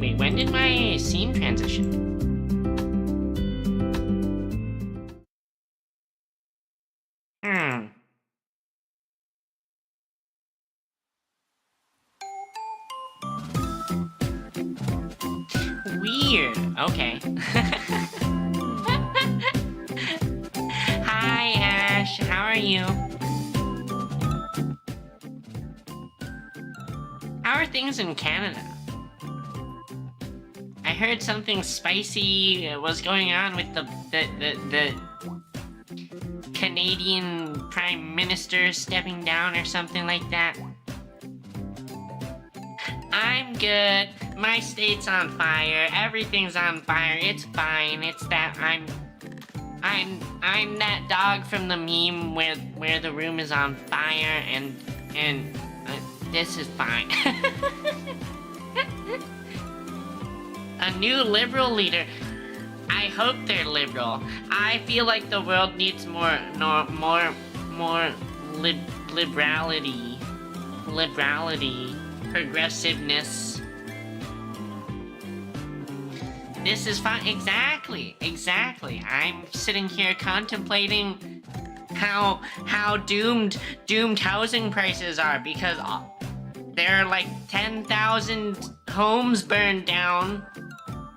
wait, when did my scene transition? Weird. Okay. Hi, Ash. How are you? How are things in Canada? I heard something spicy was going on with the Canadian Prime Minister stepping down or something like that. I'm good. My state's on fire. Everything's on fire. It's fine. It's that I'm that dog from the meme where the room is on fire and this is fine. A new liberal leader. I hope they're liberal. I feel like the world needs more liberality, progressiveness. This is fine. Exactly. I'm sitting here contemplating how doomed housing prices are because there are like 10,000 homes burned down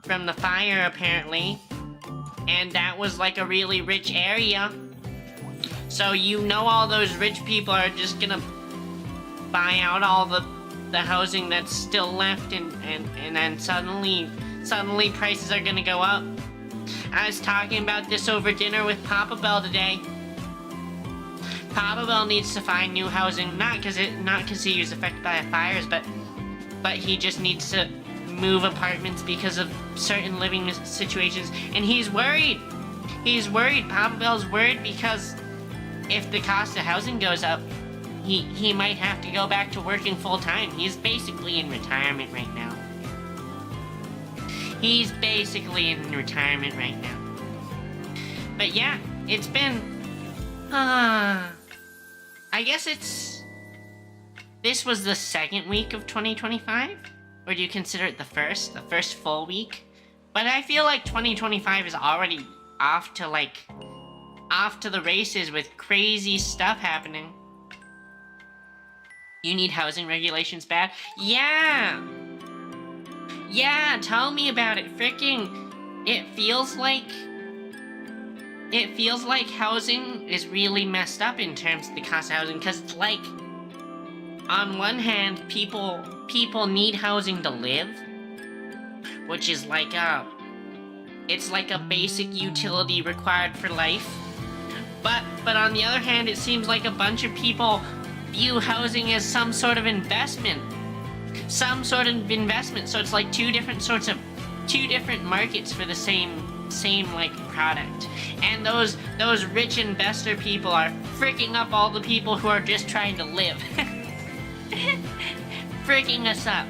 from the fire apparently, and that was like a really rich area. So you know all those rich people are just gonna buy out all the housing that's still left, and then suddenly prices are gonna go up. I was talking about this over dinner with Papa Bell today. Papa Bell needs to find new housing, not because he was affected by the fires, but he just needs to move apartments because of certain living situations, and he's worried. Papa Bell's worried because if the cost of housing goes up, he might have to go back to working full time. He's basically in retirement right now. But yeah, it's been I guess this was the second week of 2025? Or do you consider it the first full week? But I feel like 2025 is already off to the races with crazy stuff happening. You need housing regulations bad? Yeah, tell me about it. It feels like housing is really messed up in terms of the cost of housing, because it's like, on one hand, people need housing to live, which is like it's like a basic utility required for life. But on the other hand, it seems like a bunch of people view housing as some sort of investment. So it's like two different markets for the same like product. And those rich investor people are freaking up all the people who are just trying to live. Freaking us up.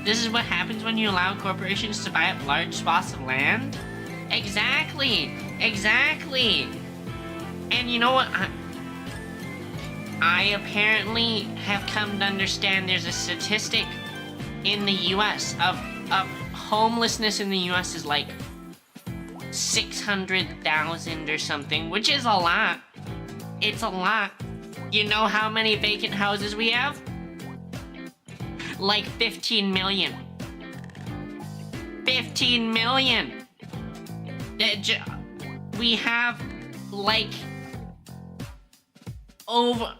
This is what happens when you allow corporations to buy up large swaths of land? Exactly. And you know what? I apparently have come to understand there's a statistic in the US of homelessness in the US is like 600,000 or something, which is a lot. It's a lot. You know how many vacant houses we have? Like 15 million. 15 million! We have like over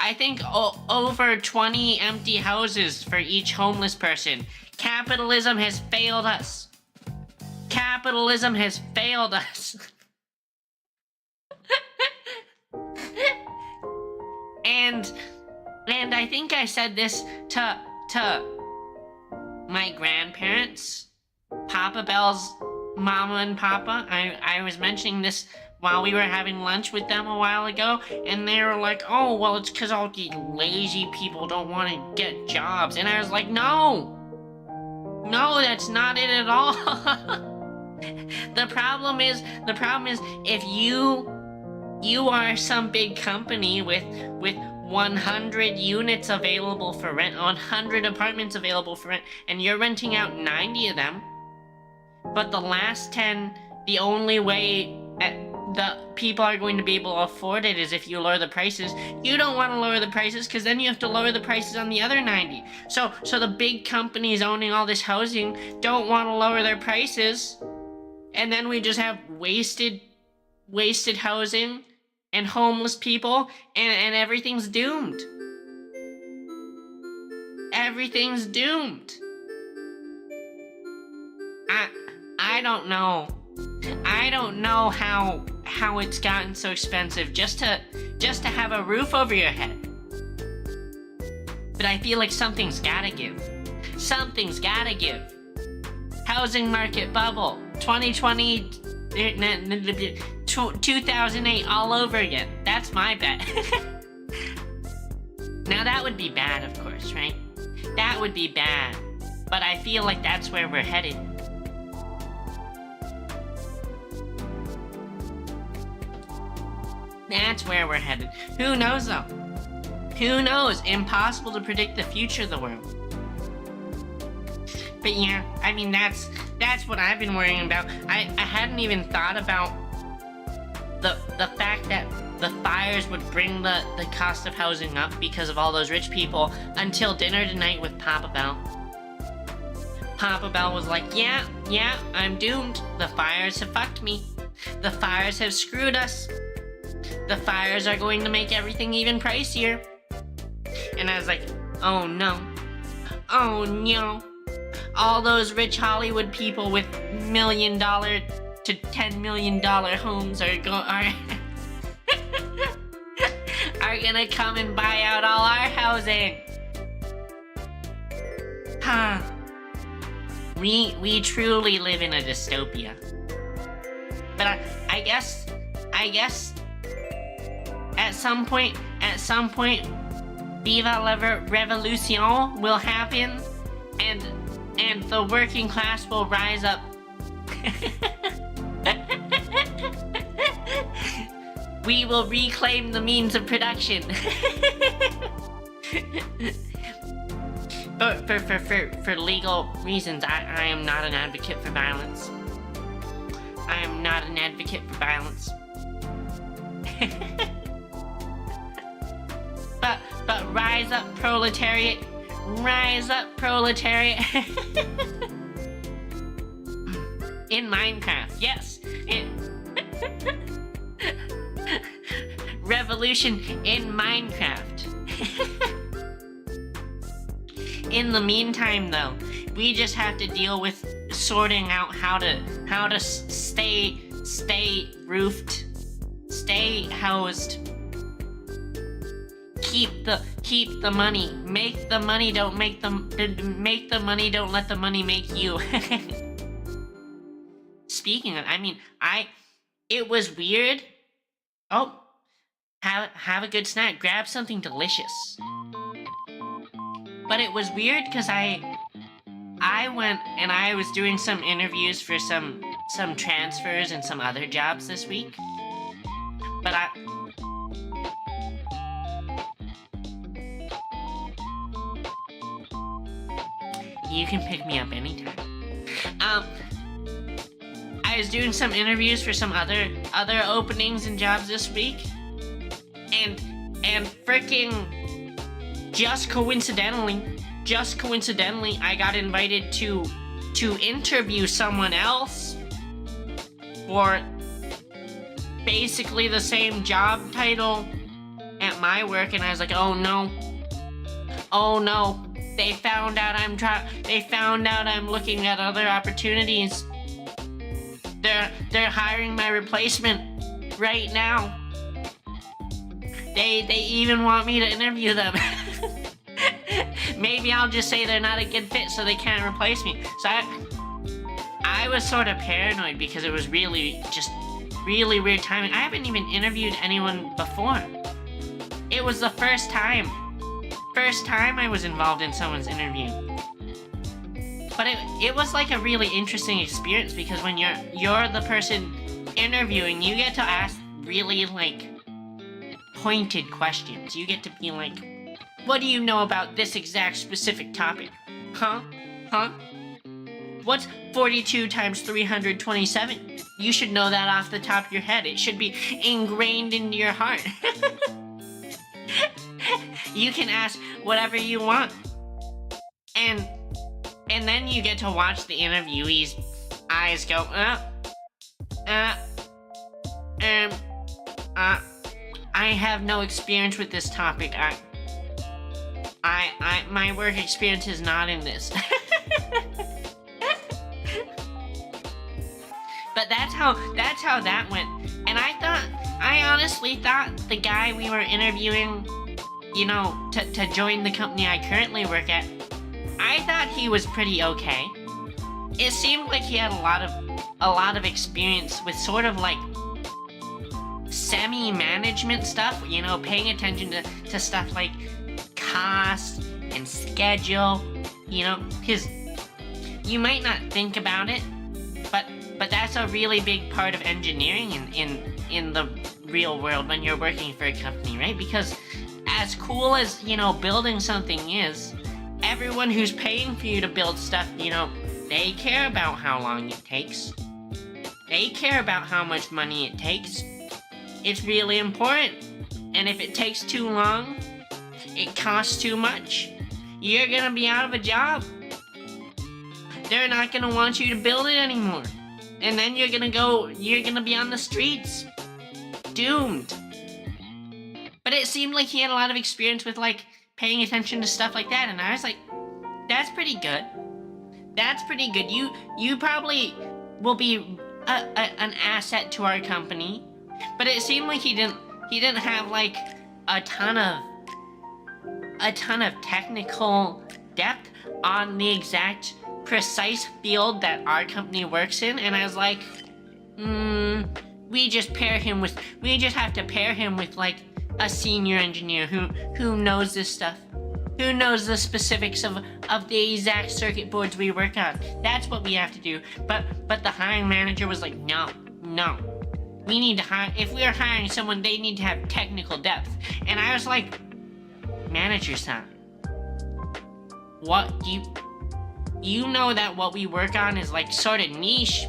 20 empty houses for each homeless person. Capitalism has failed us. And I think I said this to my grandparents, Papa Bell's mama and papa. I was mentioning this while we were having lunch with them a while ago, and they were like, oh, well, it's because all the lazy people don't want to get jobs. And I was like, no, that's not it at all. The problem is if you are some big company with 100 units available for rent, 100 apartments available for rent, and you're renting out 90 of them. But the last 10, the only way the people are going to be able to afford it is if you lower the prices. You don't want to lower the prices because then you have to lower the prices on the other 90. So the big companies owning all this housing don't want to lower their prices. And then we just have wasted housing and homeless people, and everything's doomed. Everything's doomed. I don't know. I don't know how it's gotten so expensive just to have a roof over your head. But I feel like something's gotta give. Something's gotta give. Housing market bubble. 2020, 2008 all over again. That's my bet. Now that would be bad, of course, right? That would be bad. But I feel like that's where we're headed. That's where we're headed. Who knows, though? Who knows? Impossible to predict the future of the world. But yeah, I mean, that's what I've been worrying about. I hadn't even thought about the fact that the fires would bring the cost of housing up because of all those rich people until dinner tonight with Papa Bell. Papa Bell was like, yeah, I'm doomed. The fires have fucked me. The fires have screwed us. The fires are going to make everything even pricier. And I was like, oh no. Oh no. All those rich Hollywood people with $1 million to $10 million homes are gonna come and buy out all our housing. Huh. We truly live in a dystopia. But I guess at some point, Viva la Revolution will happen, and the working class will rise up. We will reclaim the means of production. But for legal reasons, I am not an advocate for violence. I am not an advocate for violence. But rise up, proletariat. Rise up, proletariat. In Minecraft, yes. Revolution in Minecraft. In the meantime, though, we just have to deal with sorting out how to stay roofed, stay housed. Keep the money. Make the money. Don't make them. Make the money. Don't let the money make you. Speaking of, I mean, it was weird. Oh, have a good snack. Grab something delicious. But it was weird because I went and I was doing some interviews for some transfers and some other jobs this week. But you can pick me up anytime. I was doing some interviews for some other openings and jobs this week, and freaking just coincidentally, I got invited to interview someone else for basically the same job title at my work, and I was like, oh no. They found out I'm looking at other opportunities. They're hiring my replacement right now. They even want me to interview them. Maybe I'll just say they're not a good fit so they can't replace me. So I was sort of paranoid because it was really weird timing. I haven't even interviewed anyone before. It was the first time I was involved in someone's interview. But it was like a really interesting experience because when you're the person interviewing, you get to ask really like pointed questions. You get to be like, what do you know about this exact specific topic? Huh? What's 42 times 327? You should know that off the top of your head. It should be ingrained into your heart. You can ask whatever you want. And then you get to watch the interviewee's eyes go, I have no experience with this topic. My work experience is not in this. But that's how that went. And I honestly thought the guy we were interviewing, you know, to join the company I currently work at, I thought he was pretty okay. It seemed like he had a lot of experience with sort of like semi-management stuff, you know, paying attention to stuff like cost and schedule, you know, because you might not think about it, but that's a really big part of engineering in the real world when you're working for a company, right? Because as cool as, you know, building something is, everyone who's paying for you to build stuff, you know, they care about how long it takes. They care about how much money it takes. It's really important. And if it takes too long, it costs too much, you're gonna be out of a job. They're not gonna want you to build it anymore. And then you're gonna be on the streets. Doomed. But it seemed like he had a lot of experience with like paying attention to stuff like that, and I was like, that's pretty good. That's pretty good. You probably will be an asset to our company. But it seemed like he didn't have like a ton of technical depth on the exact precise field that our company works in, and I was like, we just have to pair him with like a senior engineer who knows this stuff, who knows the specifics of the exact circuit boards we work on. That's what we have to do. But the hiring manager was like, no. We need to hire, if we are hiring someone, they need to have technical depth. And I was like, manager-san, what, you know that what we work on is like sort of niche,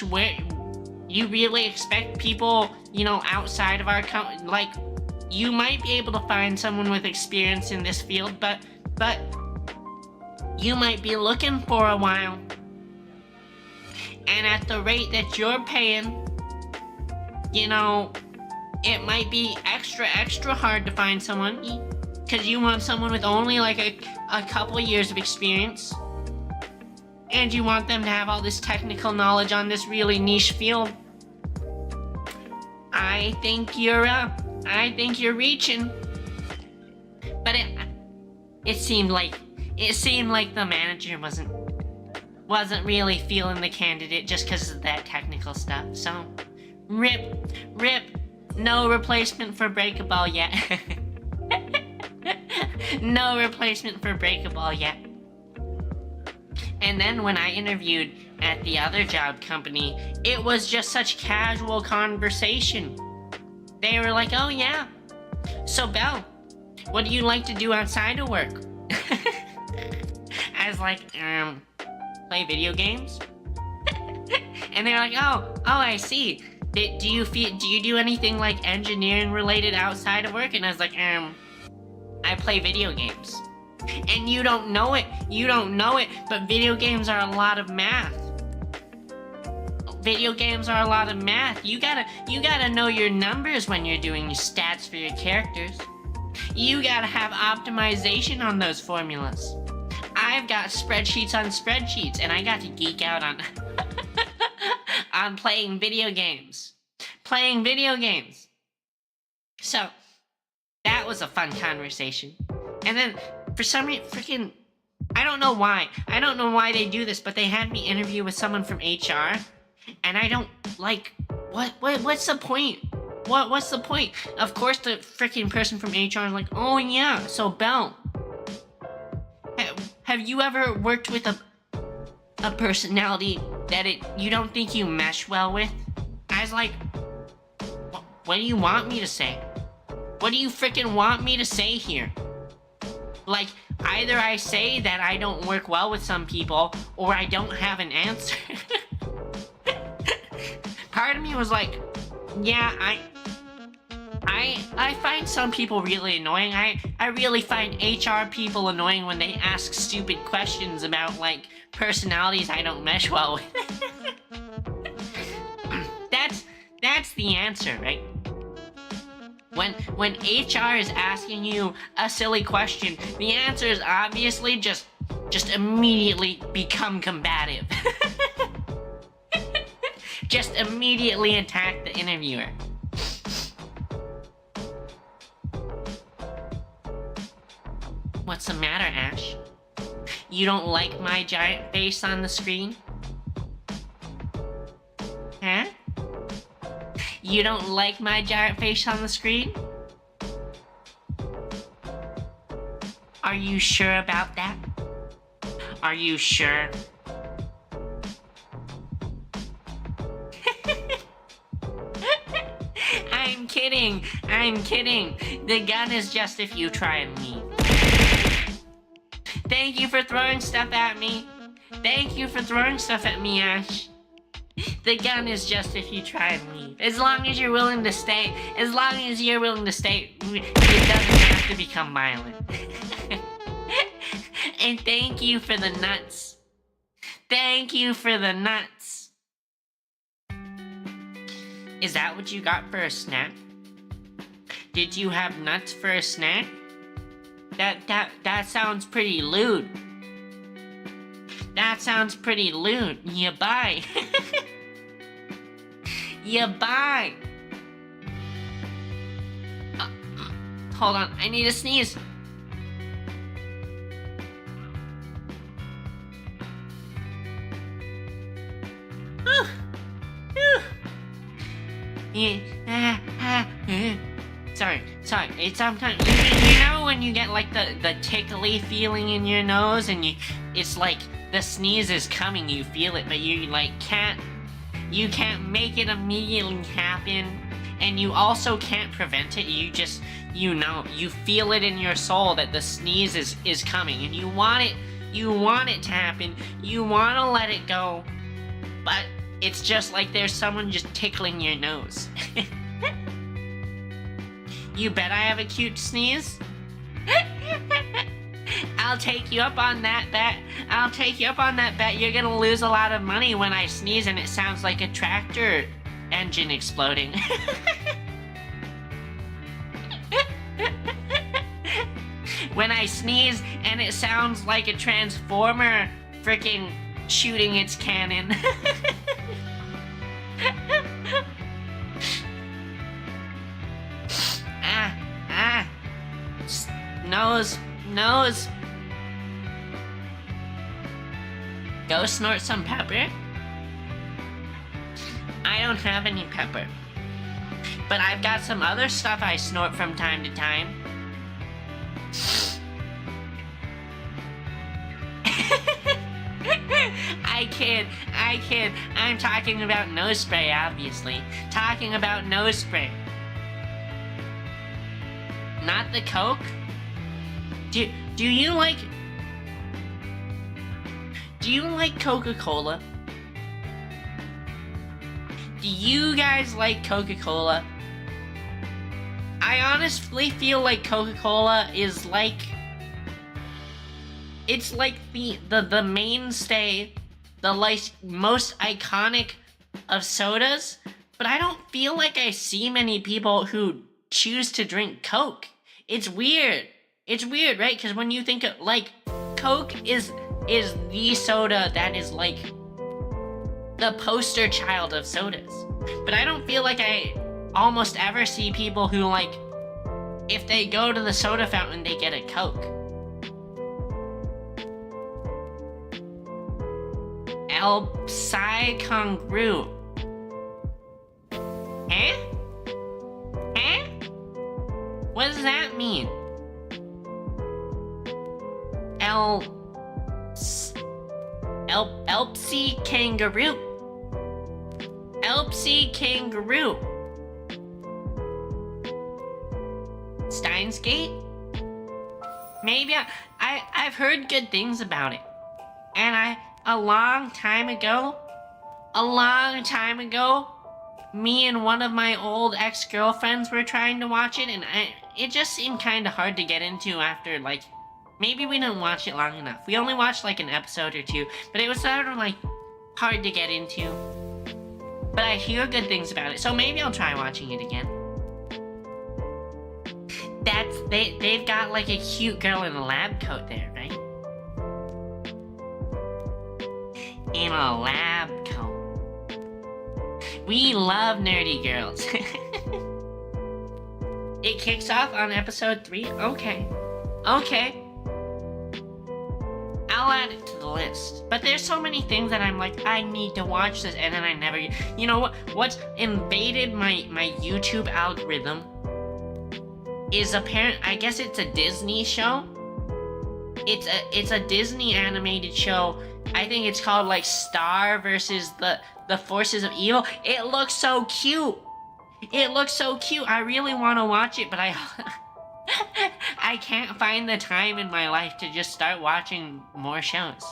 where you really expect people, you know, outside of our company, like, you might be able to find someone with experience in this field, but you might be looking for a while. And at the rate that you're paying, you know, it might be extra hard to find someone, because you want someone with only like a couple of years of experience, and you want them to have all this technical knowledge on this really niche field. I think you're reaching. But it seemed like the manager wasn't really feeling the candidate just because of that technical stuff. So, rip, no replacement for Breakable yet. No replacement for Breakable yet. And then when I interviewed at the other job company, it was just such casual conversation. They were like, oh yeah, so Belle, what do you like to do outside of work? I was like, play video games? And they were like, oh, I see. Do you do anything like engineering related outside of work? And I was like, I play video games. And you don't know it, but video games are a lot of math. Video games are a lot of math. You gotta know your numbers when you're doing your stats for your characters. You gotta have optimization on those formulas. I've got spreadsheets on spreadsheets, and I got to geek out on on playing video games. So, that was a fun conversation. And then, for some reason, I don't know why they do this, but they had me interview with someone from HR, and I don't, like, what's the point? What's the point? Of course the freaking person from HR is like, oh yeah, so Belle, have you ever worked with a personality that you don't think you mesh well with? I was like, What do you want me to say? What do you freaking want me to say here? Like, either I say that I don't work well with some people, or I don't have an answer. Part of me was like, yeah, I find some people really annoying. I really find HR people annoying when they ask stupid questions about, like, personalities I don't mesh well with. That's the answer, right? When HR is asking you a silly question, the answer is obviously just immediately become combative. Just immediately attack the interviewer. What's the matter, Ash? You don't like my giant face on the screen? Huh? You don't like my giant face on the screen? Are you sure about that? Are you sure? I'm kidding. I'm kidding. The gun is just if you try and leave. Thank you for throwing stuff at me. Thank you for throwing stuff at me, Ash. The gun is just if you try and leave. As long as you're willing to stay, it doesn't have to become violent. And thank you for the nuts. Thank you for the nuts. Is that what you got for a snack? Did you have nuts for a snack? That sounds pretty lewd. That sounds pretty lewd. You buy. You buy. Hold on, I need to sneeze. Sorry. It's sometimes you know when you get like the tickly feeling in your nose and it's like the sneeze is coming, you feel it, but you like can't make it immediately happen, and you also can't prevent it. You just you feel it in your soul that the sneeze is coming, and you want it to happen. You want to let it go, but it's just like there's someone just tickling your nose. You bet I have a cute sneeze? I'll take you up on that bet. You're gonna lose a lot of money when I sneeze and it sounds like a tractor engine exploding. When I sneeze and it sounds like a transformer freaking shooting its cannon. Nose. Go snort some pepper? I don't have any pepper. But I've got some other stuff I snort from time to time. I kid. I'm talking about nose spray, obviously. Talking about nose spray. Not the Coke? Do you like Coca-Cola? Do you guys like Coca-Cola? I honestly feel like Coca-Cola is like... It's like the mainstay, the like most iconic of sodas, but I don't feel like I see many people who choose to drink Coke. It's weird. It's weird, right? Because when you think of, like, Coke is the soda that is, like, the poster child of sodas. But I don't feel like I almost ever see people who, like, if they go to the soda fountain, they get a Coke. El Psy Congru. Huh? What does that mean? Elpsy Kangaroo. Elpsy Kangaroo. Steins Gate? Maybe I've heard good things about it. And a long time ago, me and one of my old ex-girlfriends were trying to watch it, and it just seemed kind of hard to get into after, like, maybe we didn't watch it long enough. We only watched, like, an episode or two, but it was sort of, like, hard to get into. But I hear good things about it, so maybe I'll try watching it again. They've got, like, a cute girl in a lab coat there, right? In a lab coat. We love nerdy girls. It kicks off on episode 3? Okay. Okay. I'll add it to the list. But there's so many things that I'm like, I need to watch this, and then I never... You know what? What's invaded my YouTube algorithm is apparent... I guess it's a Disney show. It's a Disney animated show. I think it's called, like, Star versus the Forces of Evil. It looks so cute. It looks so cute. I really want to watch it, but I can't find the time in my life to just start watching more shows.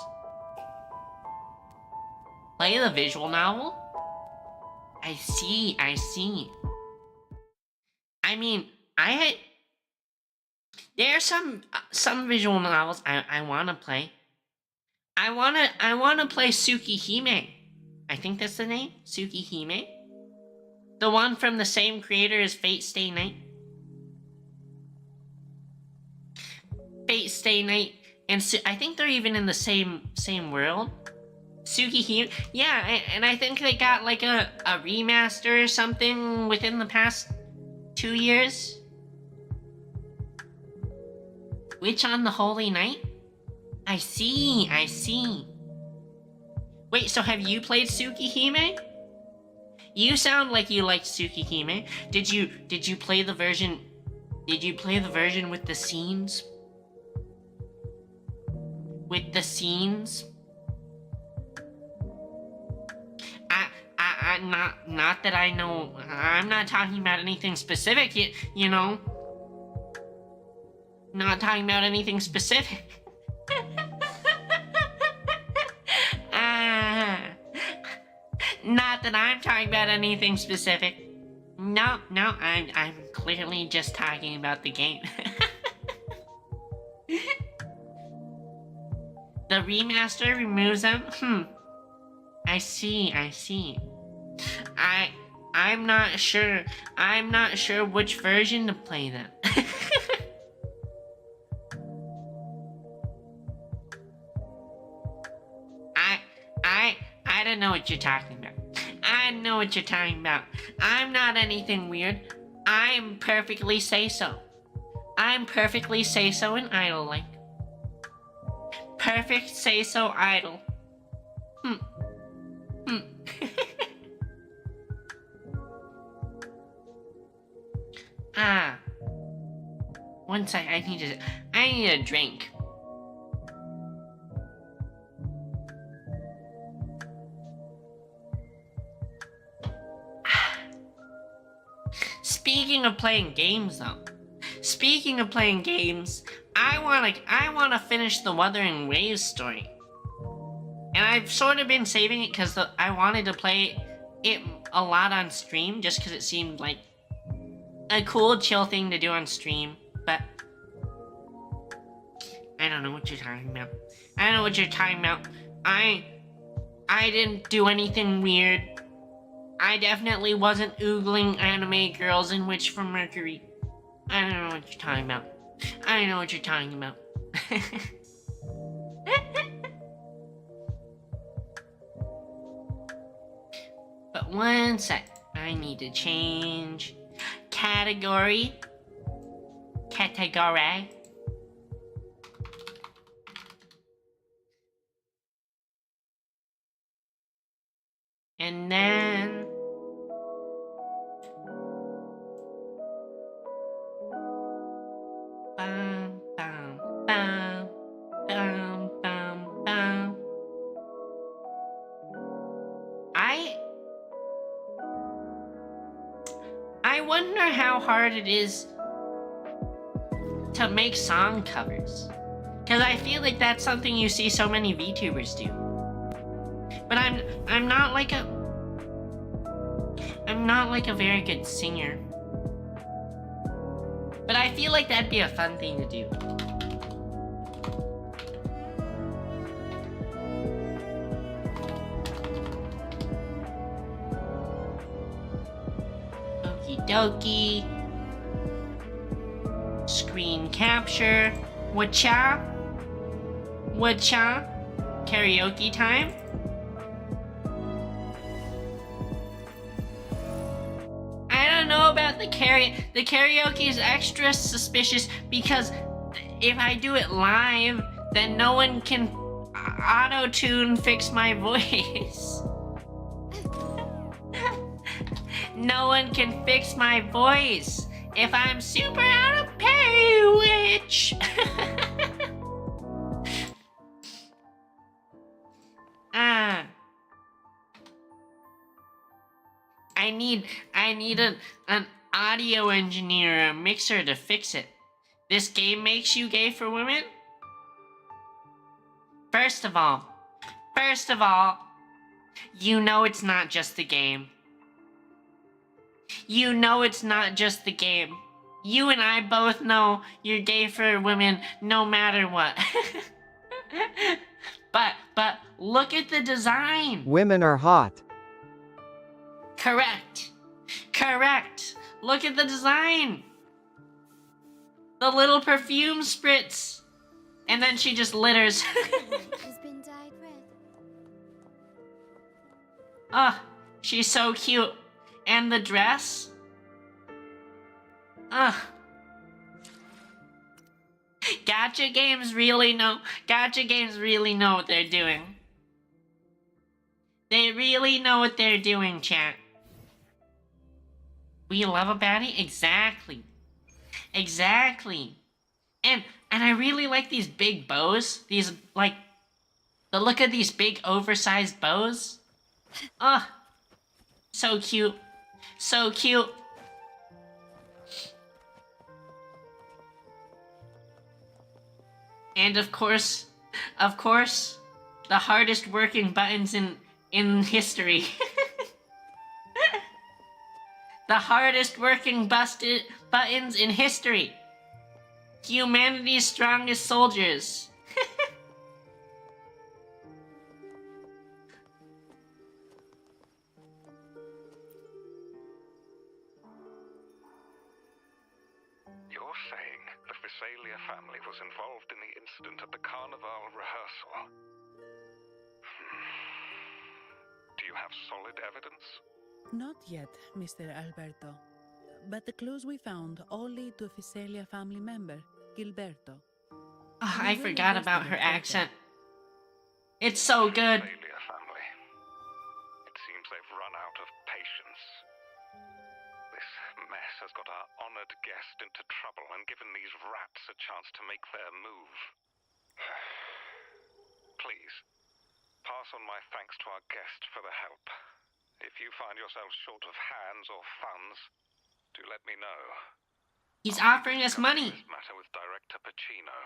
Play the visual novel? I see. I mean, there are some visual novels I want to play. I wanna play Tsukihime. I think that's the name? Tsukihime? The one from the same creator as Fate Stay Night. Fate Stay Night, and I think they're even in the same world. Tsukihime, yeah, and I think they got like a remaster or something within the past 2 years. Witch on the Holy Night? I see. Wait, so have you played Tsukihime? You sound like you liked Tsukihime. Did you play the version? Did you play the version with the scenes? With the scenes? Not that I know. I'm not talking about anything specific. You know. Not talking about anything specific. Not that I'm talking about anything specific. No, I'm clearly just talking about the game. The remaster removes them? I see. I'm not sure which version to play then. I don't know what you're talking about. I'm not anything weird. I'm perfectly say-so. I'm perfectly say-so and idol-like. Perfect say-so idol. One sec, I need a drink. Speaking of playing games, though. I wanna finish the Wuthering Waves story. And I've sort of been saving it because I wanted to play it a lot on stream, just because it seemed like a cool, chill thing to do on stream. But I don't know what you're talking about. I didn't do anything weird. I definitely wasn't oogling anime girls in Witch from Mercury. I don't know what you're talking about. But one sec. I need to change category. And then bam, bam, bam, bam, bam, bam. I wonder how hard it is to make song covers. Cause I feel like that's something you see so many VTubers do. But I'm not like a very good singer. But I feel like that'd be a fun thing to do. Okie dokie. Screen capture. Whatcha? Whatcha? Karaoke time? I don't know about the karaoke. The karaoke is extra suspicious because if I do it live, then no one can auto-tune fix my voice. No one can fix my voice if I'm super out of pitch. I need an audio engineer, a mixer to fix it. This game makes you gay for women? First of all, you know it's not just the game. You know it's not just the game. You and I both know you're gay for women no matter what. But look at the design. Women are hot. Correct. Look at the design. The little perfume spritz. And then she just litters. Has been dyed red. Oh, she's so cute. And the dress? Ugh. Gacha games really know what they're doing. They really know what they're doing, chat. We love a baddie? Exactly. And I really like these big bows. These, like, the look of these big oversized bows. Ugh. So cute. And of course, the hardest working buttons in history. The hardest working buttons in history. Humanity's strongest soldiers. You're saying the Visalia family was involved in the incident at the Carnival rehearsal? Do you have solid evidence? Not yet, Mr. Alberto. But the clues we found all lead to a Visalia family member, Gilberto. Oh, I forgot about her accent. It's so good. Visalia family. It seems they've run out of patience. This mess has got our honored guest into trouble and given these rats a chance to make their move. Please, pass on my thanks to our guest for the help. If you find yourself short of hands or funds, do let me know. He's offering us money. This matter with Director Pacino.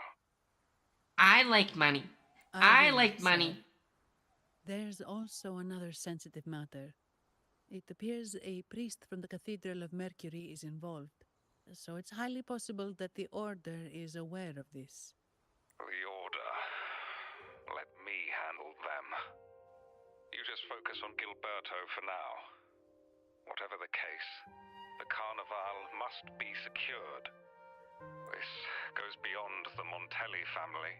I like money. I like money. There's also another sensitive matter. It appears a priest from the Cathedral of Mercury is involved, so it's highly possible that the Order is aware of this. The Order. Let me handle them. You just focus on Gilberto for now. Whatever the case, the Carnival must be secured. This goes beyond the Montelli family.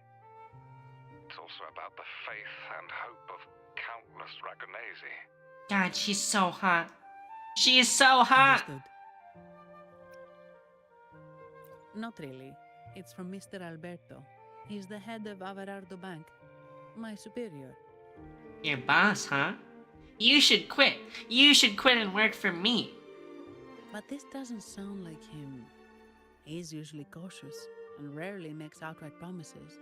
It's also about the faith and hope of countless Ragonesi. God, she's so hot. She is so hot. Understood. Not really. It's from Mr. Alberto. He's the head of Averardo Bank. My superior. Your boss, huh? You should quit. You should quit and work for me. But this doesn't sound like him. He's usually cautious and rarely makes outright promises,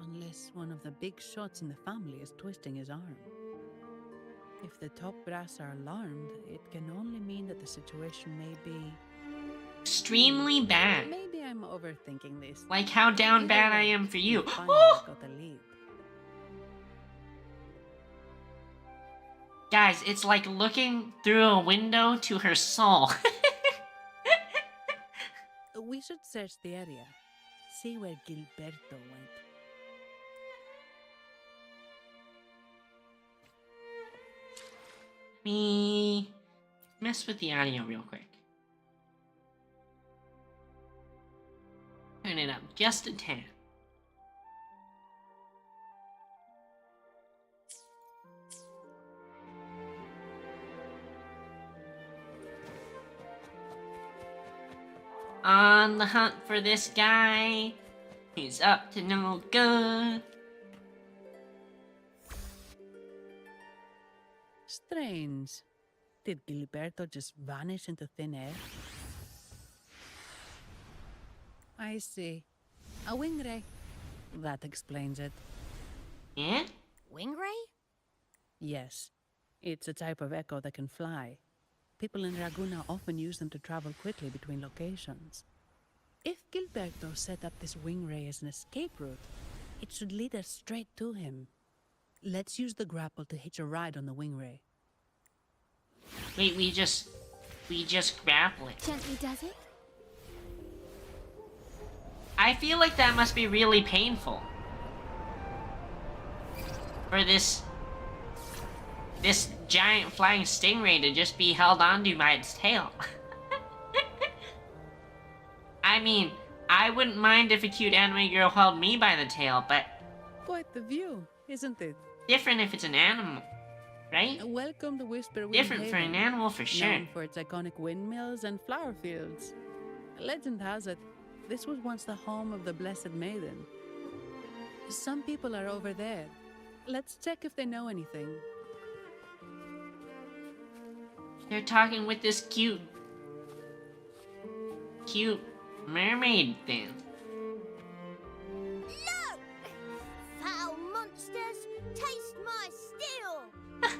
unless one of the big shots in the family is twisting his arm. If the top brass are alarmed, it can only mean that the situation may be Extremely bad. Maybe I'm overthinking this. Like how down Either bad I way, am for you. we finally got the lead. Guys, it's like looking through a window to her soul. We should search the area. See where Gilberto went. Me mess with the audio real quick. Turn it up just a tad. On the hunt for this guy. He's up to no good. Strange. Did Gilberto just vanish into thin air? I see. A wing ray. That explains it. Yeah? Wingray? Yes. It's a type of echo that can fly. People in Raguna often use them to travel quickly between locations. If Gilberto set up this wing ray as an escape route, it should lead us straight to him. Let's use the grapple to hitch a ride on the wing ray. Wait, we just grapple it. Gently does it? I feel like that must be really painful. For this giant flying stingray to just be held onto by its tail. I mean, I wouldn't mind if a cute anime girl held me by the tail, but Quite the view, isn't it? different if it's an animal, right? Welcome to Whisperwind Different for an Haven, animal for sure. known for its iconic windmills and flower fields. Legend has it, this was once the home of the Blessed Maiden. Some people are over there. Let's check if they know anything. They're talking with this cute mermaid thing. Look! Foul monsters, taste my steel!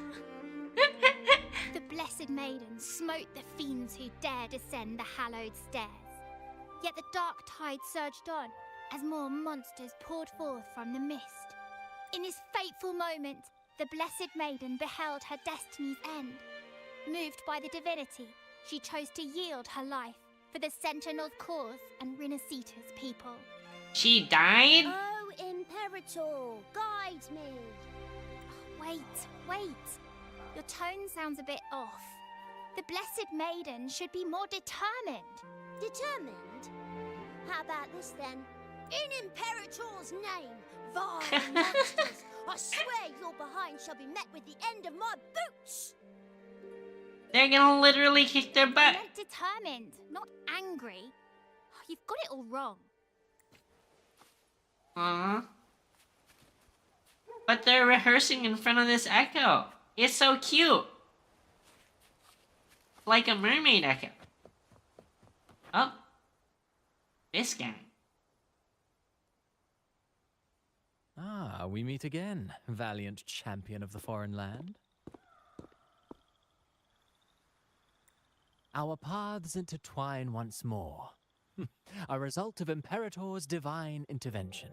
The Blessed Maiden smote the fiends who dare descend the hallowed stairs. Yet the dark tide surged on as more monsters poured forth from the mist. In this fateful moment, the Blessed Maiden beheld her destiny's end. Moved by the divinity, she chose to yield her life for the Sentinel's cause and Rinasita's people. She died? Oh, Imperator, guide me! Wait. Your tone sounds a bit off. The Blessed Maiden should be more determined. Determined? How about this then? In Imperator's name, vile monsters, I swear your behind shall be met with the end of my boots! They're gonna literally kick their I butt. meant determined, not angry. You've got it all wrong. But they're rehearsing in front of this echo. It's so cute. Like a mermaid echo. Oh. This guy. Ah, we meet again, valiant champion of the foreign land. Our paths intertwine once more. A result of Imperator's divine intervention.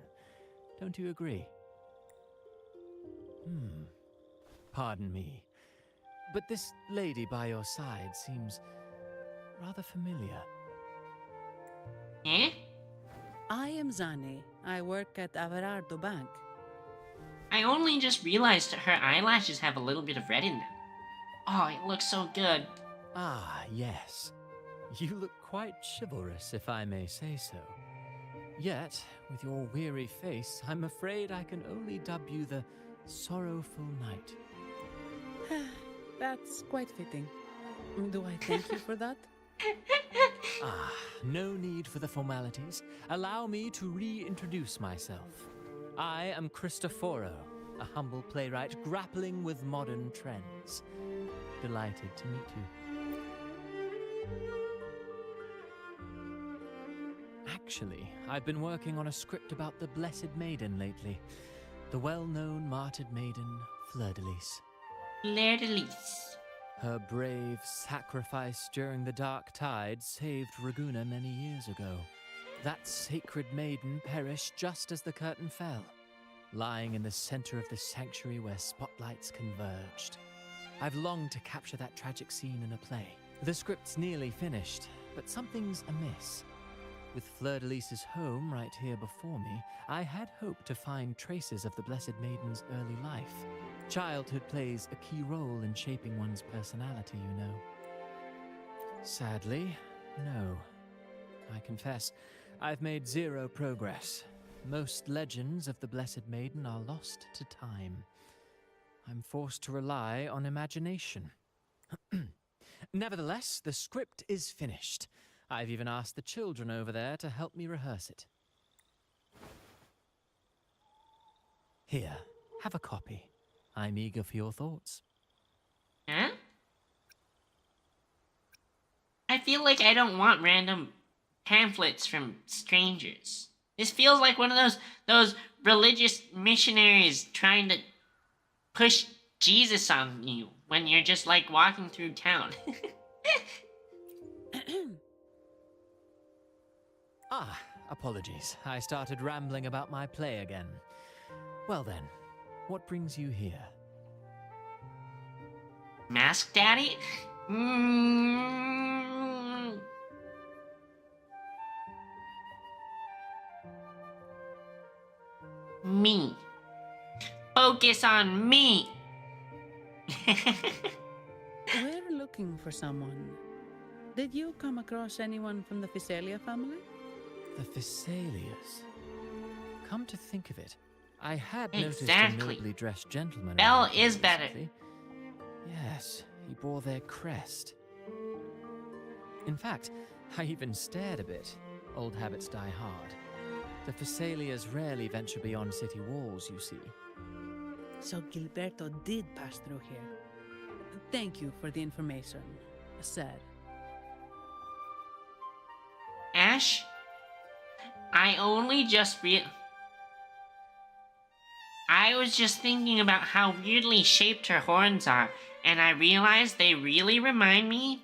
Don't you agree? Pardon me, but this lady by your side seems rather familiar. Eh? I am Zani. I work at Averardo Bank. I only just realized her eyelashes have a little bit of red in them. Oh, it looks so good. Ah, yes. You look quite chivalrous, if I may say so. Yet, with your weary face, I'm afraid I can only dub you the Sorrowful Knight. That's quite fitting. Do I thank you for that? Ah, no need for the formalities. Allow me to reintroduce myself. I am Cristoforo, a humble playwright grappling with modern trends. Delighted to meet you. Actually, I've been working on a script about the Blessed Maiden lately. The well-known martyred maiden, Fleur-de-Lis. Fleur-de-Lis. Her brave sacrifice during the Dark Tide saved Raguna many years ago. That sacred maiden perished just as the curtain fell, lying in the center of the sanctuary where spotlights converged. I've longed to capture that tragic scene in a play. The script's nearly finished, but something's amiss. With Fleur-de-Lis's home right here before me, I had hoped to find traces of the Blessed Maiden's early life. Childhood plays a key role in shaping one's personality, you know. Sadly, no. I confess, I've made zero progress. Most legends of the Blessed Maiden are lost to time. I'm forced to rely on imagination. Nevertheless, the script is finished. I've even asked the children over there to help me rehearse it. Here, have a copy. I'm eager for your thoughts. Huh? I feel like I don't want random pamphlets from strangers. This feels like one of those religious missionaries trying to push Jesus on you when you're just like walking through town. Apologies. I started rambling about my play again. Well then, what brings you here? Mask Daddy? Me. Focus on me. We're looking for someone. Did you come across anyone from the Physalia family? The Physalias. Come to think of it, I had noticed a Exactly. nobly dressed gentleman. Bell around here is better. recently. Yes, he bore their crest. In fact, I even stared a bit. Old habits die hard. The Physalias rarely venture beyond city walls, you see. So Gilberto did pass through here. Thank you for the information, sir. Ash? I was just thinking about how weirdly shaped her horns are, and I realized they really remind me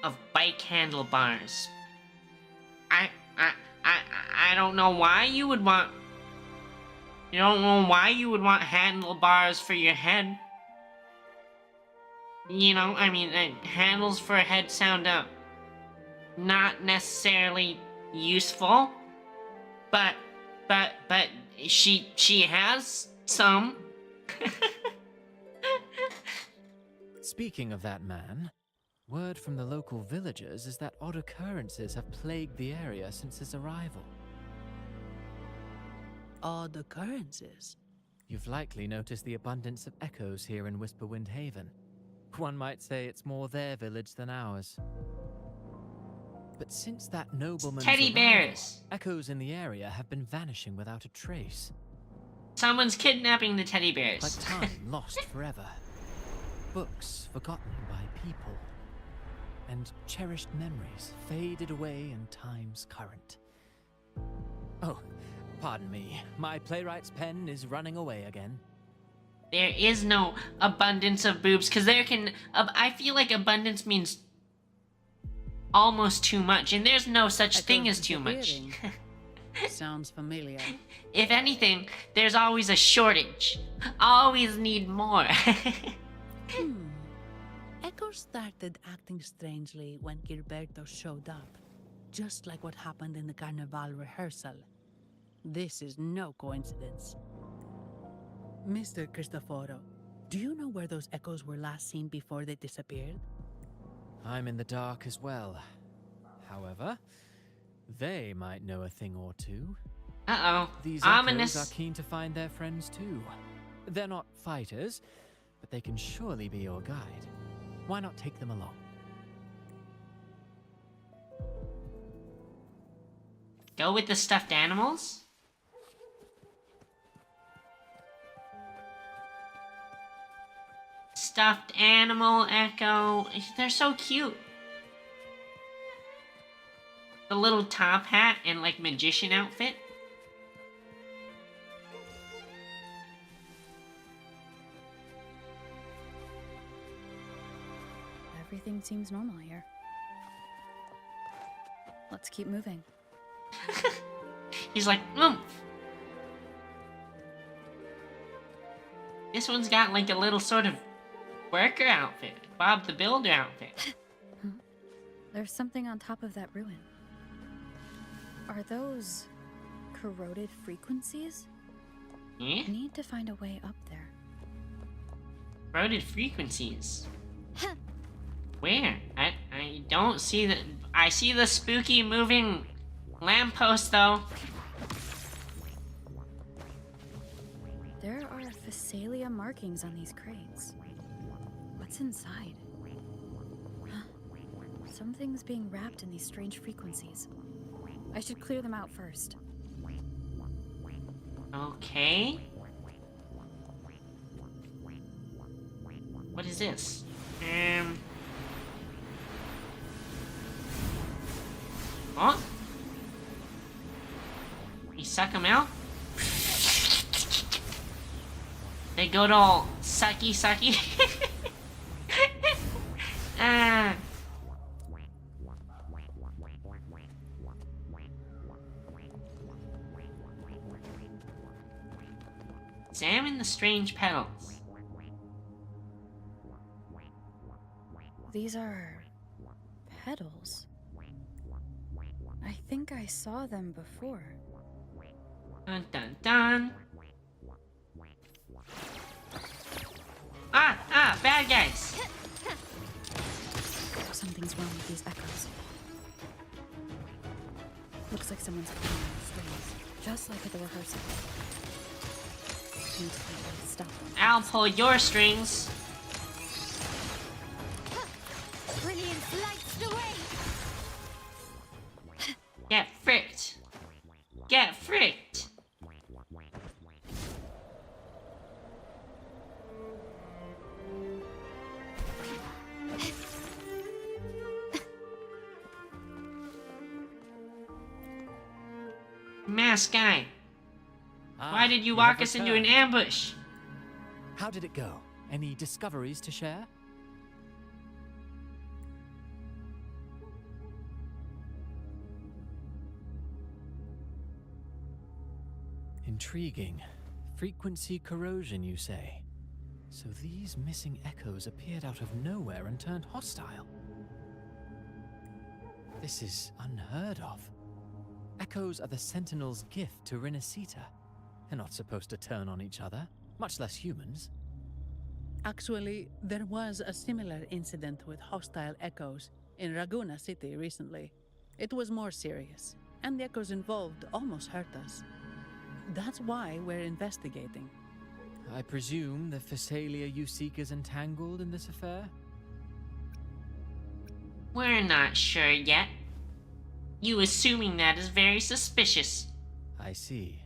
of bike handlebars. I don't know why you would want... You don't know why you would want handlebars for your head. You know, I mean, handles for a head sound not necessarily useful, but she has some. Speaking of that man, word from the local villagers is that odd occurrences have plagued the area since his arrival. Odd occurrences? You've likely noticed the abundance of echoes here in Whisperwind Haven. One might say it's more their village than ours. But since that nobleman's Teddy arrival, bears. echoes in the area have been vanishing without a trace. Someone's kidnapping the teddy bears. Like time lost forever. Books forgotten by people. And cherished memories faded away in time's current. Oh, pardon me. My playwright's pen is running away again. There is no abundance of boobs, because there can... I feel like abundance means almost too much, and there's no such thing as too much. Sounds familiar. If anything, there's always a shortage. Always need more. Echo started acting strangely when Gilberto showed up, just like what happened in the Carnival rehearsal. This is no coincidence. Mr. Cristoforo, do you know where those echoes were last seen before they disappeared? I'm in the dark as well. However, they might know a thing or two. Uh-oh. These Ominous. echoes are keen to find their friends too. They're not fighters, but they can surely be your guide. Why not take them along? Go with the stuffed animals? Stuffed animal Echo. They're so cute. The little top hat and like magician outfit. Everything seems normal here. Let's keep moving. He's like, This one's got like a little sort of worker outfit. Bob the Builder outfit. There's something on top of that ruin. Are those corroded frequencies? Yeah? I need to find a way up there. Corroded frequencies. Where? I don't see the... I see the spooky moving lamppost though. There are Phasalia markings on these crates. What's inside? Something's being wrapped in these strange frequencies. I should clear them out first. Okay. What is this? Oh? You suck them out? They go to all sucky sucky. Ah. Examine the strange petals. These are petals. I think I saw them before. Dun dun dun. Bad guys. Something's wrong with these echoes. Looks like someone's playing on the strings, just like at the rehearsal. Need to find a way to stop them. I'll pull your strings. Brilliance lights the way. Get fricked. Get fricked. Masked guy, why did you walk have us into an returned. ambush? How did it go? Any discoveries to share? Intriguing. Frequency corrosion, you say? So these missing echoes appeared out of nowhere and turned hostile. This is unheard of. Echoes are the Sentinel's gift to Rinascita. They're not supposed to turn on each other, much less humans. Actually, there was a similar incident with hostile echoes in Raguna City recently. It was more serious, and the echoes involved almost hurt us. That's why we're investigating. I presume the Phasalia you seek is entangled in this affair? We're not sure yet. You assuming that is very suspicious. I see.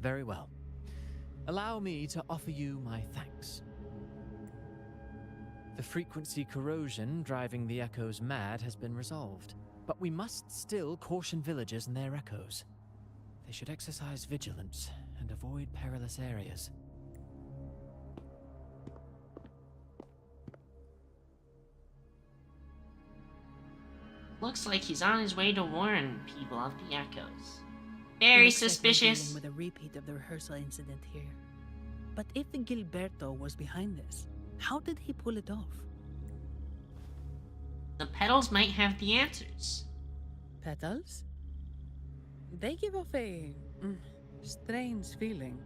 Very well. Allow me to offer you my thanks. The frequency corrosion driving the echoes mad has been resolved, but we must still caution villagers and their echoes. They should exercise vigilance and avoid perilous areas. Looks like he's on his way to warn people of the echoes. Very Looks like we're suspicious. dealing with a repeat of the rehearsal incident here. But if Gilberto was behind this, how did he pull it off? The petals might have the answers. Petals? They give off a strange feeling.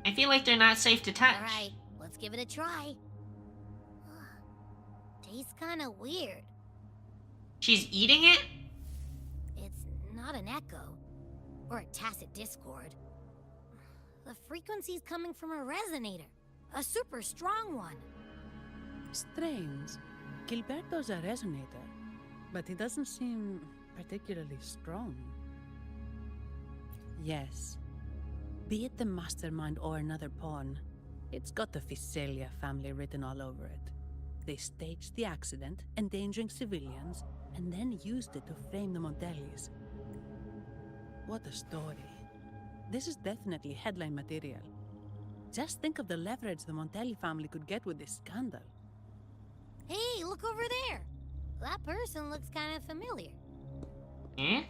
I feel like they're not safe to touch. All right, let's give it a try. Tastes kind of weird. She's eating it? It's not an echo or a tacit discord. The frequency's coming from a resonator, a super strong one. Strange. Gilberto's a resonator, but he doesn't seem particularly strong. Yes. Be it the mastermind or another pawn, it's got the Phasalia family written all over it. They staged the accident, endangering civilians, and then used it to frame the Montellis. What a story. This is definitely headline material. Just think of the leverage the Montelli family could get with this scandal. Hey, look over there! That person looks kind of familiar. Eh?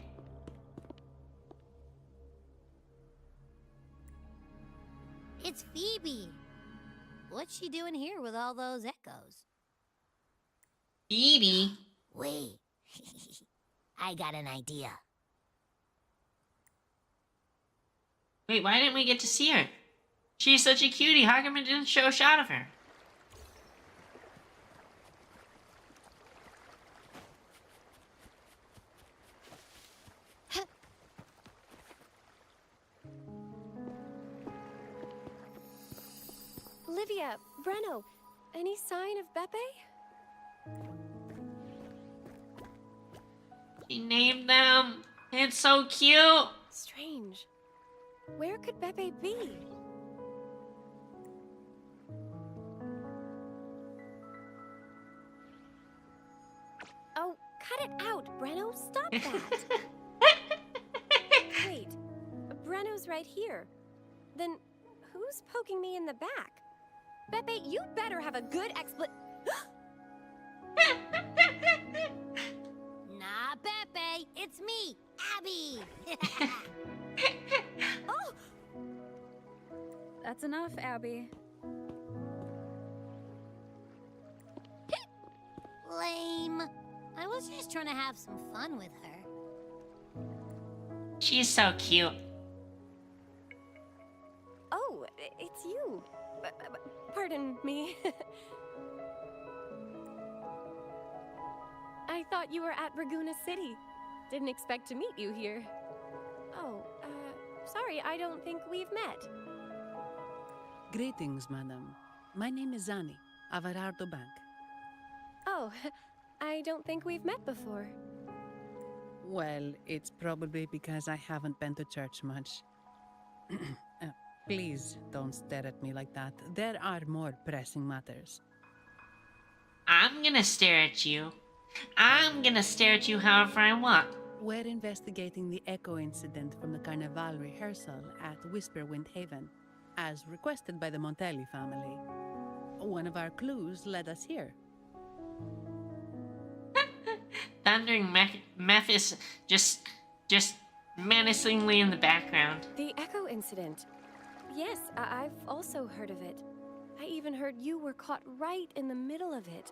It's Phoebe. What's she doing here with all those echoes? Phoebe? Wait. I got an idea. Wait, why didn't we get to see her? She's such a cutie. How come it didn't show a shot of her? Livia, Breno, any sign of Beppe? She named them. It's so cute. Strange. Where could Beppe be? Oh, cut it out, Breno. Stop that. Wait, Breno's right here. Then who's poking me in the back? Beppe, you better have a good Nah, Pepe, it's me, Abby. Oh! That's enough, Abby. Lame. I was just trying to have some fun with her. She's so cute. Oh, it's you. Pardon me. I thought you were at Raguna City. Didn't expect to meet you here. Oh, sorry, I don't think we've met. Greetings, madam. My name is Zani, Avarardo Bank. Oh, I don't think we've met before. Well, it's probably because I haven't been to church much. Please don't stare at me like that. There are more pressing matters. I'm gonna stare at you. I'm gonna stare at you however I want. We're investigating the Echo incident from the Carnival rehearsal at Whisperwind Haven, as requested by the Montelli family. One of our clues led us here. Thundering Memphis just menacingly in the background. The Echo incident. Yes, I've also heard of it. I even heard you were caught right in the middle of it.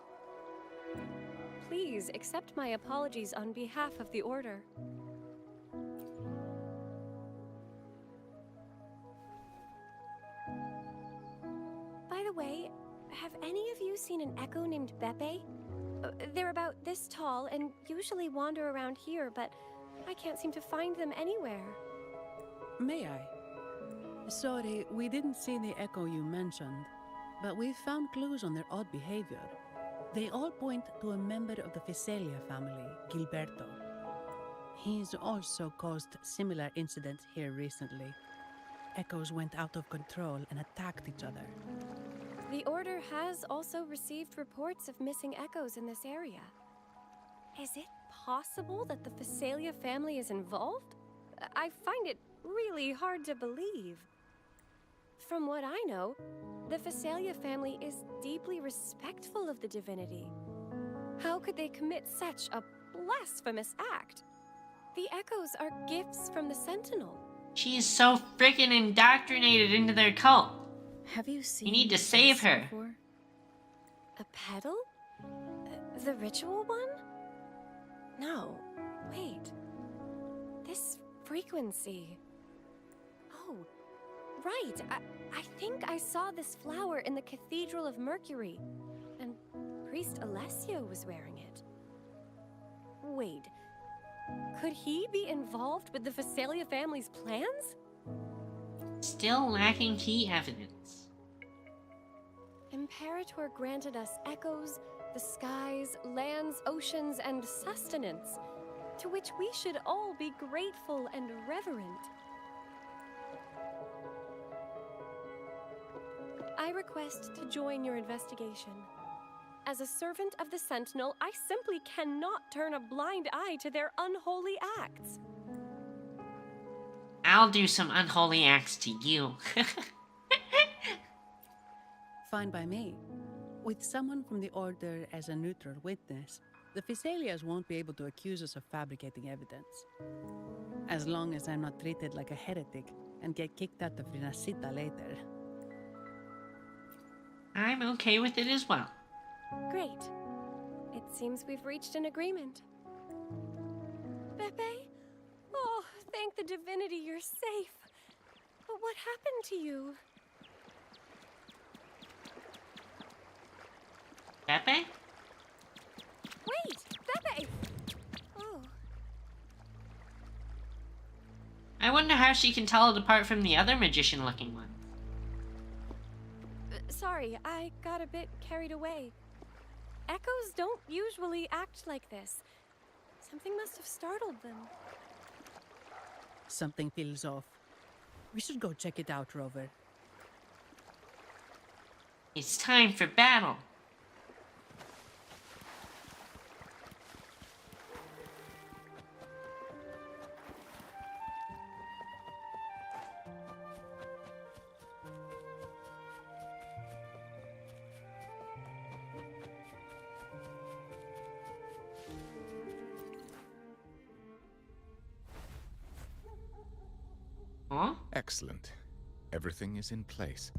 Please accept my apologies on behalf of the Order. By the way, have any of you seen an Echo named Beppe? They're about this tall and usually wander around here, but I can't seem to find them anywhere. May I? Sorry, we didn't see the Echo you mentioned, but we found clues on their odd behavior. They all point to a member of the Fiselia family, Gilberto. He's also caused similar incidents here recently. Echoes went out of control and attacked each other. The Order has also received reports of missing Echoes in this area. Is it possible that the Fiselia family is involved? I find it really hard to believe. From what I know, the Fiselia family is deeply respectful of the divinity. How could they commit such a blasphemous act? The Echoes are gifts from the Sentinel. She's so freaking indoctrinated into their cult. Have you seen? need to this save her. before? A pedal? The ritual one? No, wait. This frequency. Oh, right. I think I saw this flower in the Cathedral of Mercury, and Priest Alessio was wearing it. Wait, could he be involved with the Fiselia family's plans? Still lacking key evidence. Imperator granted us echoes, the skies, lands, oceans, and sustenance, to which we should all be grateful and reverent. I request to join your investigation. As a servant of the Sentinel, I simply cannot turn a blind eye to their unholy acts. I'll do some unholy acts to you. Fine by me. With someone from the Order as a neutral witness, The Physaelias won't be able to accuse us of fabricating evidence. As long as I'm not treated like a heretic and get kicked out of Rinascita later. I'm okay with it as well. Great. It seems we've reached an agreement. Pepe? Oh, thank the divinity you're safe. But what happened to you? Pepe? Wait! Pepe! Oh. I wonder how she can tell it apart from the other magician-looking one. Sorry, I got a bit carried away. Echoes don't usually act like this. Something must have startled them. Something feels off. We should go check it out, Rover. It's time for battle. Huh? Excellent. Everything is in place.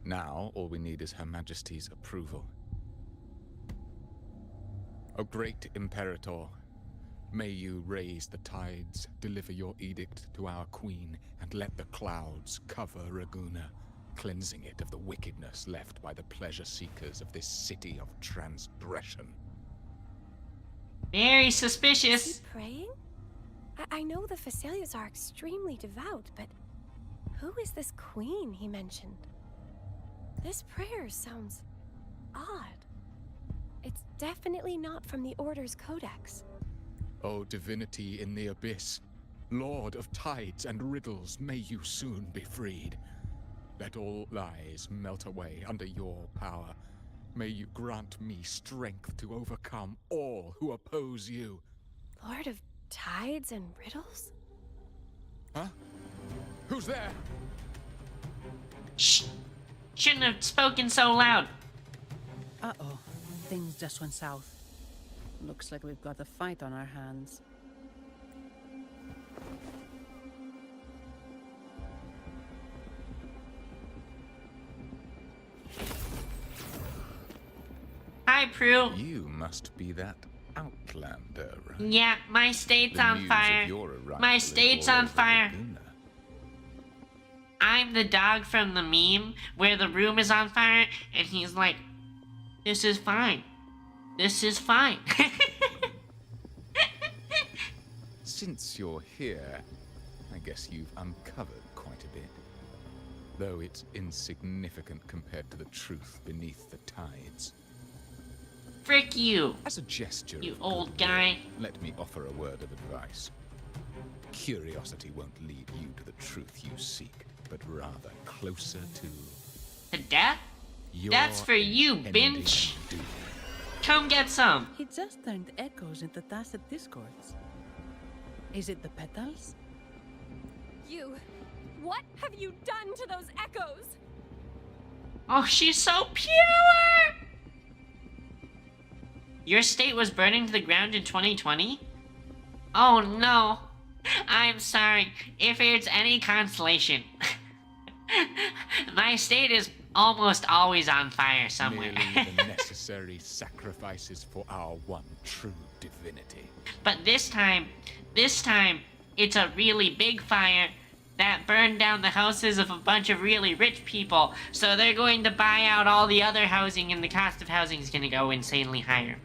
Now, all we need is Her Majesty's approval. O great Imperator, may you raise the tides, deliver your edict to our queen, and let the clouds cover Raguna, cleansing it of the wickedness left by the pleasure-seekers of this city of transgression. Very Is he suspicious. praying? I know the Physaelias are extremely devout, but who is this queen he mentioned? This prayer sounds odd. It's definitely not from the Order's codex. O divinity in the abyss, Lord of tides and riddles, may you soon be freed. Let all lies melt away under your power. May you grant me strength to overcome all who oppose you. Lord of tides and riddles? Huh? Who's there? Shh! Shouldn't have spoken so loud. Uh-oh. Things just went south. Looks like we've got a fight on our hands. Hi, Prue. You must be that outlander, right? Yeah, my state's The on news of fire. your arrival My is state's all on over fire. Laguna. I'm the dog from the meme where the room is on fire and he's like, this is fine. This is fine. Since you're here, I guess you've uncovered quite a bit. Though it's insignificant compared to the truth beneath the tides. Frick you, As a gesture you of old goodwill, guy. let me offer a word of advice. Curiosity won't lead you to the truth you seek, but rather closer to To death? your That's for you, impending Binch. doom. Come get some. He just turned echoes into tacit discords. Is it the petals? You. What have you done to those echoes? Oh, she's so pure! Your state was burning to the ground in 2020? Oh no. I'm sorry. If it's any consolation. My state is almost always on fire somewhere. Merely the necessary sacrifices for our one true divinity. But this time, it's a really big fire that burned down the houses of a bunch of really rich people. So they're going to buy out all the other housing and the cost of housing is going to go insanely higher.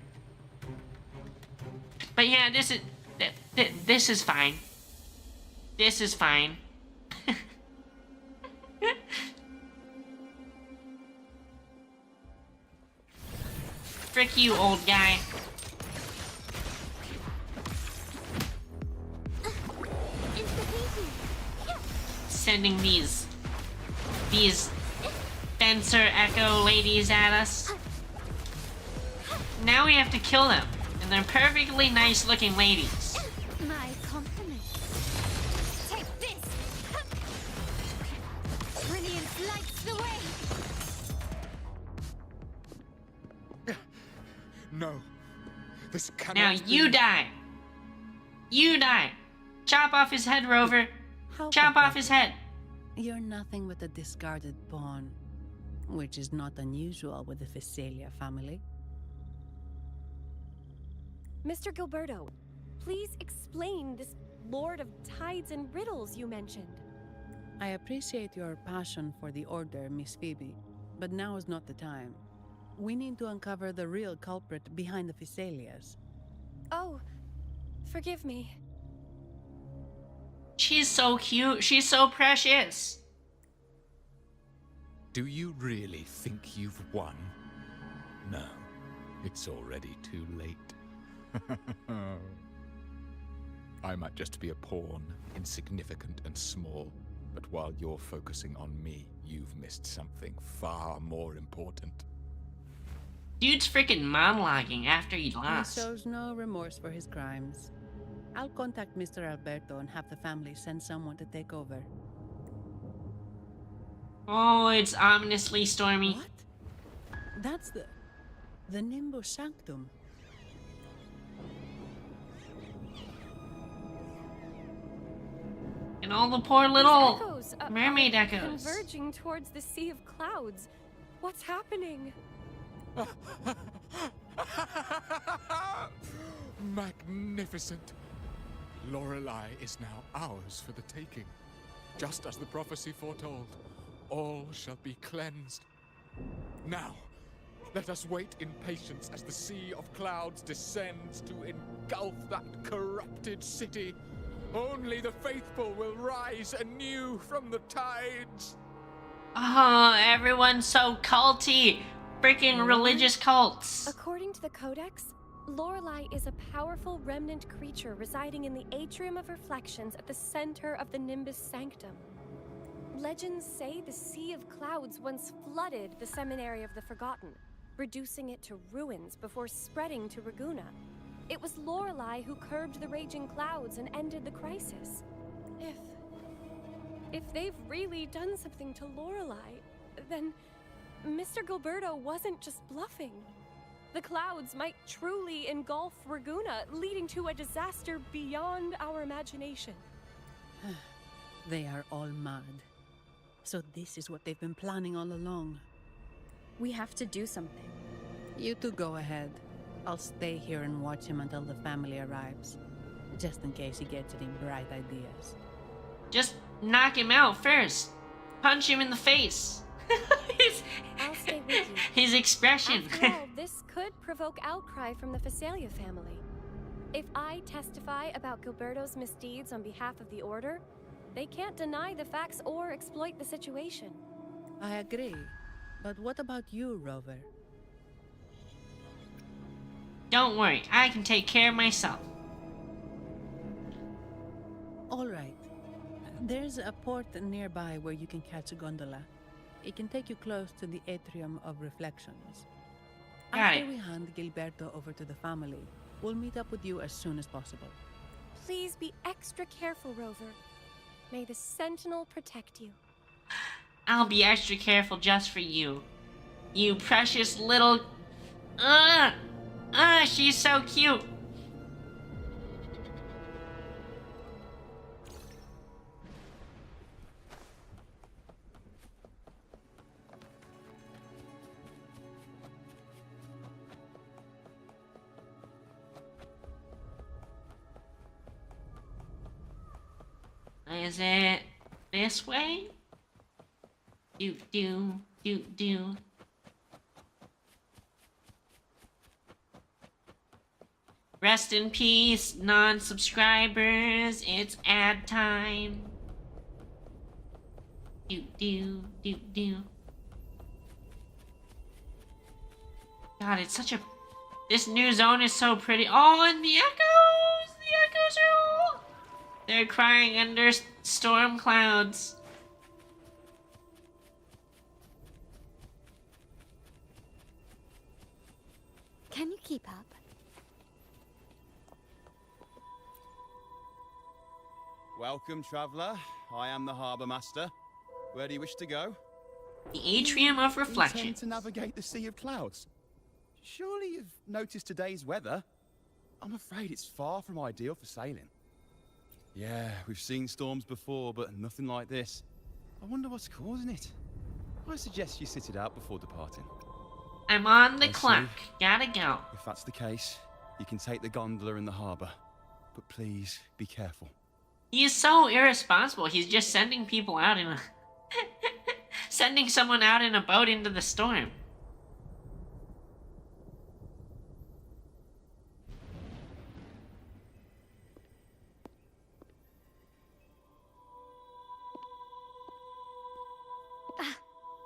But yeah, this is fine. This is fine. Frick you, old guy. Sending these fencer echo ladies at us. Now we have to kill them, and they're perfectly nice looking ladies. My compliments. Take this. Brilliance lights the way. No. This cannot Now you be. die. You die. Chop off his head, Rover. How Chop off his pathetic. head. You're nothing but a discarded pawn, which is not unusual with the Visalia family. Mr. Gilberto, please explain this Lord of Tides and Riddles you mentioned. I appreciate your passion for the Order, Miss Phoebe, but now is not the time. We need to uncover the real culprit behind the Visalias. Oh, forgive me. She's so cute. She's so precious. Do you really think you've won? No, it's already too late. I might just be a pawn, insignificant and small, but while you're focusing on me, you've missed something far more important. Dude's freaking monologuing after he He lost. shows no remorse for his crimes. I'll contact Mr. Alberto and have the family send someone to take over. Oh, it's ominously stormy. What? That's the Nimbus Sanctum. And all the poor These little echoes, mermaid are echoes. converging towards the Sea of Clouds. What's happening? Magnificent! Lorelei is now ours for the taking. Just as the prophecy foretold, all shall be cleansed. Now, let us wait in patience as the Sea of Clouds descends to engulf that corrupted city. Only the faithful will rise anew from the tides. Oh, everyone's so culty. Freaking religious cults. According to the Codex, Lorelei is a powerful remnant creature residing in the Atrium of Reflections at the center of the Nimbus Sanctum. Legends say the Sea of Clouds once flooded the Seminary of the Forgotten, reducing it to ruins before spreading to Raguna. It was Lorelei who curbed the raging clouds and ended the crisis. If they've really done something to Lorelei, then Mr. Gilberto wasn't just bluffing. The clouds might truly engulf Raguna, leading to a disaster beyond our imagination. They are all mad. So this is what they've been planning all along. We have to do something. You two go ahead. I'll stay here and watch him until the family arrives, just in case he gets any bright ideas. Just knock him out first. Punch him in the face. I'll stay with you. His expression. After all, this could provoke outcry from the Visalia family. If I testify about Gilberto's misdeeds on behalf of the Order, they can't deny the facts or exploit the situation. I agree. But what about you, Rover? Don't worry, I can take care of myself. All right. There's a port nearby where you can catch a gondola. It can take you close to the Atrium of Reflections. Got After it. we hand Gilberto over to the family, we'll meet up with you as soon as possible. Please be extra careful, Rover. May the Sentinel protect you. I'll be extra careful just for you. You precious little... she's so cute. Is it this way? Do. Rest in peace, non-subscribers. It's ad time. Do. God, it's such a... This new zone is so pretty. Oh, and the echoes! The echoes are all... They're crying under storm clouds. Can you keep up? Welcome, traveller. I am the Harbour Master. Where do you wish to go? The Atrium of Intend Reflection. to navigate the Sea of Clouds. Surely you've noticed today's weather? I'm afraid it's far from ideal for sailing. Yeah, we've seen storms before, but nothing like this. I wonder what's causing it. I suggest you sit it out before departing. I'm on the I see. clock. Gotta go. If that's the case, you can take the gondola in the harbour. But please, be careful. He's so irresponsible. He's just sending people out in a... sending someone out in a boat into the storm.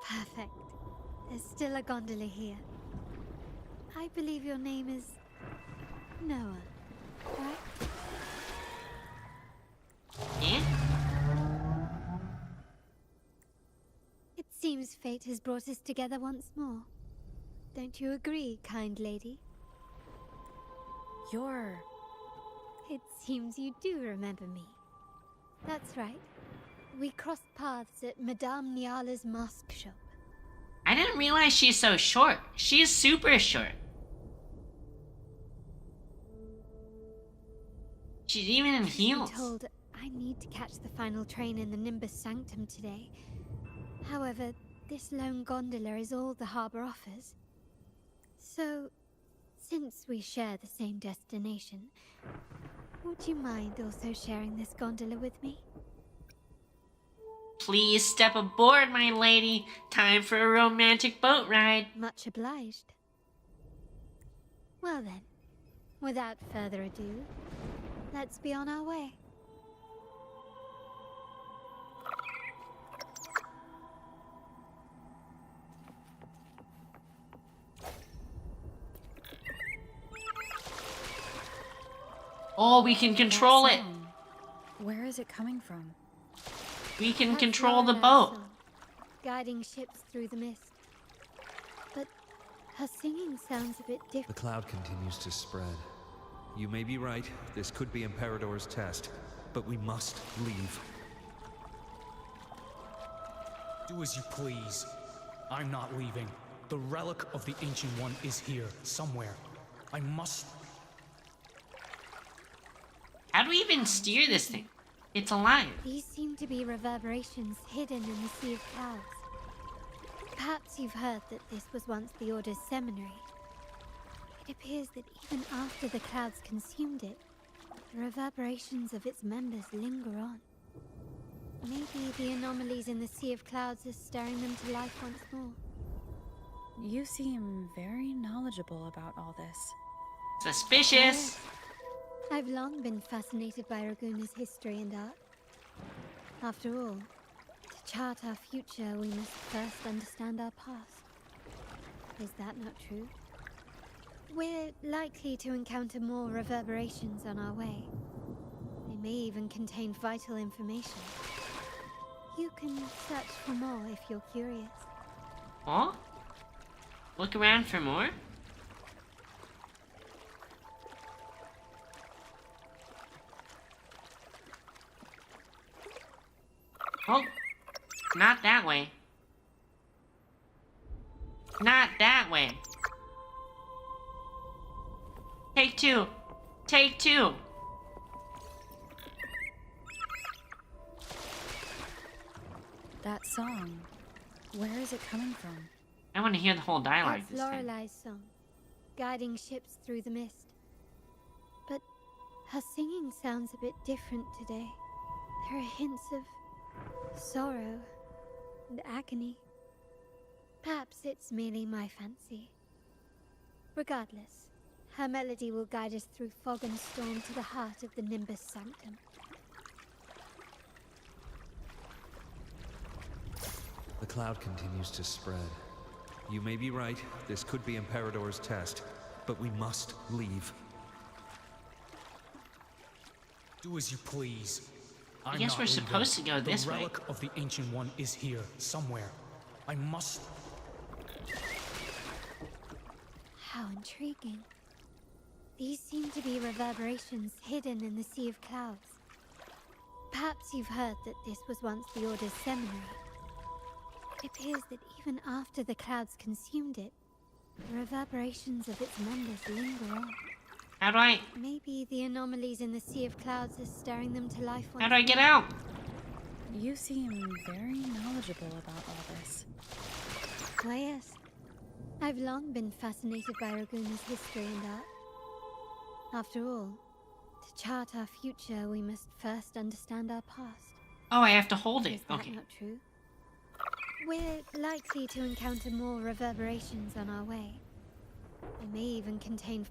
Perfect. There's still a gondola here. I believe your name is Noah, right? Yeah? It seems fate has brought us together once more. Don't you agree, kind lady? You're... It seems you do remember me. That's right. We crossed paths at Madame Niala's mask shop. I didn't realize she's so short. She's super short. She's even in heels. I'm told I need to catch the final train in the Nimbus Sanctum today. However, this lone gondola is all the harbour offers. So, since we share the same destination, would you mind also sharing this gondola with me? Please step aboard, my lady. Time for a romantic boat ride. Much obliged. Well then, without further ado, let's be on our way. Oh, we can control it. Song. Where is it coming from? We can That's control the Lorelai's boat. song, guiding ships through the mist. But her singing sounds a bit The different. cloud continues to spread. You may be right, this could be Imperador's test, but we must leave. Do as you please. I'm not leaving. The relic of the Ancient One is here, somewhere. I must... How do we even steer this thing? It's alive. These seem to be reverberations hidden in the Sea of Clouds. Perhaps you've heard that this was once the Order's seminary. It appears that even after the clouds consumed it, the reverberations of its members linger on. Maybe the anomalies in the Sea of Clouds are stirring them to life once more. You seem very knowledgeable about all this. Suspicious. I've long been fascinated by Raguna's history and art. After all, to chart our future, we must first understand our past. Is that not true? We're likely to encounter more reverberations on our way. They may even contain vital information. You can search for more if you're curious. Oh? Look around for more? Oh, not that way. Not that way. Take two. Take two. That song, where is it coming from? I want to hear the whole dialogue It's this time. Lorelai's song, guiding ships through the mist. But her singing sounds a bit different today. There are hints of sorrow and agony. Perhaps it's merely my fancy. Regardless, her melody will guide us through fog and storm to the heart of the Nimbus Sanctum. The cloud continues to spread. You may be right, this could be Imperador's test, but we must leave. Do as you please. I guess we're supposed to go this way. The relic of the Ancient One is here, somewhere. I must... How intriguing. These seem to be reverberations hidden in the Sea of Clouds. Perhaps you've heard that this was once the Order's seminary. It appears that even after the clouds consumed it, the reverberations of its members linger on. How do I... Maybe the anomalies in the Sea of Clouds are stirring them to life once How do I get more. out? You seem very knowledgeable about all this. Why, yes. I've long been fascinated by Raguna's history and art. After all, to chart our future, we must first understand our past. Oh, I have to hold it. Is that Okay. not true? We're likely to encounter more reverberations on our way. They may even contain...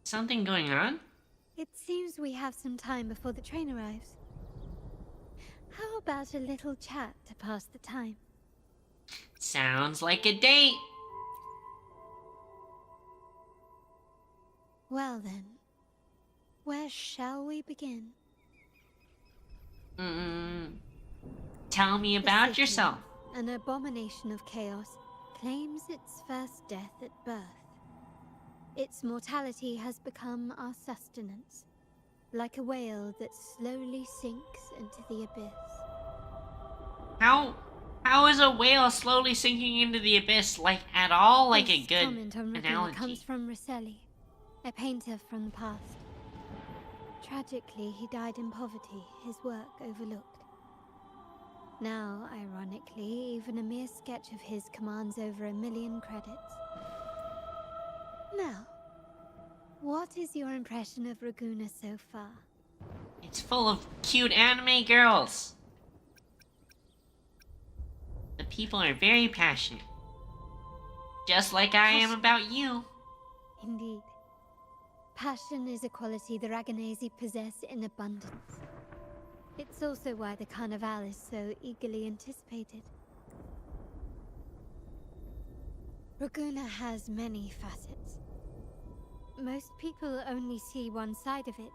Something going on? It seems we have some time before the train arrives. How about a little chat to pass the time? Sounds like a date. Well then, where shall we begin? Tell me The about city, yourself. An abomination of chaos, claims its first death at birth. Its mortality has become our sustenance, like a whale that slowly sinks into the abyss. How is a whale slowly sinking into the abyss? Like, at all? Like a This good comment on Raguna analogy. comes from Rosselli, a painter from the past. Tragically, he died in poverty, his work overlooked. Now, ironically, even a mere sketch of his commands over 1 million credits. Now, what is your impression of Raguna so far? It's full of cute anime girls. The people are very passionate. Just like I am about you. Indeed. Passion is a quality the Raganesi possess in abundance. It's also why the Carnival is so eagerly anticipated. Raguna has many facets. Most people only see one side of it,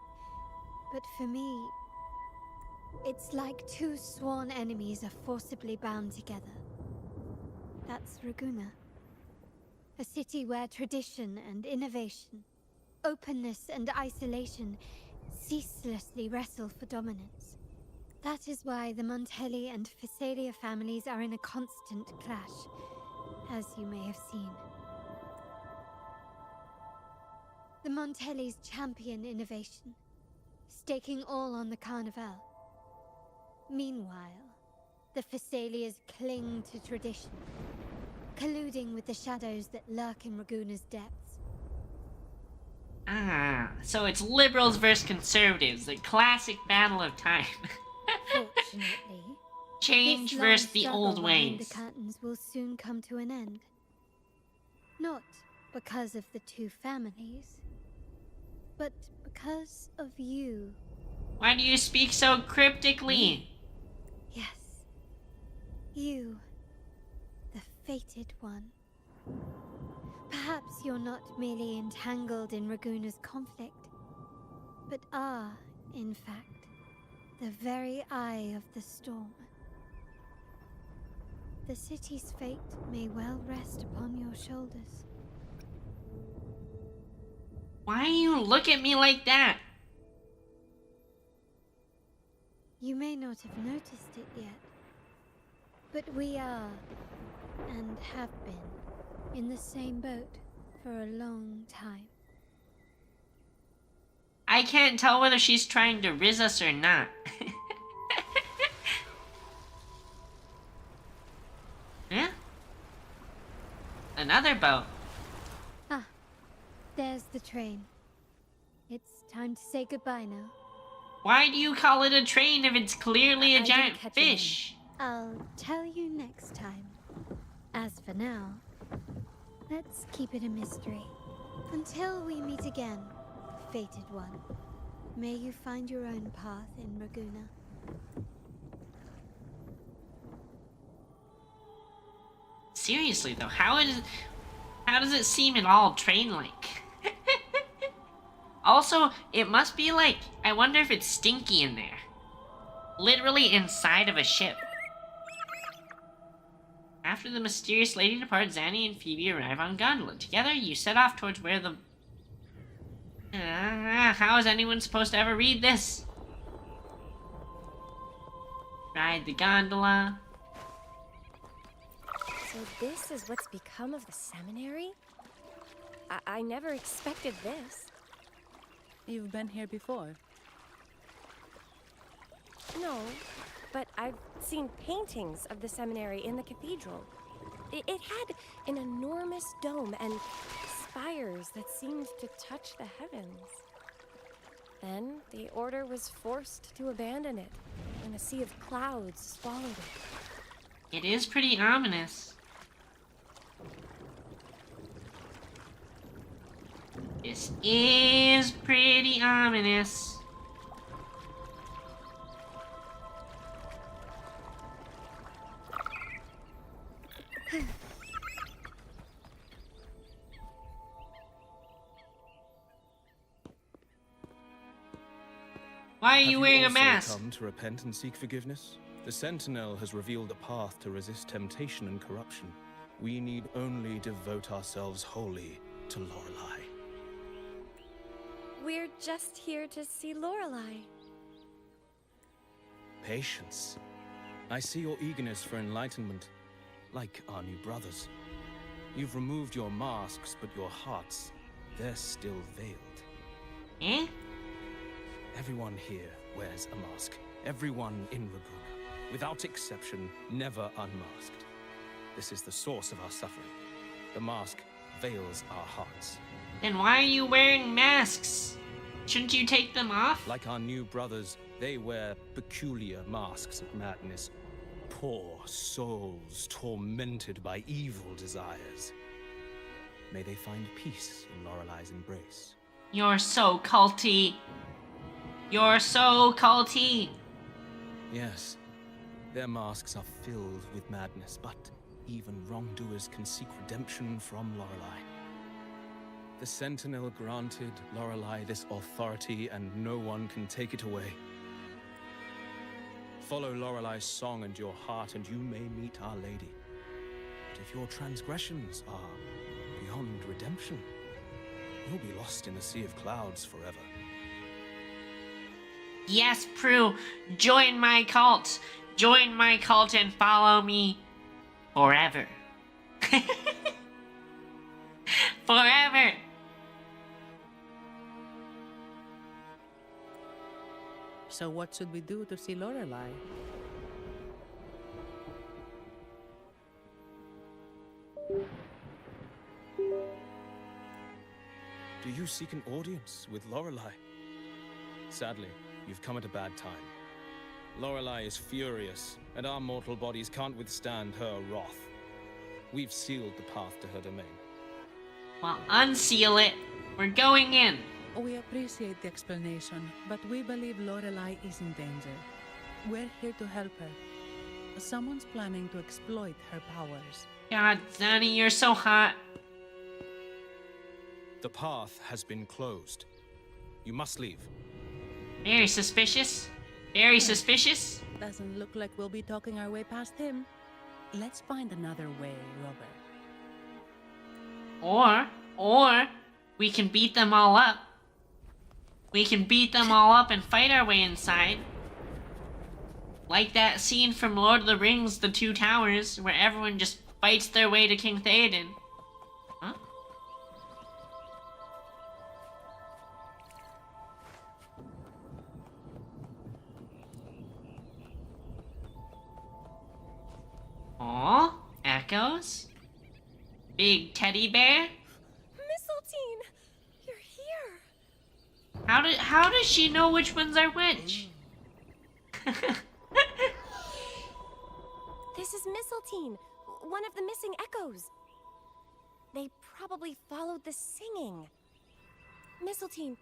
but for me, it's like two sworn enemies are forcibly bound together. That's Raguna. A city where tradition and innovation, openness and isolation ceaselessly wrestle for dominance. That is why the Montelli and Phasalia families are in a constant clash, as you may have seen. The Montellis champion innovation, staking all on the Carnival. Meanwhile, the Phasalias cling to tradition, colluding with the shadows that lurk in Raguna's depths. Ah, so it's liberals versus conservatives, the classic battle of time. Fortunately, Change this long versus the struggle old behind ways. the curtains will soon come to an end. Not because of the two families, but because of you. Why do you speak so cryptically? Yes. You. The fated one. Perhaps you're not merely entangled in Raguna's conflict, but are, in fact, the very eye of the storm. The city's fate may well rest upon your shoulders. Why do you look at me like that? You may not have noticed it yet, but we are, and have been, in the same boat for a long time. I can't tell whether she's trying to riz us or not. Yeah? Another boat. Ah, there's the train. It's time to say goodbye now. Why do you call it a train if it's clearly a I giant didn't catch your name. fish? I'll tell you next time. As for now, let's keep it a mystery. Until we meet again, fated one. May you find your own path in Raguna. Seriously though, how does it seem at all train-like? Also, it must be like, I wonder if it's stinky in there. Literally inside of a ship. After the mysterious lady departs, Zanny and Phoebe arrive on Gondola. Together, you set off towards where the... how is anyone supposed to ever read this? Ride the gondola. So this is what's become of the seminary? I never expected this. You've been here before. No, but I've seen paintings of the seminary in the cathedral. It had an enormous dome and spires that seemed to touch the heavens. Then the order was forced to abandon it when a sea of clouds swallowed it. It is pretty ominous. This is pretty ominous. Why are you wearing a mask? Come to repent and seek forgiveness? The Sentinel has revealed a path to resist temptation and corruption. We need only devote ourselves wholly to Lorelei. We're just here to see Lorelei. Patience. I see your eagerness for enlightenment, like our new brothers. You've removed your masks, but your hearts, they're still veiled. Eh? Everyone here wears a mask. Everyone in Rabuna, without exception, never unmasked. This is the source of our suffering. The mask veils our hearts. Then why are you wearing masks? Shouldn't you take them off? Like our new brothers, they wear peculiar masks of madness. Poor souls tormented by evil desires. May they find peace in Lorelei's embrace. You're so culty. You're so culty. Yes, their masks are filled with madness, but even wrongdoers can seek redemption from Lorelei. The Sentinel granted Lorelei this authority, and no one can take it away. Follow Lorelei's song and your heart, and you may meet Our Lady. But if your transgressions are beyond redemption, you'll be lost in the sea of clouds forever. Yes, Prue, join my cult. Join my cult and follow me forever. Forever. So what should we do to see Lorelei? Do you seek an audience with Lorelei? Sadly, you've come at a bad time. Lorelei is furious, and our mortal bodies can't withstand her wrath. We've sealed the path to her domain. Well, unseal it. We're going in. We appreciate the explanation, but we believe Lorelei is in danger. We're here to help her. Someone's planning to exploit her powers. God, Zanny, you're so hot. The path has been closed. You must leave. Very suspicious. Very suspicious. Doesn't look like we'll be talking our way past him. Let's find another way, Robert. Or we can beat them all up. We can beat them all up and fight our way inside. Like that scene from Lord of the Rings, The Two Towers, where everyone just fights their way to King Theoden. Huh? Aw, Echoes? Big teddy bear? Mistletoe, you're here. How does she know which ones are which? This is Mistletoe, one of the missing echoes. They probably followed the singing. Mistletoe,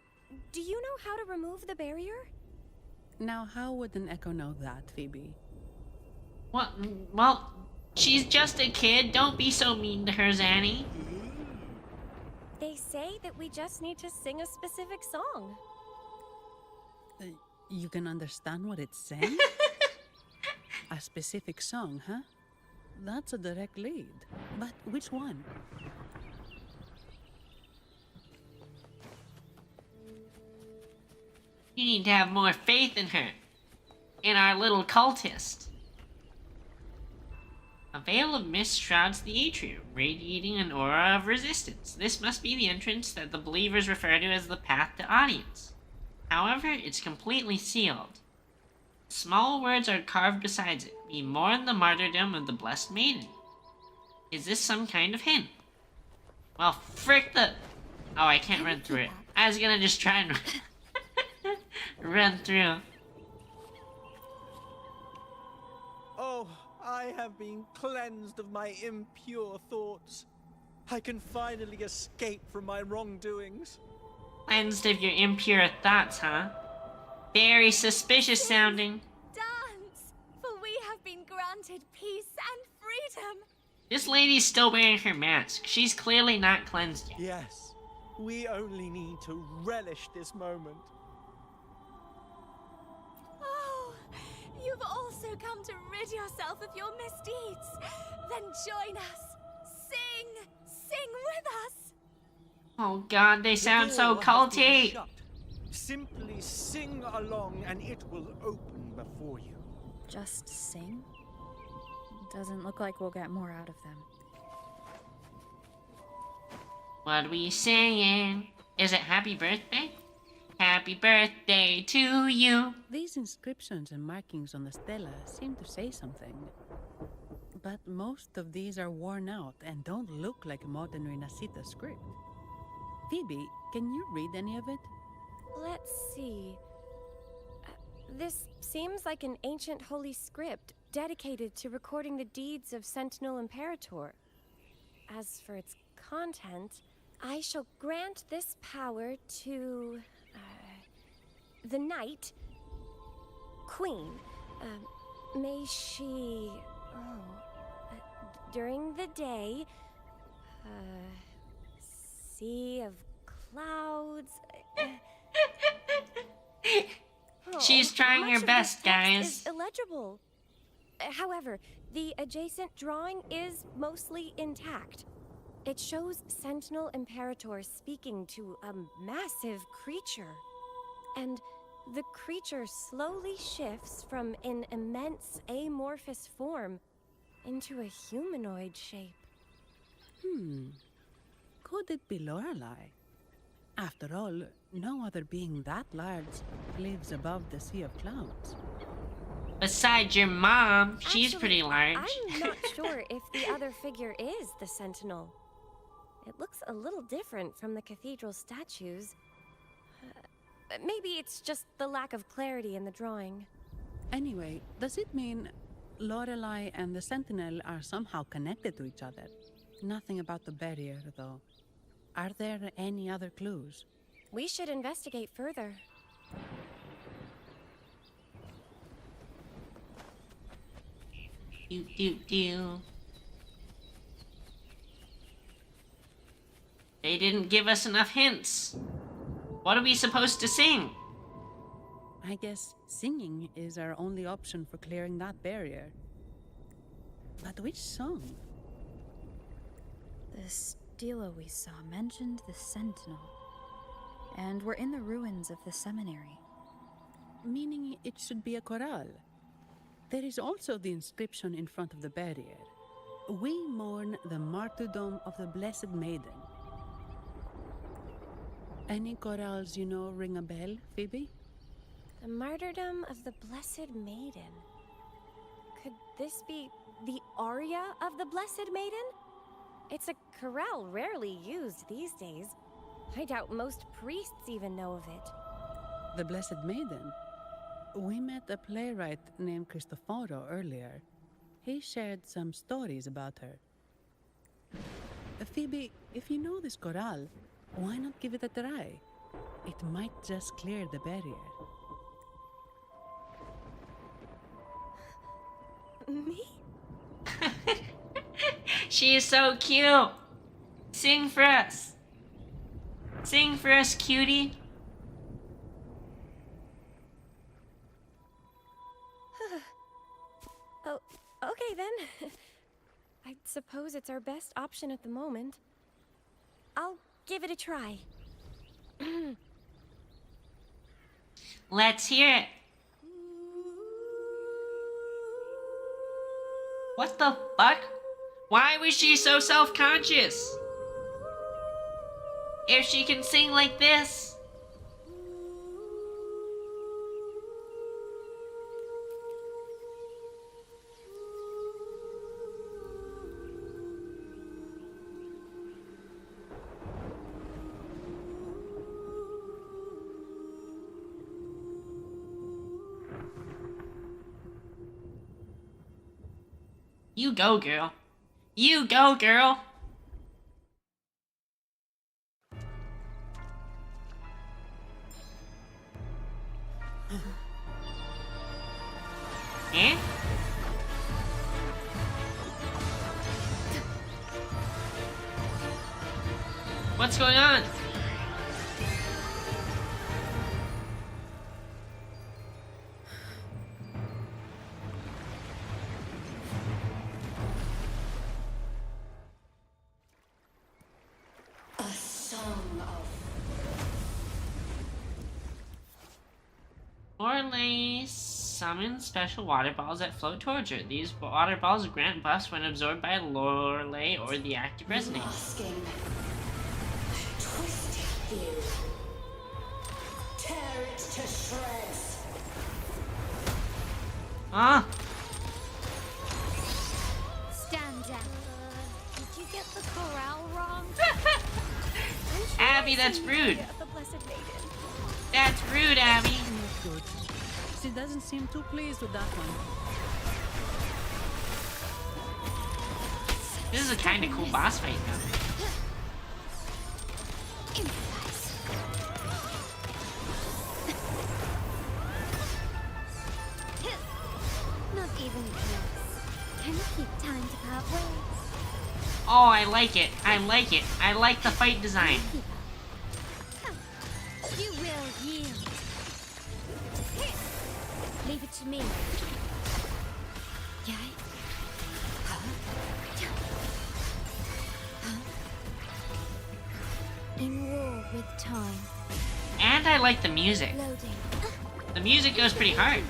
do you know how to remove the barrier? Now, how would an echo know that, Phoebe? What? Well, she's just a kid. Don't be so mean to her, Zanny. They say that we just need to sing a specific song. You can understand what it's saying? A specific song, huh? That's a direct lead. But which one? You need to have more faith in her. in our little cultist. A veil of mist shrouds the atrium, radiating an aura of resistance. This must be the entrance that the believers refer to as the path to audience. However, it's completely sealed. Small words are carved beside it. We mourn the martyrdom of the Blessed Maiden. Is this some kind of hint? Well, frick the... Oh, I can't run through it. I was gonna just try and run through. Oh, I have been cleansed of my impure thoughts. I can finally escape from my wrongdoings. Cleansed of your impure thoughts, huh? Very suspicious sounding. Dance! For we have been granted peace and freedom. This lady's still wearing her mask. She's clearly not cleansed yet. Yes, we only need to relish this moment. Oh, you've also come to rid yourself of your misdeeds. Then join us. Sing with us. Oh god, they sound so culty. Simply sing along and it will open before you. Just sing? Doesn't look like we'll get more out of them. What we singing? Is it happy birthday? Happy birthday to you. These inscriptions and markings on the stela seem to say something. But most of these are worn out and don't look like modern Renacita script. Phoebe, can you read any of it? Let's see. This seems like an ancient holy script dedicated to recording the deeds of Sentinel Imperator. As for its content, I shall grant this power to the Knight Queen. May she, during the day, sea of clouds. She's trying her Much of best, this text guys. is illegible. However, the adjacent drawing is mostly intact. It shows Sentinel Imperator speaking to a massive creature. And the creature slowly shifts from an immense amorphous form into a humanoid shape. Could it be Lorelei? After all, no other being that large lives above the sea of clouds. Besides your mom, she's Actually, pretty large. I'm not sure if the other figure is the Sentinel. It looks a little different from the cathedral statues. Maybe it's just the lack of clarity in the drawing. Anyway, does it mean Lorelei and the Sentinel are somehow connected to each other? Nothing about the barrier, though. Are there any other clues? We should investigate further. Do. They didn't give us enough hints. What are we supposed to sing? I guess singing is our only option for clearing that barrier. But which song? The stela we saw mentioned the Sentinel. And we're in the ruins of the seminary. Meaning it should be a chorale. There is also the inscription in front of the barrier. We mourn the martyrdom of the Blessed Maiden. Any chorales you know ring a bell, Phoebe? The martyrdom of the Blessed Maiden. Could this be the aria of the Blessed Maiden? It's a chorale rarely used these days. I doubt most priests even know of it. The Blessed Maiden? We met a playwright named Cristoforo earlier. He shared some stories about her. Phoebe, if you know this chorale, why not give it a try? It might just clear the barrier. Me? She is so cute. Sing for us. Sing for us, cutie. Oh, okay then. I suppose it's our best option at the moment. I'll give it a try. Let's hear it. What the fuck? Why was she so self-conscious? If she can sing like this. You go, girl. You go, girl. Eh? What's going on? Lorelei summons special water balls that float towards her. These water balls grant buffs when absorbed by Lorelei or the active resonate. Twisted you. Tear it to shreds. Ah! Stand down. Did you get the corral wrong? Abby, that's rude. The Blessed Maiden. That's rude, Abby. Good. She doesn't seem too pleased with that one. This is a kind of cool boss fight, though. Not even close. Can you keep time to part ways? Oh, I like it. I like it. I like the fight design. You will yield. Leave it to me. Yay? In war with time. And I like the music. Loading. The music goes pretty hard.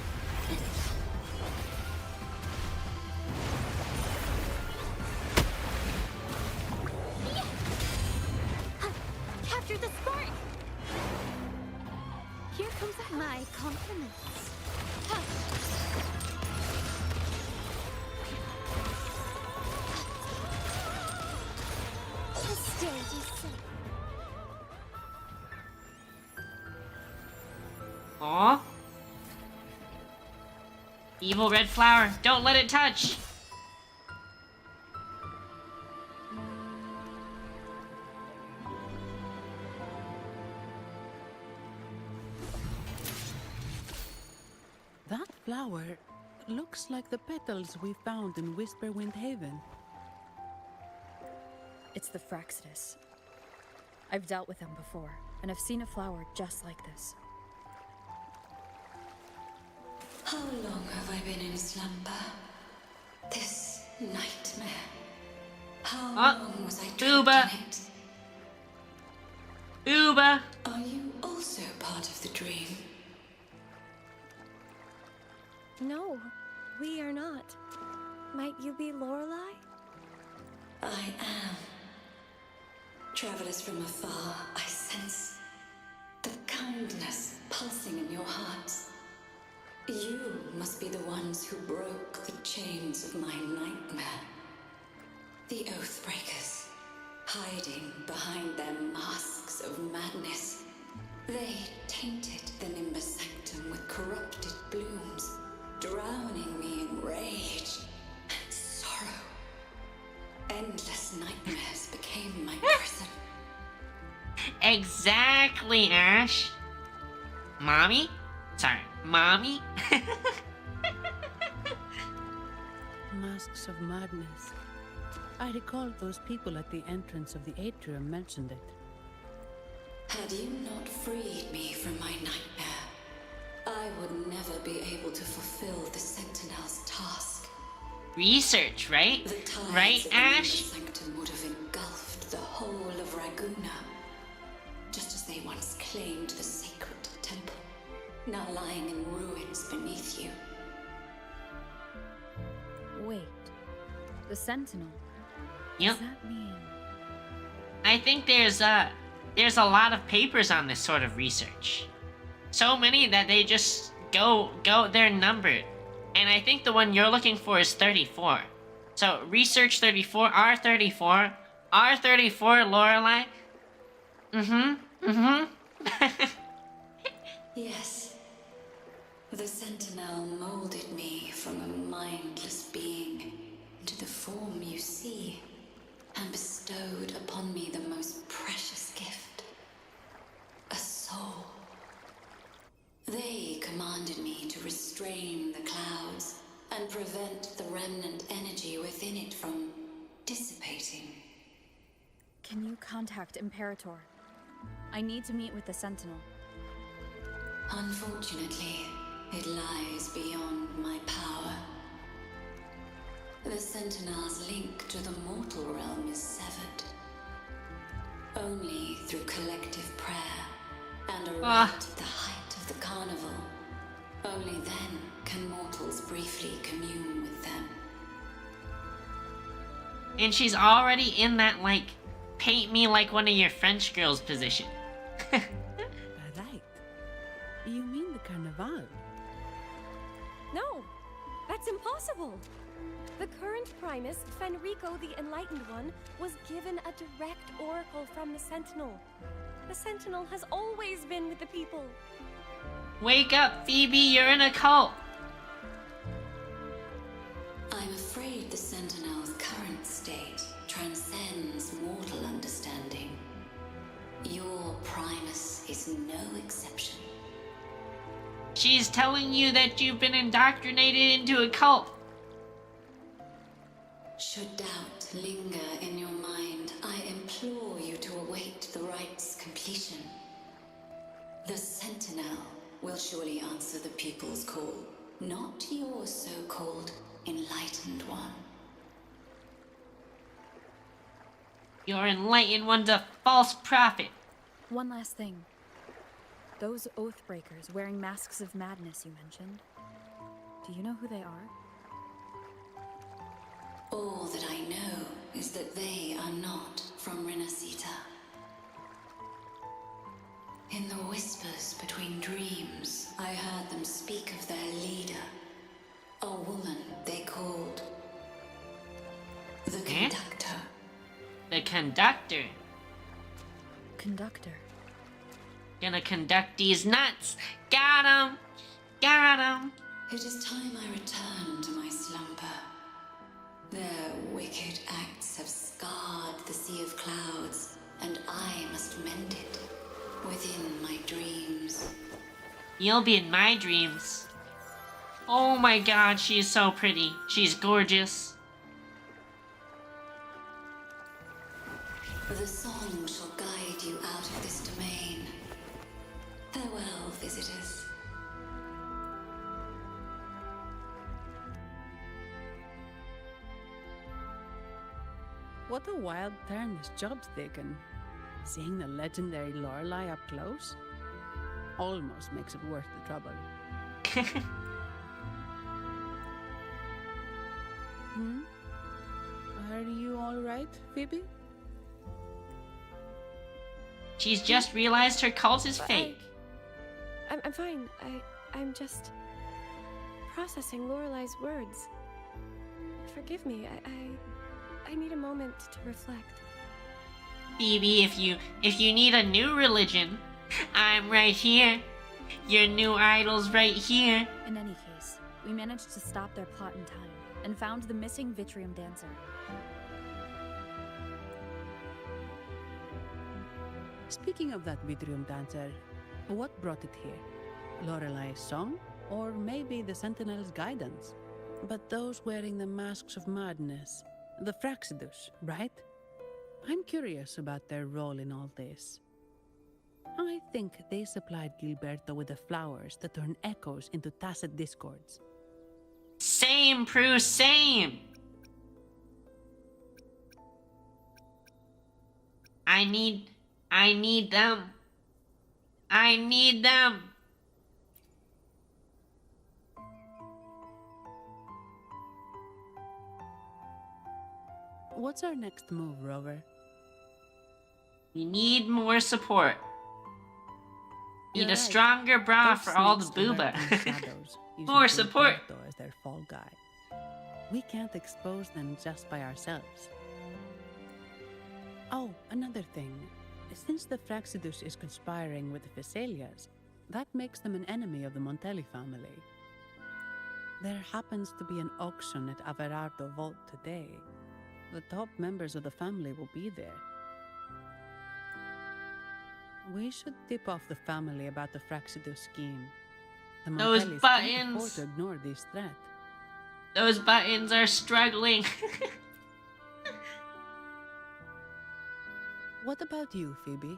Capture the spark! Here comes my compliments. The stage is set. Aw. Evil red flower. Don't let it touch. That flower looks like the petals we found in Whisperwind Haven. It's the Fraxidus. I've dealt with them before, and I've seen a flower just like this. How long have I been in slumber? This nightmare. How long was I trapped in it? Uba! Are you also part of the dream? No, we are not. Might you be Lorelei? I am. Travelers from afar, I sense the kindness pulsing in your hearts. You must be the ones who broke the chains of my nightmare. The Oathbreakers, hiding behind their masks of madness. They tainted the Nimbus Sanctum with corrupted blooms, drowning me in rage and sorrow. Endless nightmares became my prison. Exactly, Ash. Mommy? Sorry, Mommy? Masks of madness. I recall those people at the entrance of the atrium mentioned it. Had you not freed me from my nightmare, I would never be able to fulfill the Sentinel's task. Research, right? Right, Ash? The Sanctum would have engulfed the whole of Raguna, just as they once claimed the sacred temple, now lying in ruins beneath you. Wait, The Sentinel. Yep. Does that mean... I think there's a lot of papers on this sort of research. So many that they just go they're numbered. And I think the one you're looking for is 34. So research 34, R34, R34, Lorelei. Yes. The Sentinel molded me from a mindless being into the form you see, and bestowed upon me the most precious gift, a soul. They commanded me to restrain the clouds and prevent the remnant energy within it from dissipating. Can you contact Imperator? I need to meet with the Sentinel. Unfortunately, it lies beyond my power. The Sentinel's link to the mortal realm is severed. Only through collective prayer and a rite at the height of the carnival. Only then can mortals briefly commune with them. And she's already in that, like, paint me like one of your French girls position. Right. You mean the Carnival? No, that's impossible. The current Primus, Fenrico the Enlightened One, was given a direct oracle from the Sentinel. The Sentinel has always been with the people. Wake up, Phoebe, you're in a cult. I'm afraid the Sentinel's current state transcends mortal understanding. Your Primus is no exception. She's telling you that you've been indoctrinated into a cult. Should doubt linger in your mind, I implore you to await the rite's completion. The Sentinel will surely answer the people's call, not your so-called Enlightened One. Your Enlightened One's a false prophet. One last thing. Those Oathbreakers wearing masks of madness you mentioned. Do you know who they are? All that I know is that they are not from Renacita. In the whispers between dreams, I heard them speak of their leader, a woman they called the Conductor. The Conductor. Conductor. Gonna conduct these nuts. Got 'em. Got 'em. It is time I return to my slumber. Their wicked acts have scarred the Sea of Clouds, and I must mend it within my dreams. You'll be in my dreams. Oh my god, she is so pretty. She's gorgeous. The song shall guide you out of this domain. Farewell, visitors. What a wild turn this job's taken. Seeing the legendary Lorelei up close almost makes it worth the trouble. Are you all right, Phoebe? She's just realized her cult is fake. I'm fine. I'm just processing Lorelei's words. Forgive me. I need a moment to reflect. Phoebe, if you need a new religion, I'm right here. Your new idol's right here. In any case, we managed to stop their plot in time and found the missing Vitrium dancer. Speaking of that Vitrium dancer, what brought it here? Lorelei's song? Or maybe the Sentinel's guidance? But those wearing the masks of madness, the Fraxidus, right? I'm curious about their role in all this. I think they supplied Gilberto with the flowers that turn echoes into tacit discords. Same, Prue, same! I need them. I need them. What's our next move, Rover? We need more support. Need You're a right. stronger bra Those for all the snakes do lurk booba. in shadows, using More Gilberto support. as their fall guy. We can't expose them just by ourselves. Oh, another thing. Since the Fraxidus is conspiring with the Phassalias, that makes them an enemy of the Montelli family. There happens to be an auction at Averardo Vault today. The top members of the family will be there. We should tip off the family about the Fraxidus scheme. The Those Montellis can't afford buttons. to ignore this threat. Those buttons are struggling. What about you, Phoebe?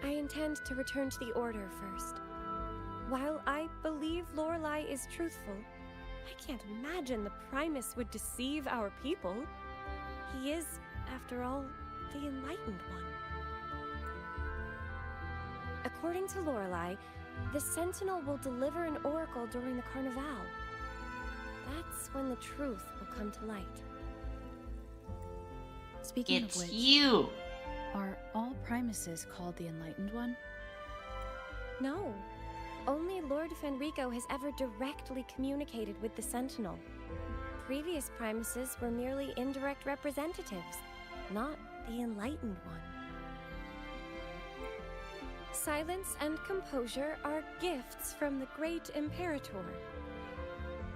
I intend to return to the Order first. While I believe Lorelei is truthful, I can't imagine the Primus would deceive our people. He is, after all, the Enlightened One. According to Lorelei, the Sentinel will deliver an oracle during the Carnival. That's when the truth will come to light. Speaking It's of which, you. are all Primuses called the Enlightened One? No. Only Lord Fenrico has ever directly communicated with the Sentinel. Previous Primuses were merely indirect representatives, not the Enlightened One. Silence and composure are gifts from the great Imperator.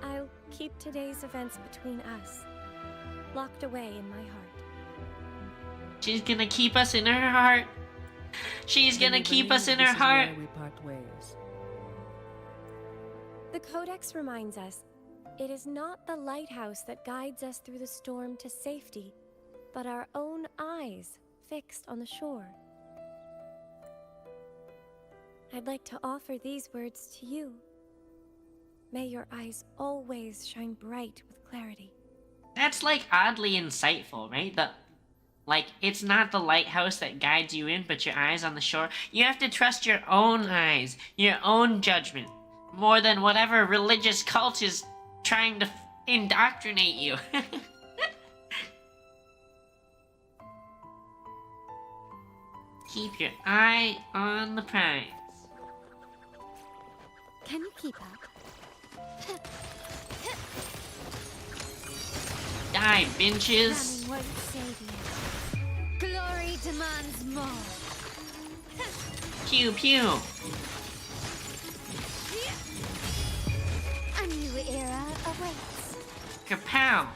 I'll keep today's events between us, locked away in my heart. She's gonna keep us in her heart. She's gonna keep us in her heart. We part ways. The Codex reminds us, it is not the lighthouse that guides us through the storm to safety, but our own eyes fixed on the shore. I'd like to offer these words to you. May your eyes always shine bright with clarity. That's like oddly insightful, right? It's not the lighthouse that guides you in, but your eyes on the shore. You have to trust your own eyes, your own judgment, more than whatever religious cult is trying to indoctrinate you. Keep your eye on the prize. Can you keep up? Die, benches. Running won't save you. Glory demands more. Pew pew. A new era awaits. Kapow.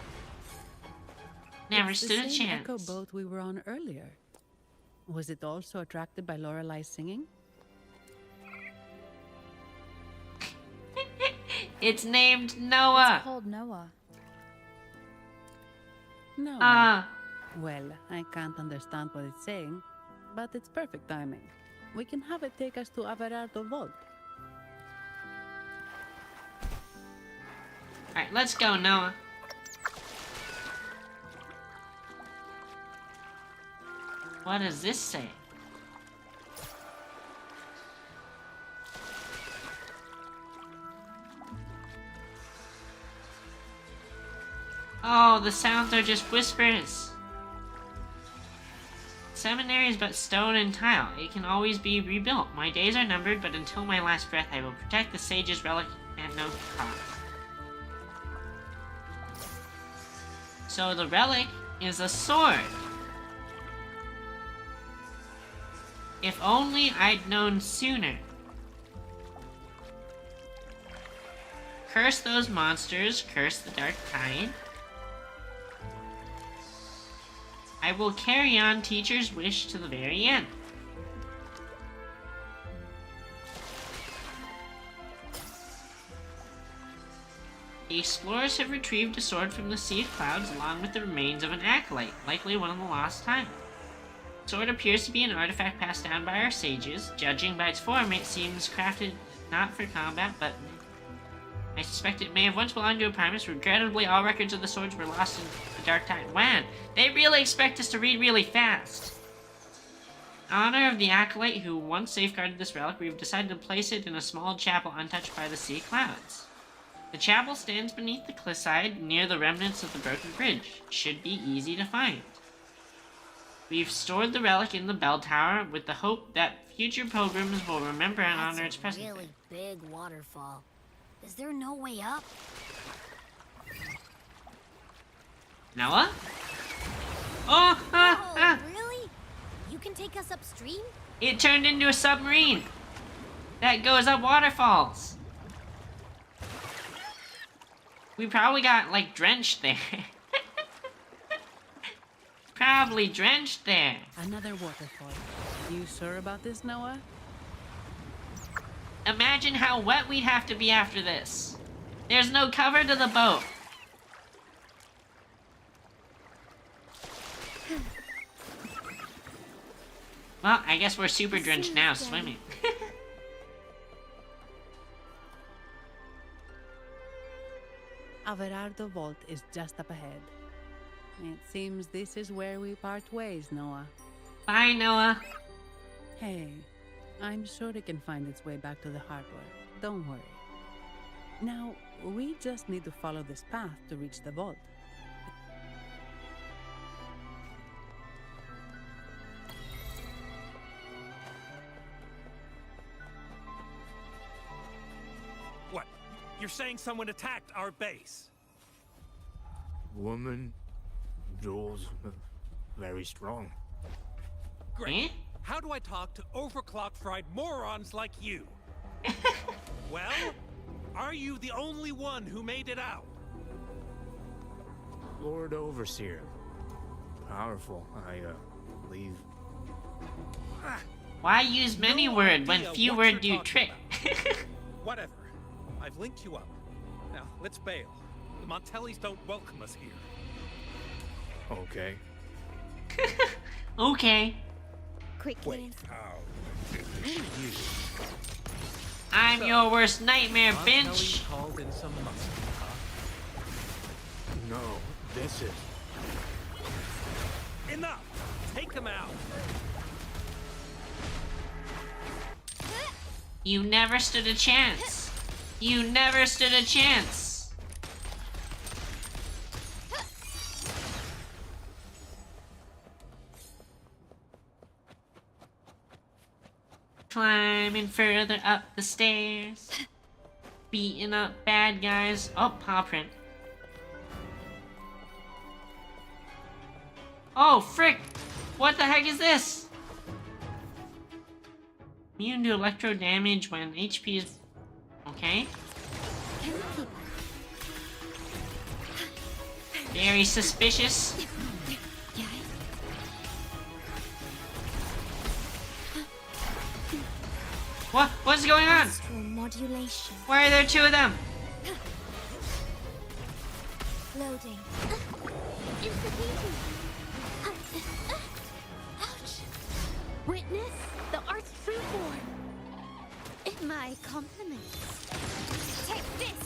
Never It's the stood a same chance. Echo boat we were on earlier. Was it also attracted by Lorelei's singing? It's named Noah. It's called Noah. No. Well, I can't understand what it's saying, but it's perfect timing. We can have it take us to Averardo Vault. Alright, let's go, Noah. What does this say? Oh, the sounds are just whispers. Seminary is but stone and tile. It can always be rebuilt. My days are numbered, but until my last breath, I will protect the sage's relic at no cost. So the relic is a sword. If only I'd known sooner. Curse those monsters, curse the dark tide. I will carry on teacher's wish to the very end. The explorers have retrieved a sword from the Sea of Clouds along with the remains of an acolyte, likely one of the lost time. The sword appears to be an artifact passed down by our sages. Judging by its form, it seems crafted not for combat, but I suspect it may have once belonged to a Primus. Regrettably, all records of the swords were lost in the dark tide. Man, they really expect us to read really fast. In honor of the acolyte who once safeguarded this relic, we've decided to place it in a small chapel untouched by the sea clouds. The chapel stands beneath the cliffside near the remnants of the broken bridge. Should be easy to find. We've stored the relic in the bell tower with the hope that future pilgrims will remember and honor its presence. Really big waterfall. Is there no way up? Noah? Oh, Whoa, really? You can take us upstream? It turned into a submarine that goes up waterfalls. We probably got, like, drenched there. Probably drenched there. Another waterfall. You sure about this, Noah? Imagine how wet we'd have to be after this. There's no cover to the boat. Well, I guess we're super drenched now, swimming. Averardo Vault is just up ahead. It seems this is where we part ways, Noah. Bye, Noah. Hey, I'm sure it can find its way back to the hardware. Don't worry. Now, we just need to follow this path to reach the vault. What? You're saying someone attacked our base? Woman, Jules, very strong. Great. How do I talk to overclock-fried morons like you? Well, are you the only one who made it out? Lord Overseer. Powerful, I believe. Why use many word when few word do trick? Whatever. I've linked you up. Now, let's bail. The Montellis don't welcome us here. Okay. Okay. Quickly. I'm your worst nightmare, Montelli bitch. called in some muscle, huh? No, this is... Enough! Take them out! You never stood a chance. You never stood a chance. Climbing further up the stairs. Beating up bad guys. Oh, paw print. Oh, frick! What the heck is this? Immune to electro damage when HP is... Okay. Very suspicious. What's going on? Modulation. Why are there two of them? Loading. Ouch. Witness the Arts Freeborn. My compliments. Take this.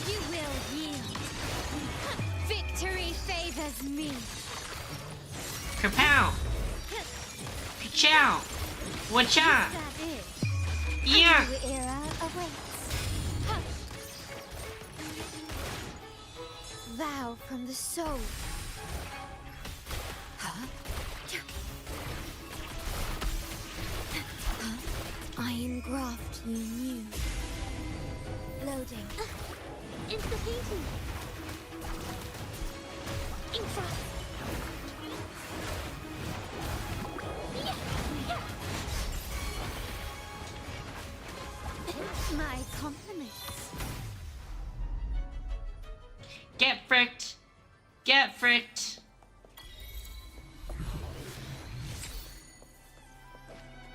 You will yield. Victory favors me. Kapow! Ka-chow! Watcha! That is. Yeah! A new era awaits. Vow from the soul. I engraft you new. Loading. Into the painting. Infra. My compliments. Get fricked! Get fricked!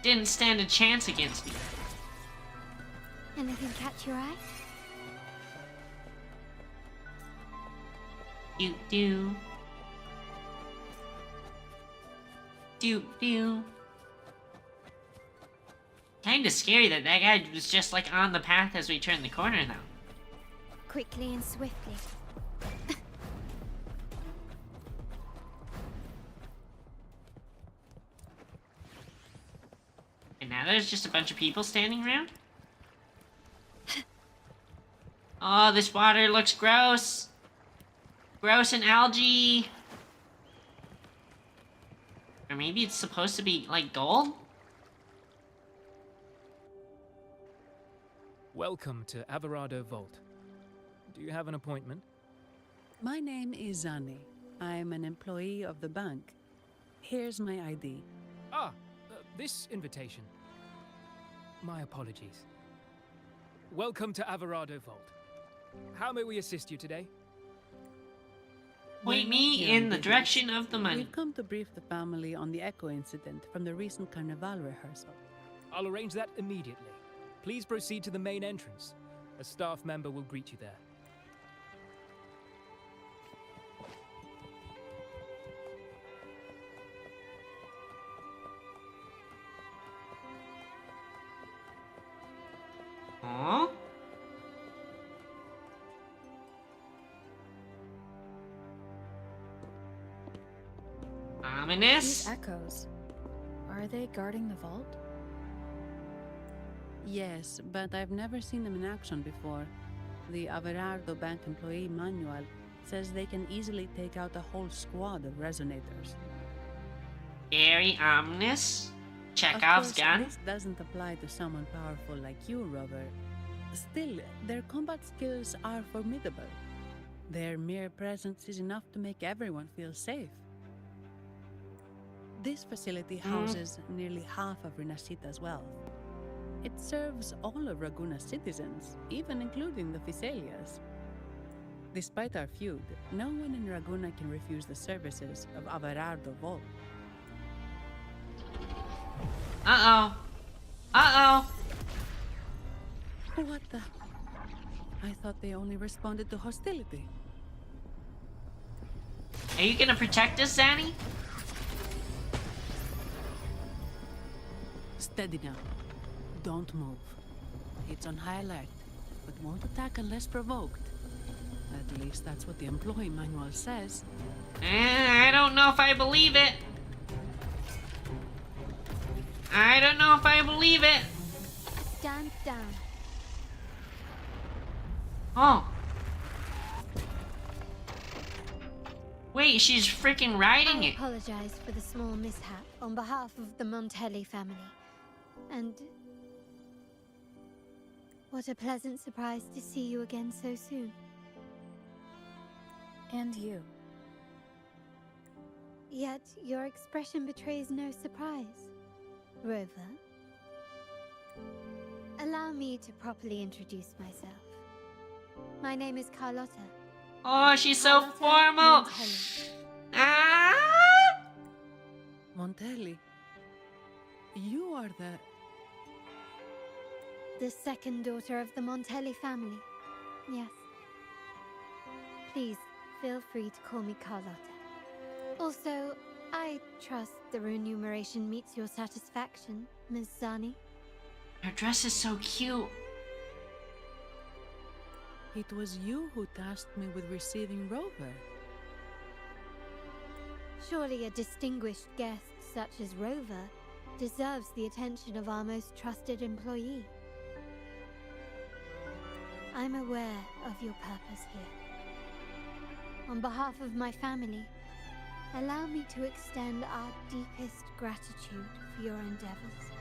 Didn't stand a chance against me. Anything catch your eye? Doop doo. Doop doo. Kinda scary that that guy was just like on the path as we turned the corner though. Quickly and swiftly. And now there's just a bunch of people standing around? Oh, this water looks gross. Gross and algae. Or maybe it's supposed to be like gold? Welcome to Averado Vault. Do you have an appointment? My name is Zani. I'm an employee of the bank. Here's my ID. This invitation. My apologies. Welcome to Averado Vault. How may we assist you today? Point me in the direction of the money. We've come to brief the family on the Echo incident from the recent Carnival rehearsal. I'll arrange that immediately. Please proceed to the main entrance. A staff member will greet you there. Huh? Ominous? These echoes. Are they guarding the vault? Yes, but I've never seen them in action before. The Averardo Bank employee manual says they can easily take out a whole squad of resonators. Very ominous. Chekhov's Of course, gun. this doesn't apply to someone powerful like you, Rover. Still, their combat skills are formidable. Their mere presence is enough to make everyone feel safe. This facility houses nearly half of Renacita's wealth. It serves all of Raguna's citizens, even including the Physaelias. Despite our feud, no one in Raguna can refuse the services of Averardo Vault. Uh-oh. Uh-oh. What the? I thought they only responded to hostility. Are you gonna protect us, Zanny? Steady now. Don't move. It's on high alert, but won't attack unless provoked. At least that's what the employee manual says. I don't know if I believe it. I don't know if I believe it. Stand down. Oh. Wait, she's freaking riding I it. apologize for the small mishap on behalf of the Montelli family. And what a pleasant surprise to see you again so soon. And you. Yet your expression betrays no surprise, Rover. Allow me to properly introduce myself. My name is Carlotta. Oh, she's so formal. Montelli. Ah! Montelli, you are The second daughter of the Montelli family. Yes. Please, feel free to call me Carlotta. Also, I trust the remuneration meets your satisfaction, Ms. Zani. Her dress is so cute. It was you who tasked me with receiving Rover. Surely a distinguished guest such as Rover deserves the attention of our most trusted employee. I'm aware of your purpose here. On behalf of my family, allow me to extend our deepest gratitude for your endeavors.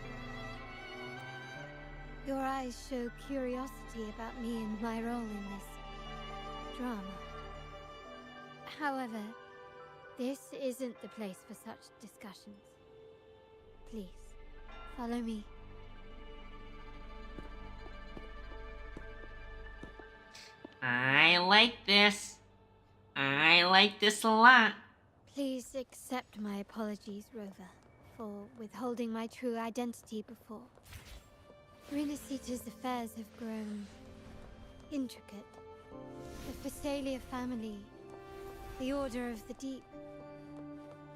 Your eyes show curiosity about me and my role in this drama. However, this isn't the place for such discussions. Please, follow me. I like this. I like this a lot. Please accept my apologies, Rover, for withholding my true identity before. Renacita's affairs have grown intricate. The Physaelia family, the Order of the Deep.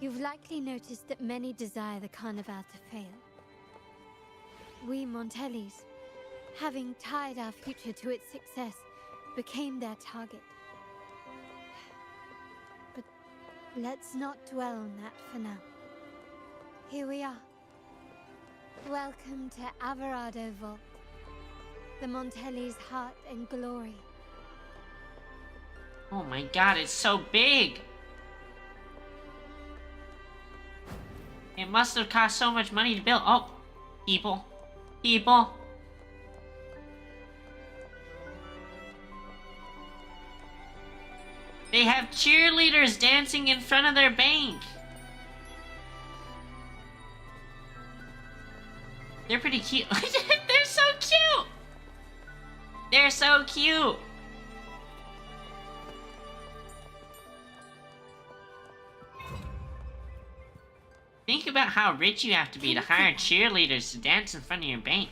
You've likely noticed that many desire the Carnival to fail. We Montellis, having tied our future to its success, became their target. But let's not dwell on that for now. Here we are. Welcome to Averardo Vault, the Montelli's heart and glory. Oh my god, it's so big! It must have cost so much money to build. Oh, people. People. They have cheerleaders dancing in front of their bank. They're pretty cute. They're so cute! They're so cute! Think about how rich you have to be to hire cheerleaders to dance in front of your bank.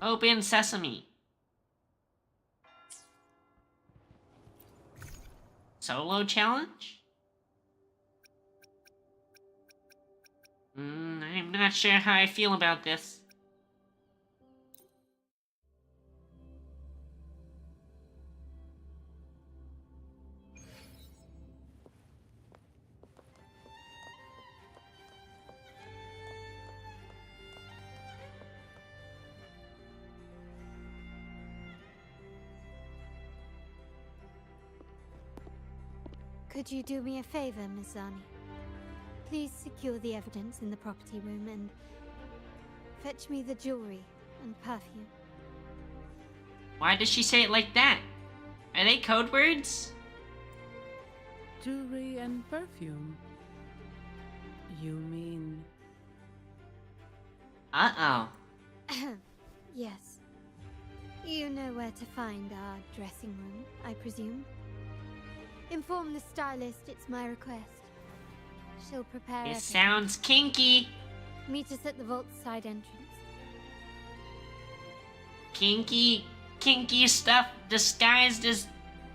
Open sesame. Solo challenge? I'm not sure how I feel about this. Could you do me a favor, Miss Zani? Please secure the evidence in the property room and fetch me the jewelry and perfume. Why does she say it like that? Are they code words? Jewelry and perfume? You mean... Uh-oh. Yes. You know where to find our dressing room, I presume? Inform the stylist it's my request. She'll prepare It everything. sounds kinky. Meet us at the vault's side entrance. Kinky stuff disguised as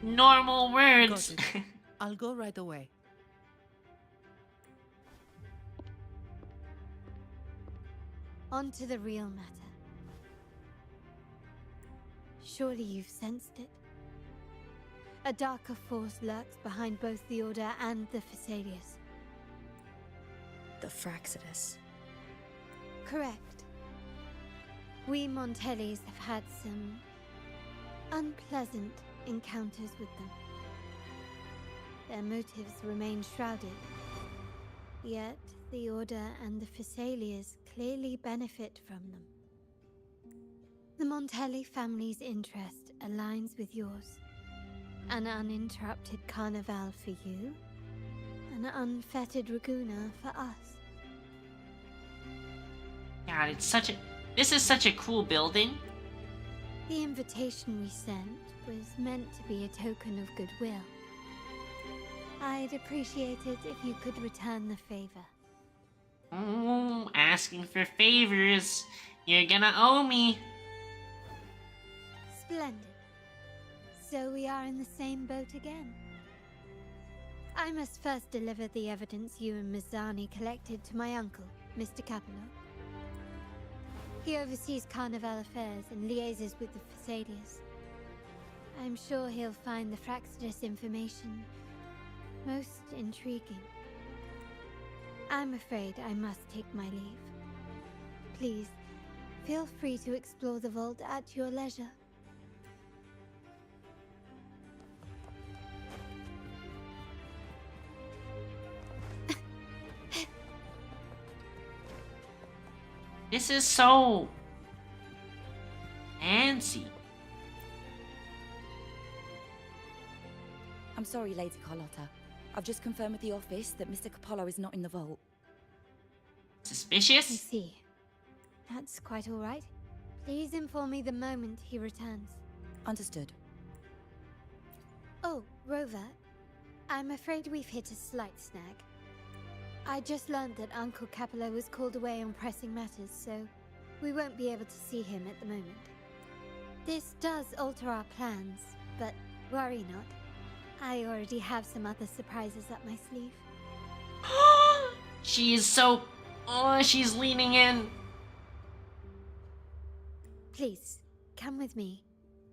normal words. Got it. I'll go right away. On to the real matter. Surely you've sensed it. A darker force lurks behind both the Order and the Phasaelius. The Fraxidus. Correct. We Montellis have had some unpleasant encounters with them. Their motives remain shrouded. Yet, the Order and the Phasaelius clearly benefit from them. The Montelli family's interest aligns with yours. An uninterrupted carnival for you, an unfettered Raguna for us. God, it's such a... This is such a cool building. The invitation we sent was meant to be a token of goodwill. I'd appreciate it if you could return the favor. Oh, asking for favors. You're gonna owe me. Splendid. So we are in the same boat again. I must first deliver the evidence you and Miss Zani collected to my uncle, Mr. Capello. He oversees Carnival affairs and liaises with the Phasaelius. I'm sure he'll find the Fraxidus information most intriguing. I'm afraid I must take my leave. Please, feel free to explore the vault at your leisure. This is so... fancy. I'm sorry, Lady Carlotta. I've just confirmed with the office that Mr. Capello is not in the vault. Suspicious? I see. That's quite all right. Please inform me the moment he returns. Understood. Oh, Rover. I'm afraid we've hit a slight snag. I just learned that Uncle Capello was called away on pressing matters, so we won't be able to see him at the moment. This does alter our plans, but worry not. I already have some other surprises up my sleeve. She is so... Oh, she's leaning in. Please, come with me.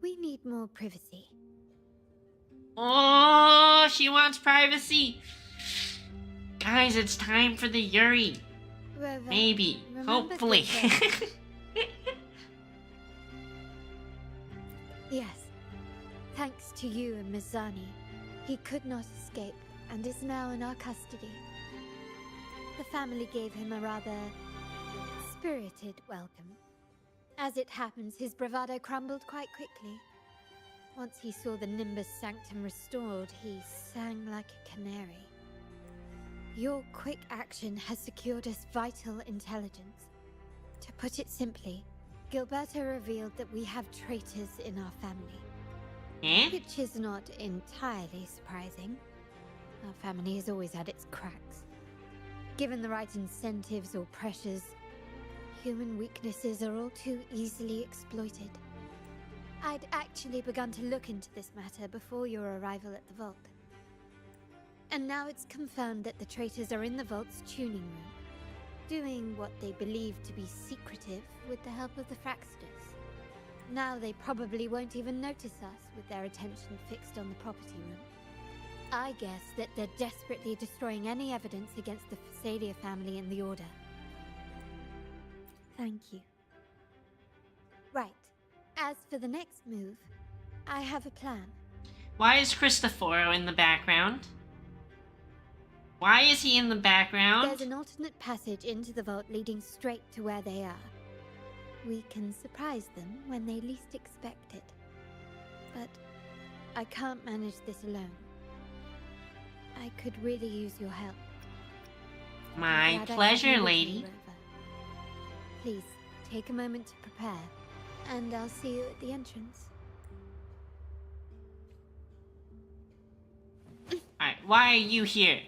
We need more privacy. Oh, she wants privacy. Guys, it's time for the Yuri. Rover, Maybe. remember Hopefully. Gilberto? Yes. Thanks to you and Mizani, he could not escape and is now in our custody. The family gave him a rather spirited welcome. As it happens, his bravado crumbled quite quickly. Once he saw the Nimbus Sanctum restored, he sang like a canary. Your quick action has secured us vital intelligence. To put it simply, Gilberto revealed that we have traitors in our family. Which is not entirely surprising. Our family has always had its cracks. Given the right incentives or pressures, human weaknesses are all too easily exploited. I'd actually begun to look into this matter before your arrival at the vault. And now it's confirmed that the traitors are in the vault's tuning room, doing what they believe to be secretive with the help of the Fraxters. Now they probably won't even notice us with their attention fixed on the property room. I guess that they're desperately destroying any evidence against the Phasalia family and the Order. Thank you. Right. As for the next move, I have a plan. Why is Cristoforo in the background? Why is he in the background? There's an alternate passage into the vault leading straight to where they are. We can surprise them when they least expect it. But I can't manage this alone. I could really use your help. My Glad I pleasure, have you with lady. me, Rover. Please, take a moment to prepare, and I'll see you at the entrance. Alright, why are you here?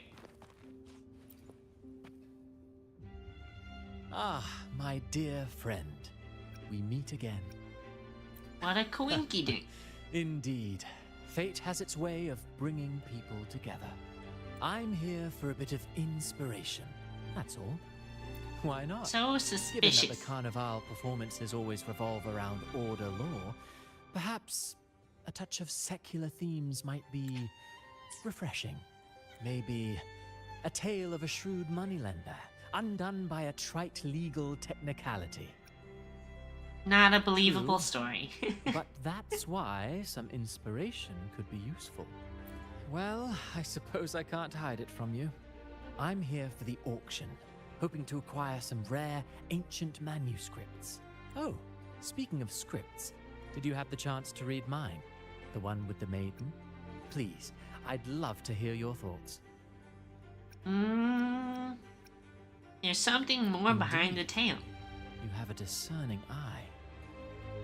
Ah, my dear friend. We meet again. What a coinkydink. Indeed. Fate has its way of bringing people together. I'm here for a bit of inspiration. That's all. Why not? So Given suspicious. that the Carnival performances always revolve around order law, perhaps a touch of secular themes might be refreshing. Maybe a tale of a shrewd moneylender, undone by a trite legal technicality. Not a believable True. story. But that's why some inspiration could be useful. Well, I suppose I can't hide it from you. I'm here for the auction, hoping to acquire some rare, ancient manuscripts. Oh, speaking of scripts, did you have the chance to read mine? The one with the maiden? Please, I'd love to hear your thoughts. There's something more behind the tale. You have a discerning eye.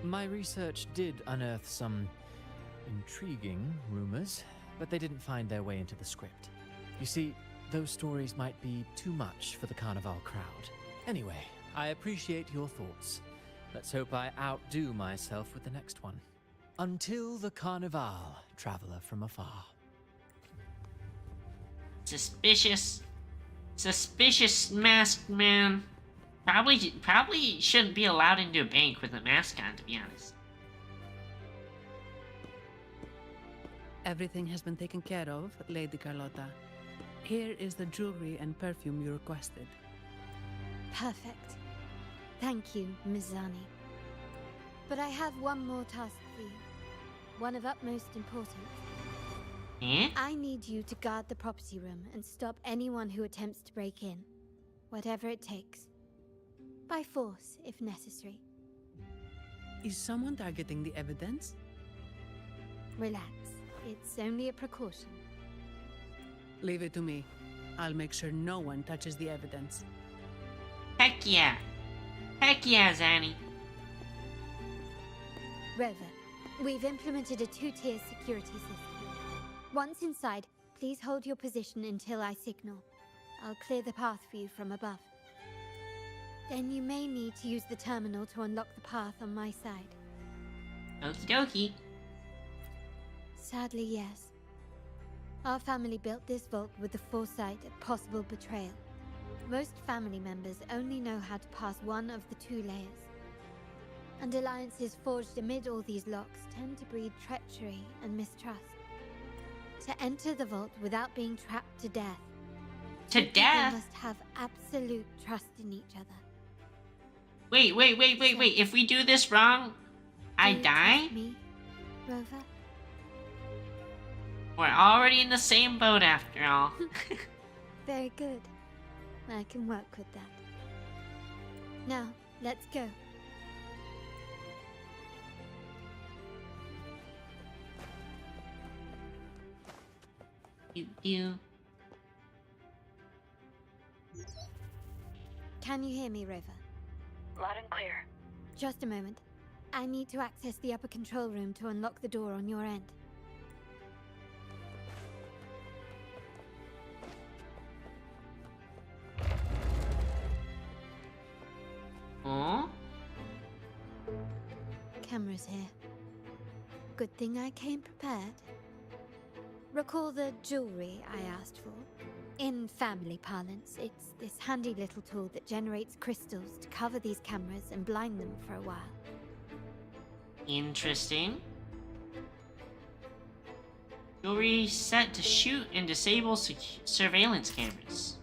My research did unearth some intriguing rumors, but they didn't find their way into the script. You see, those stories might be too much for the Carnival crowd. Anyway, I appreciate your thoughts. Let's hope I outdo myself with the next one. Until the Carnival, traveler from afar. Suspicious masked man. Probably shouldn't be allowed into a bank with a mask on, to be honest. Everything has been taken care of, Lady Carlotta. Here is the jewelry and perfume you requested. Perfect. Thank you, Mizani. But I have one more task for you. One of utmost importance. I need you to guard the property room and stop anyone who attempts to break in. Whatever it takes. By force, if necessary. Is someone targeting the evidence? Relax. It's only a precaution. Leave it to me. I'll make sure no one touches the evidence. Heck yeah. Heck yeah, Zanny. Rover, we've implemented a 2-tier security system. Once inside, please hold your position until I signal. I'll clear the path for you from above. Then you may need to use the terminal to unlock the path on my side. Okie dokie. Sadly, yes. Our family built this vault with the foresight of possible betrayal. Most family members only know how to pass one of the 2 layers. And alliances forged amid all these locks tend to breed treachery and mistrust. To enter the vault without being trapped to death, to You death. must have absolute trust in each other. Wait. If we do this wrong, I Do you die? trust me, Rover? We're already in the same boat after all. Very good. I can work with that. Now, let's go. You. Can you hear me, Rover? Loud and clear. Just a moment. I need to access the upper control room to unlock the door on your end. Huh? Cameras here. Good thing I came prepared. Recall the jewelry I asked for? In family parlance, it's this handy little tool that generates crystals to cover these cameras and blind them for a while. Interesting. Jewelry set to shoot and disable surveillance cameras.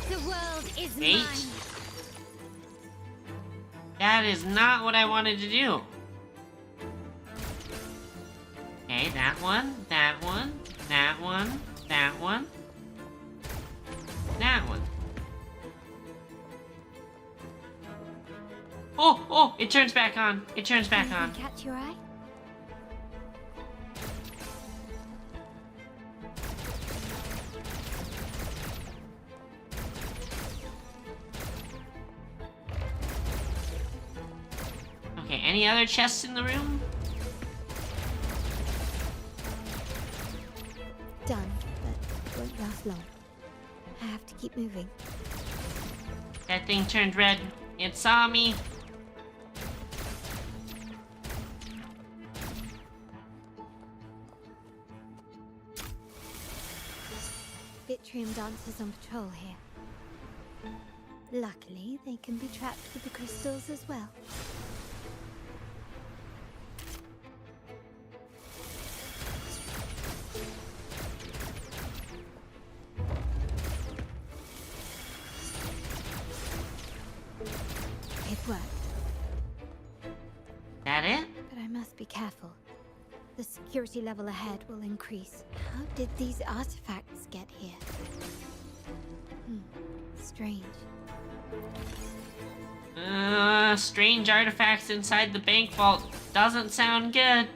The world is Wait. mine. That is not what I wanted to do. Okay, that one, that one, that one, that one, that one. Oh, it turns back on. It turns back on. Anything catch your eye? Okay, any other chests in the room? Done, but won't last long. I have to keep moving. That thing turned red. It saw me. Vitrium dancers on patrol here. Luckily, they can be trapped with the crystals as well. It worked. That it? But I must be careful. The security level ahead will increase. How did these artifacts get here? Strange. Strange artifacts inside the bank vault. Doesn't sound good.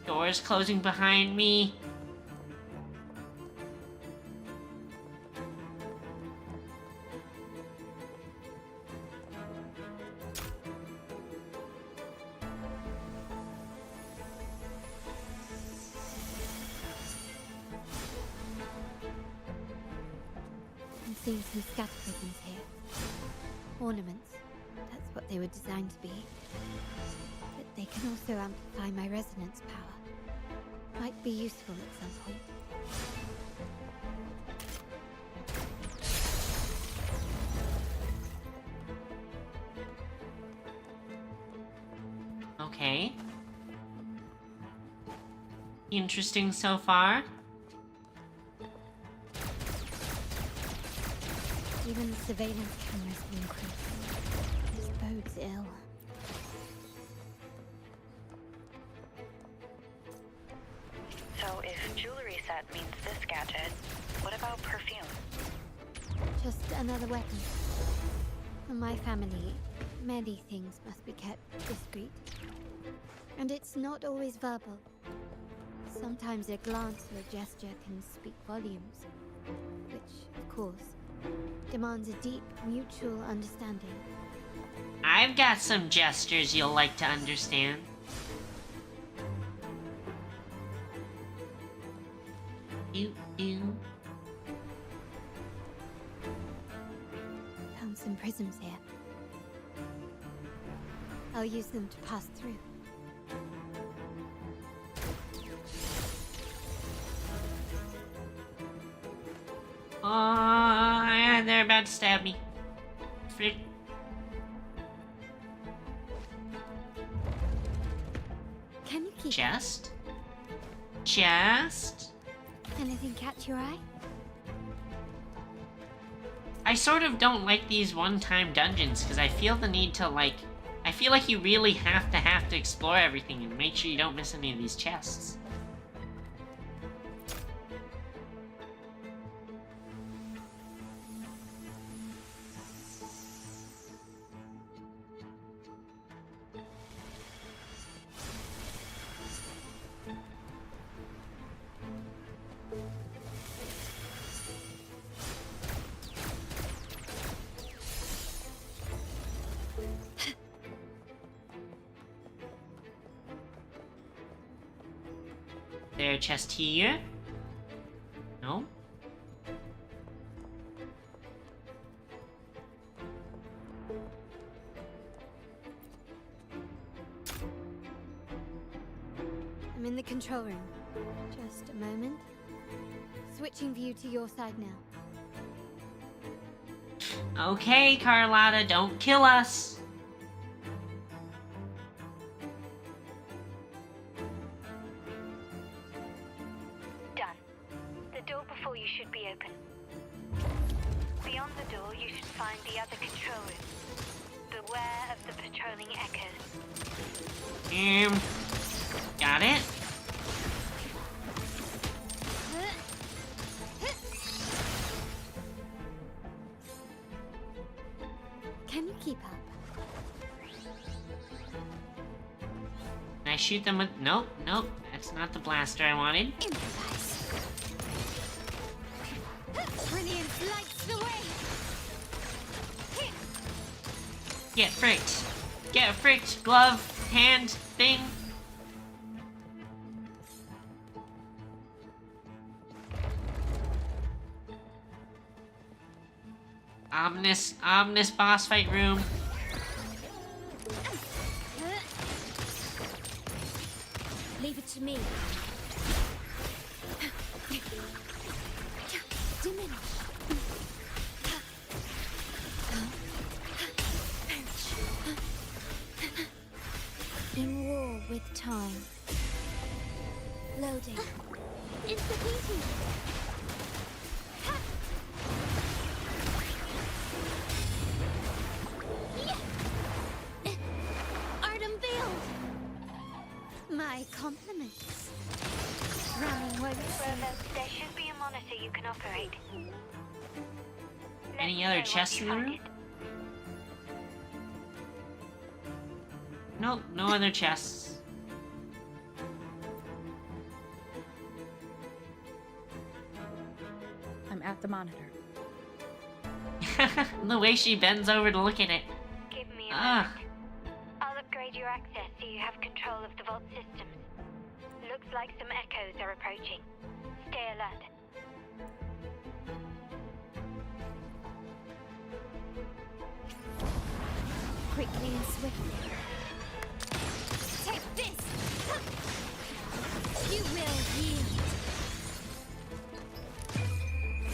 Doors closing behind me. I'm seeing some scatter prisms here. Ornaments. That's what they were designed to be. But they can also amplify my resonance power. Might be useful at some point. Okay. Interesting so far. Even the surveillance cameras will increase. This bodes ill. So if jewelry set means this gadget, what about perfume? Just another weapon. For my family, many things must be kept discreet. And it's not always verbal. Sometimes a glance or a gesture can speak volumes. Which, of course, demands a deep mutual understanding. I've got some gestures you'll like to understand. Found some prisms here. I'll use them to pass through. tried to stab me. Frick. Can you keep Chest? Chest? anything catch your eye? I sort of don't like these one-time dungeons because I feel the need to I feel like you really have to explore everything and make sure you don't miss any of these chests. There, chest here. No? I'm in the control room. Just a moment. Switching view to your side now. Okay, Carlotta, don't kill us. Done. The door before you should be open. Beyond the door, you should find the other control room. Beware of the patrolling echoes. Got it. Can you keep up? Can I shoot them with... Nope, nope. That's not the blaster I wanted. Brilliant lights the way. Get fricked. Get fricked, glove, hand, thing. Ominous boss fight room. Leave it to me. Diminish. In war with time. Loading. Instituting. Art unveiled. My compliments. Ramming won't There should be a monitor you can operate. Any other chests in the room? Nope, no other chests. I'm at the monitor. The way she bends over to look at it. Give me a moment. I'll upgrade your access so you have control of the vault systems. Looks like some echoes are approaching. Stay alert. quickly and swiftly. Take this! You will yield.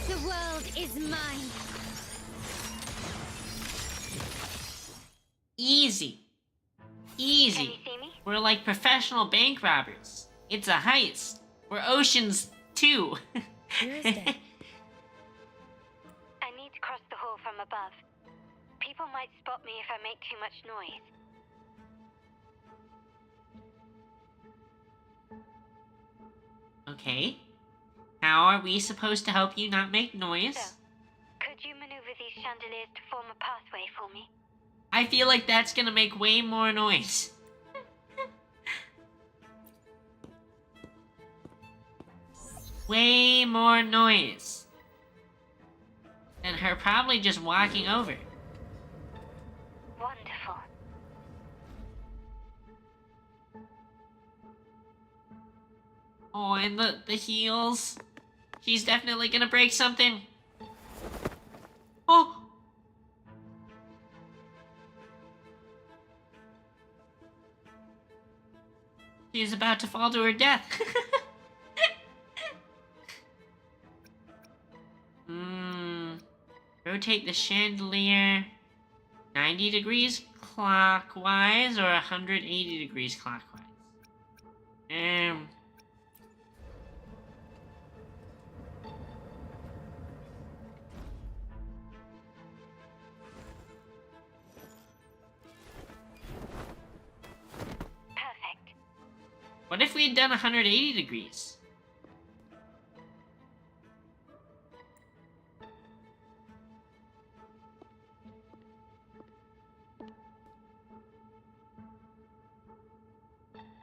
The world is mine. Easy. Easy. Can you see me? We're like professional bank robbers. It's a heist. We're Oceans 2. I need to cross the hall from above. People might spot me if I make too much noise. Okay. How are we supposed to help you not make noise? So, could you maneuver these chandeliers to form a pathway for me? I feel like that's gonna make way more noise. Way more noise than her probably just walking over. Wonderful. Oh, and the heels. She's definitely gonna break something. Oh! She's about to fall to her death. Rotate the chandelier 90 degrees clockwise or 180 degrees clockwise. Perfect. What if we had done 180 degrees?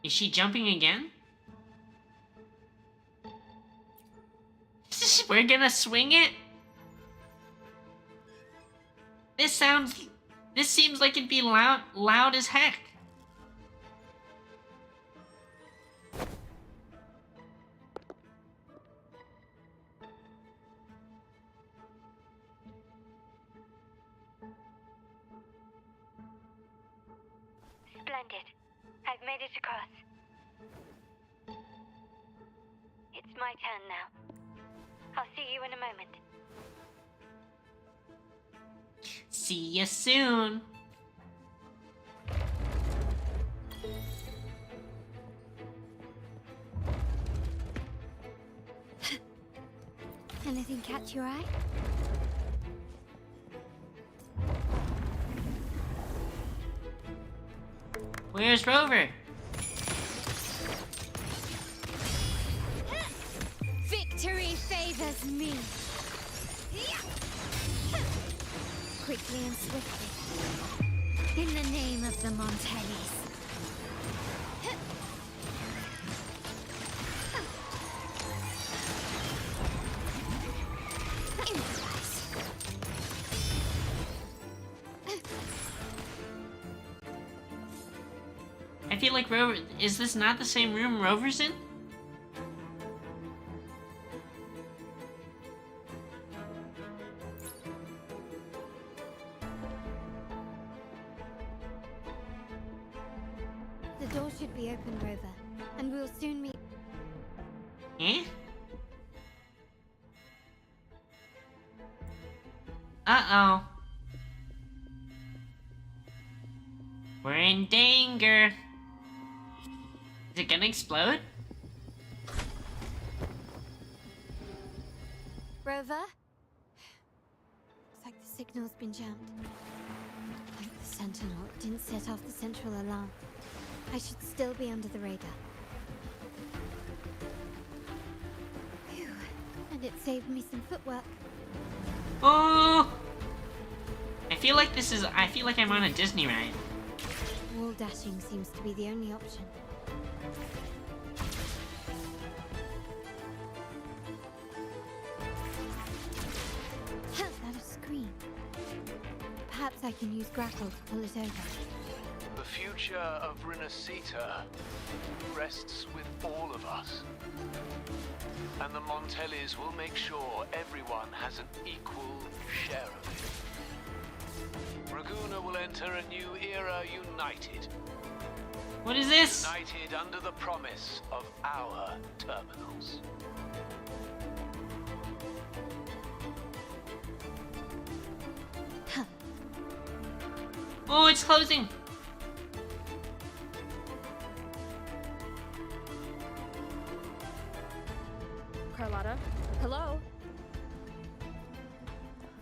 Is she jumping again? We're gonna swing it? This seems like it'd be loud as heck. Splendid. I've made it across. It's my turn now. I'll see you in a moment. See you soon. Anything catch your eye? Where's Rover? Victory favors me. Quickly and swiftly. In the name of the Montellis. I feel like Rover... Is this not the same room Rover's in? The door should be open, Rover, and we'll soon meet. Eh? Uh-oh. We're in danger. Is it gonna explode? Rover? Looks like the signal's been jammed. Like the Sentinel didn't set off the central alarm. I should still be under the radar. Phew. And it saved me some footwork. Oh! I feel like I'm on a Disney ride. Wall dashing seems to be the only option. Is that a screen? Perhaps I can use grapple to pull it over. The future of Renacita rests with all of us. And the Montellis will make sure everyone has an equal share of it. Raguna will enter a new era united. What is this? United under the promise of our terminals. Oh, it's closing. Carlotta? Hello?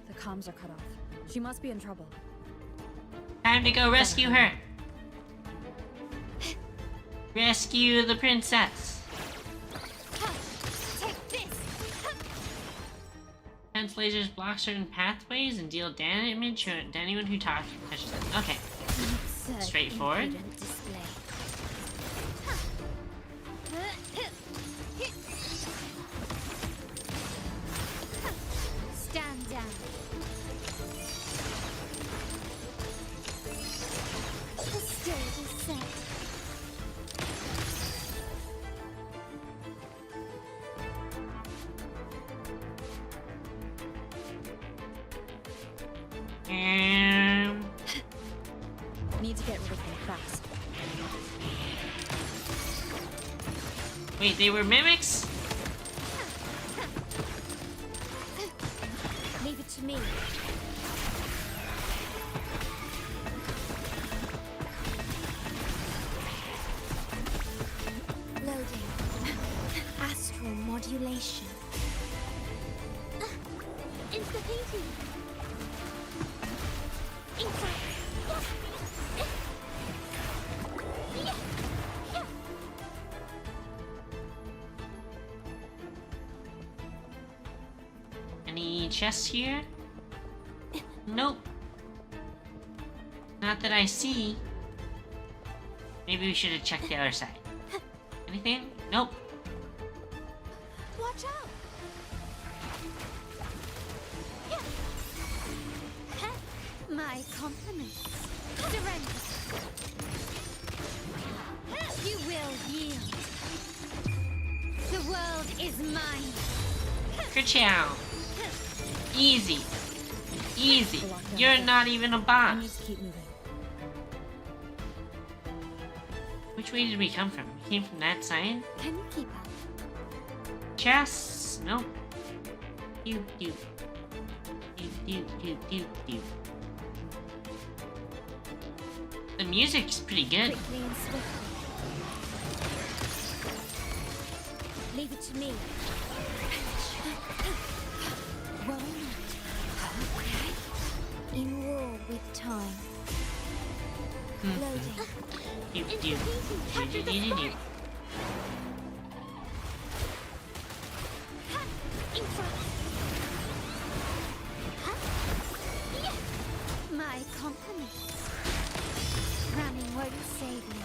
The comms are cut off. She must be in trouble. Time to go rescue her. Rescue the princess. Take this! Defense lasers block certain pathways and deal damage to anyone who touches them. Okay. Straightforward. Stand down. The stage is set. Need to get rid of them fast. Wait, they were mimics? Leave it to me. me. Loading. Astral modulation. Insta-painting. Any chests here? Nope. Not that I see. Maybe we should have checked the other side. Anything? Nope. Watch out! My compliments. Surrender. You will yield. The world is mine. Ka-chow. Easy. Easy. You're not even a boss. Keep moving. Which way did we come from? We came from that side? Can you keep up? Chests? Nope. Doop doop. Doop doop doop doop doop. The music's pretty good. Quickly and swiftly. Leave it to me. Worry not. In war with time. Loading. Doop doop. Capture the Doop doop doop. My compliments. Running won't save me.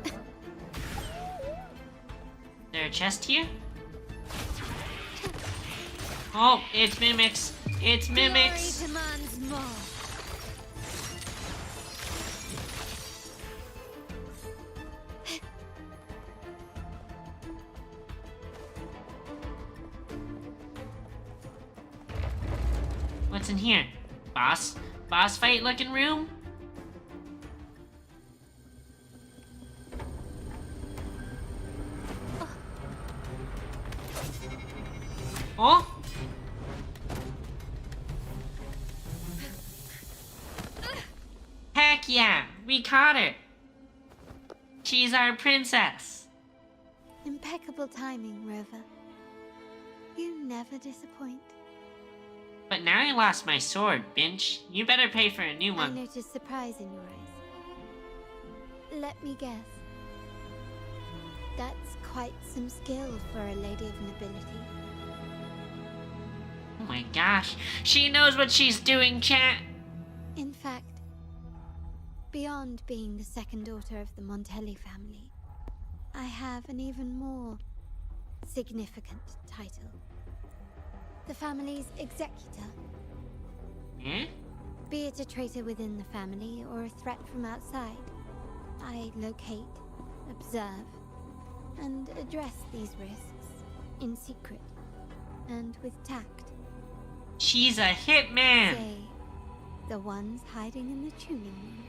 Is there a chest here? Oh, it's mimics. It's mimics. Glory demands more. What's in here? Boss fight looking room? Oh? Heck yeah, we caught her. She's our princess. Impeccable timing, Rover. You never disappoint. But now I lost my sword, Binch. You better pay for a new I one. noticed surprise in your eyes. Let me guess. That's quite some skill for a lady of nobility. Oh my gosh, she knows what she's doing, chat. In fact, beyond being the second daughter of the Montelli family, I have an even more significant title. The family's executor. Hmm? Be it a traitor within the family or a threat from outside, I locate, observe, and address these risks in secret and with tact. She's a hitman. Say, the ones hiding in the tuning room.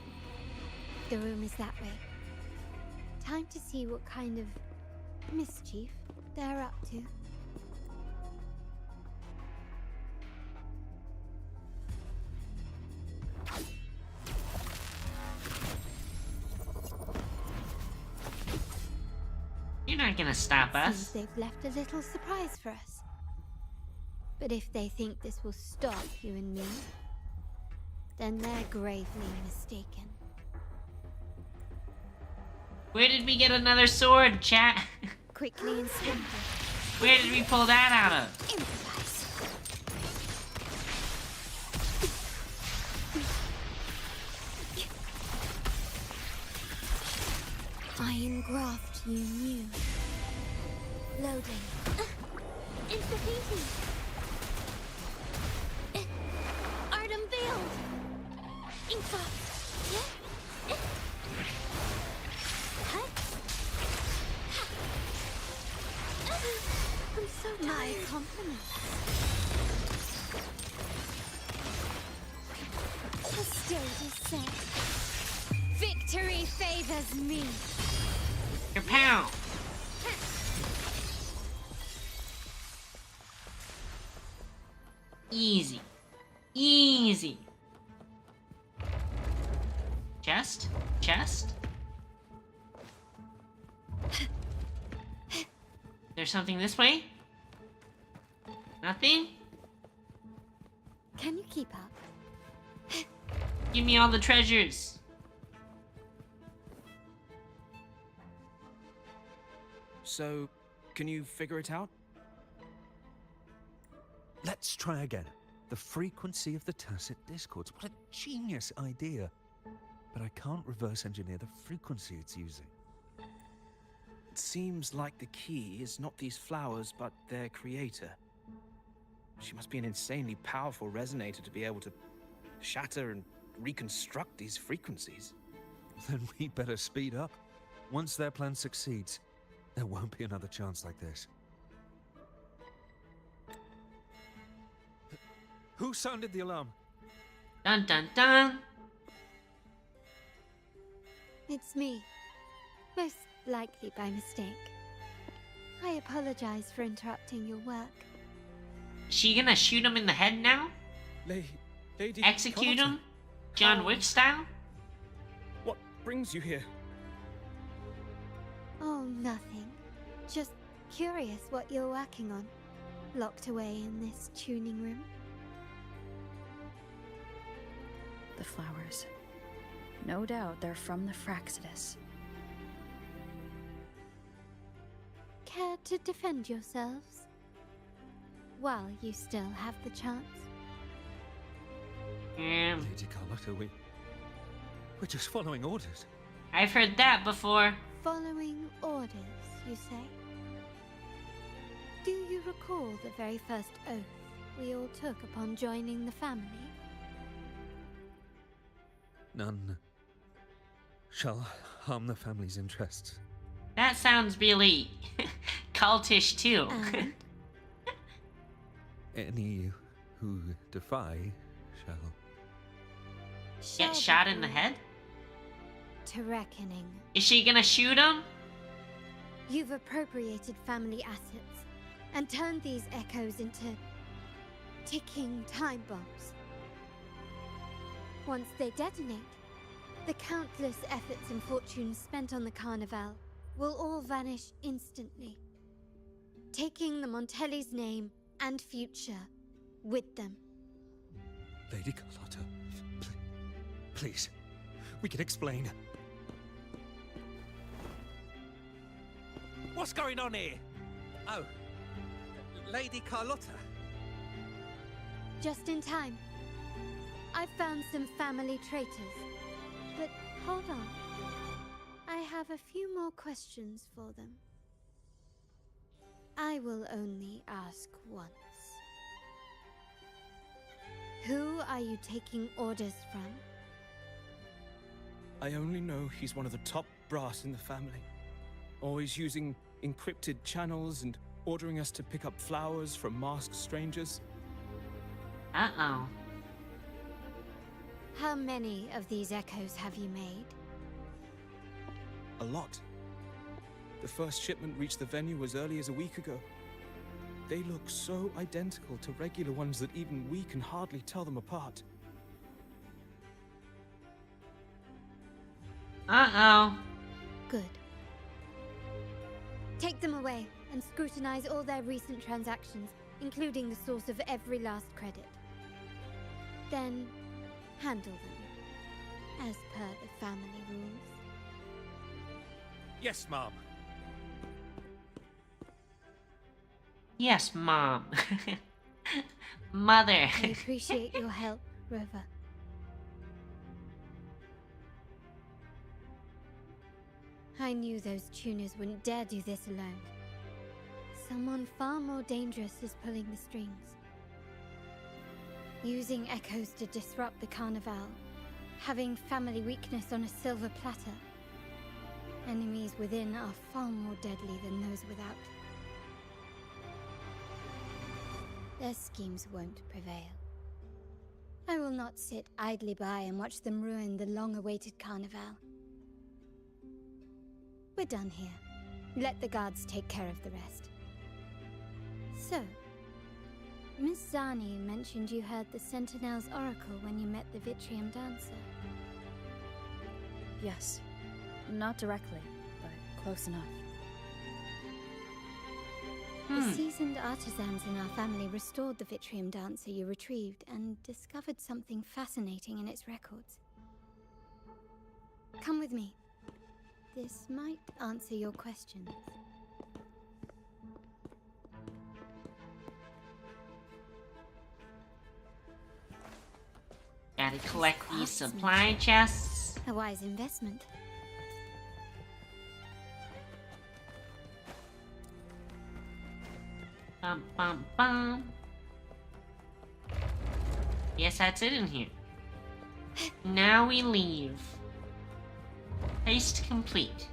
The room is that way. Time to see what kind of mischief they're up to. You're not gonna stop us. Seems they've left a little surprise for us. But if they think this will stop you and me, then they're gravely mistaken. Where did we get another sword, chat? Quickly and swiftly. Where did we pull that out of? Improvise. I engraft you new. Loading. Insta-painting. Art unveiled. Infa. I'm so tired. My compliments. Hostility set. Victory favors me. Your pound. Easy. Easy. Chest? Chest? There's something this way? Nothing? Can you keep up? Give me all the treasures. So, can you figure it out? Let's try again. The frequency of the tacit discords. What a genius idea. But I can't reverse engineer the frequency it's using. It seems like the key is not these flowers, but their creator. She must be an insanely powerful resonator to be able to shatter and reconstruct these frequencies. Then we better speed up. Once their plan succeeds, there won't be another chance like this. Who sounded the alarm? Dun dun dun. It's me. Most likely by mistake. I apologize for interrupting your work. Is she gonna shoot him in the head now? Lady Execute Carter, him? John Wick style? What brings you here? Oh, nothing. Just curious what you're working on. Locked away in this tuning room. The flowers. No doubt they're from the Fraxidus. Care to defend yourselves? While you still have the chance. Lady Carlotta, we're just following orders. I've heard that before. Following orders, you say? Do you recall the very first oath we all took upon joining the family? None shall harm the family's interests. That sounds really cultish too. Any who defy shall Get shot in the head? To reckoning. Is she gonna shoot him? You've appropriated family assets and turned these echoes into ticking time bombs. Once they detonate, the countless efforts and fortunes spent on the Carnival will all vanish instantly, taking the Montelli's name and future with them. Lady Carlotta, please, we can explain. What's going on here? Oh, Lady Carlotta. Just in time. I've found some family traitors. But hold on. I have a few more questions for them. I will only ask once. Who are you taking orders from? I only know he's one of the top brass in the family. Always using encrypted channels and ordering us to pick up flowers from masked strangers. Uh-oh. How many of these echoes have you made? A lot. The first shipment reached the venue as early as a week ago. They look so identical to regular ones that even we can hardly tell them apart. Uh-oh. Good. Take them away and scrutinize all their recent transactions, including the source of every last credit. Then, handle them, as per the family rules. Yes, Mom. Yes, Mom. Mother. I appreciate your help, Rover. I knew those tuners wouldn't dare do this alone. Someone far more dangerous is pulling the strings. Using echoes to disrupt the Carnival. Having family weakness on a silver platter. Enemies within are far more deadly than those without. Their schemes won't prevail. I will not sit idly by and watch them ruin the long-awaited Carnival. We're done here. Let the guards take care of the rest. So, Miss Zani mentioned you heard the Sentinel's oracle when you met the Vitrium Dancer. Yes. Not directly, but close enough. The seasoned artisans in our family restored the Vitrium Dancer you retrieved and discovered something fascinating in its records. Come with me. This might answer your questions. Gotta collect these supply chests. A wise investment. Bum bum bum. Yes, that's it in here. Now we leave. Heist complete.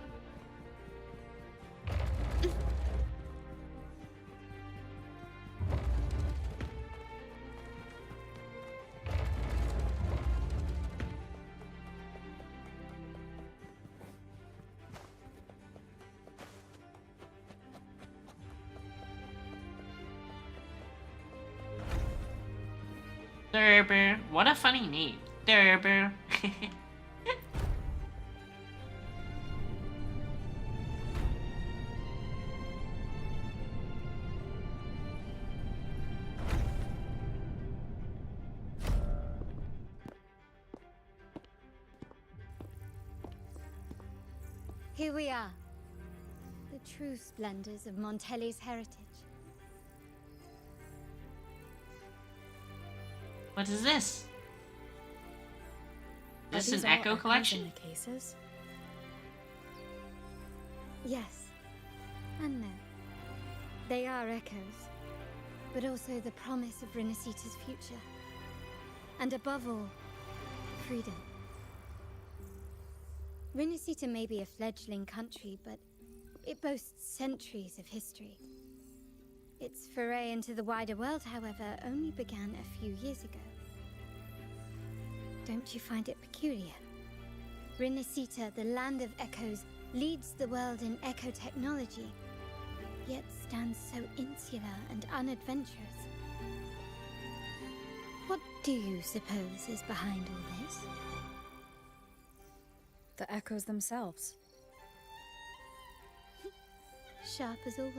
Thurber. What a funny name. Thurber. Here we are. The true splendors of Montelli's heritage. What is this? Are Is this these an all Echo echoes collection? in the cases? Yes. And no. They are echoes. But also the promise of Renacita's future. And above all, freedom. Renacita may be a fledgling country, but it boasts centuries of history. Its foray into the wider world, however, only began a few years ago. Don't you find it peculiar? Renacita, the land of echoes, leads the world in echo technology, yet stands so insular and unadventurous. What do you suppose is behind all this? The echoes themselves. Sharp as always.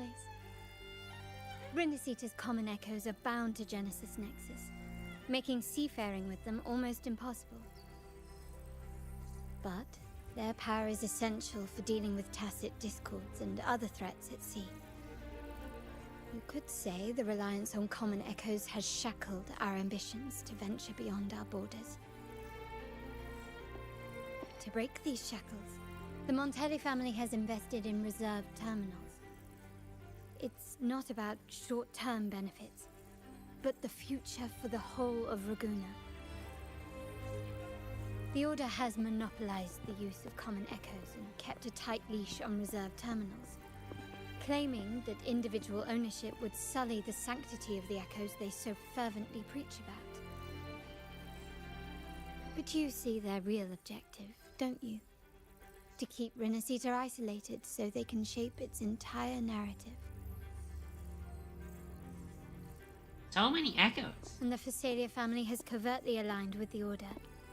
Renacita's common echoes are bound to Genesis Nexus, making seafaring with them almost impossible. But their power is essential for dealing with tacit discords and other threats at sea. You could say the reliance on common echoes has shackled our ambitions to venture beyond our borders. To break these shackles, the Montelli family has invested in reserved terminals. It's not about short-term benefits, but the future for the whole of Raguna. The Order has monopolized the use of common echoes and kept a tight leash on reserved terminals, claiming that individual ownership would sully the sanctity of the echoes they so fervently preach about. But you see their real objective, don't you? To keep Renacita isolated so they can shape its entire narrative. So many echoes. And the Phasalia family has covertly aligned with the Order,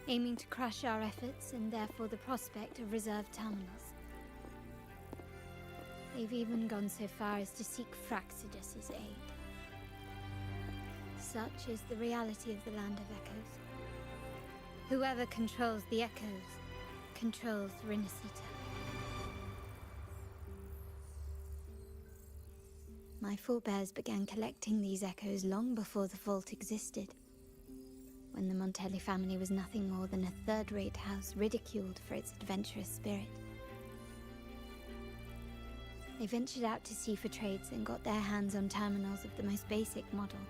aiming to crush our efforts and therefore the prospect of reserved terminals. They've even gone so far as to seek Fraxidus's aid. Such is the reality of the Land of Echoes. Whoever controls the Echoes controls Renacita. My forebears began collecting these echoes long before the vault existed, when the Montelli family was nothing more than a third-rate house ridiculed for its adventurous spirit. They ventured out to sea for trades and got their hands on terminals of the most basic model.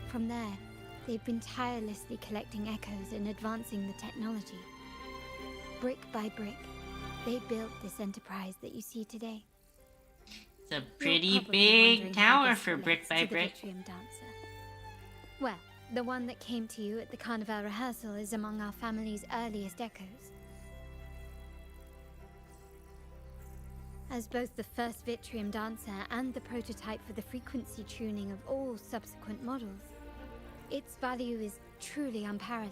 From there, they've been tirelessly collecting echoes and advancing the technology. Brick by brick, they built this enterprise that you see today. It's a pretty big tower for brick by brick. Dancer. Well, the one that came to you at the Carnival rehearsal is among our family's earliest echoes. As both the first Vitrium dancer and the prototype for the frequency tuning of all subsequent models, its value is truly unparalleled.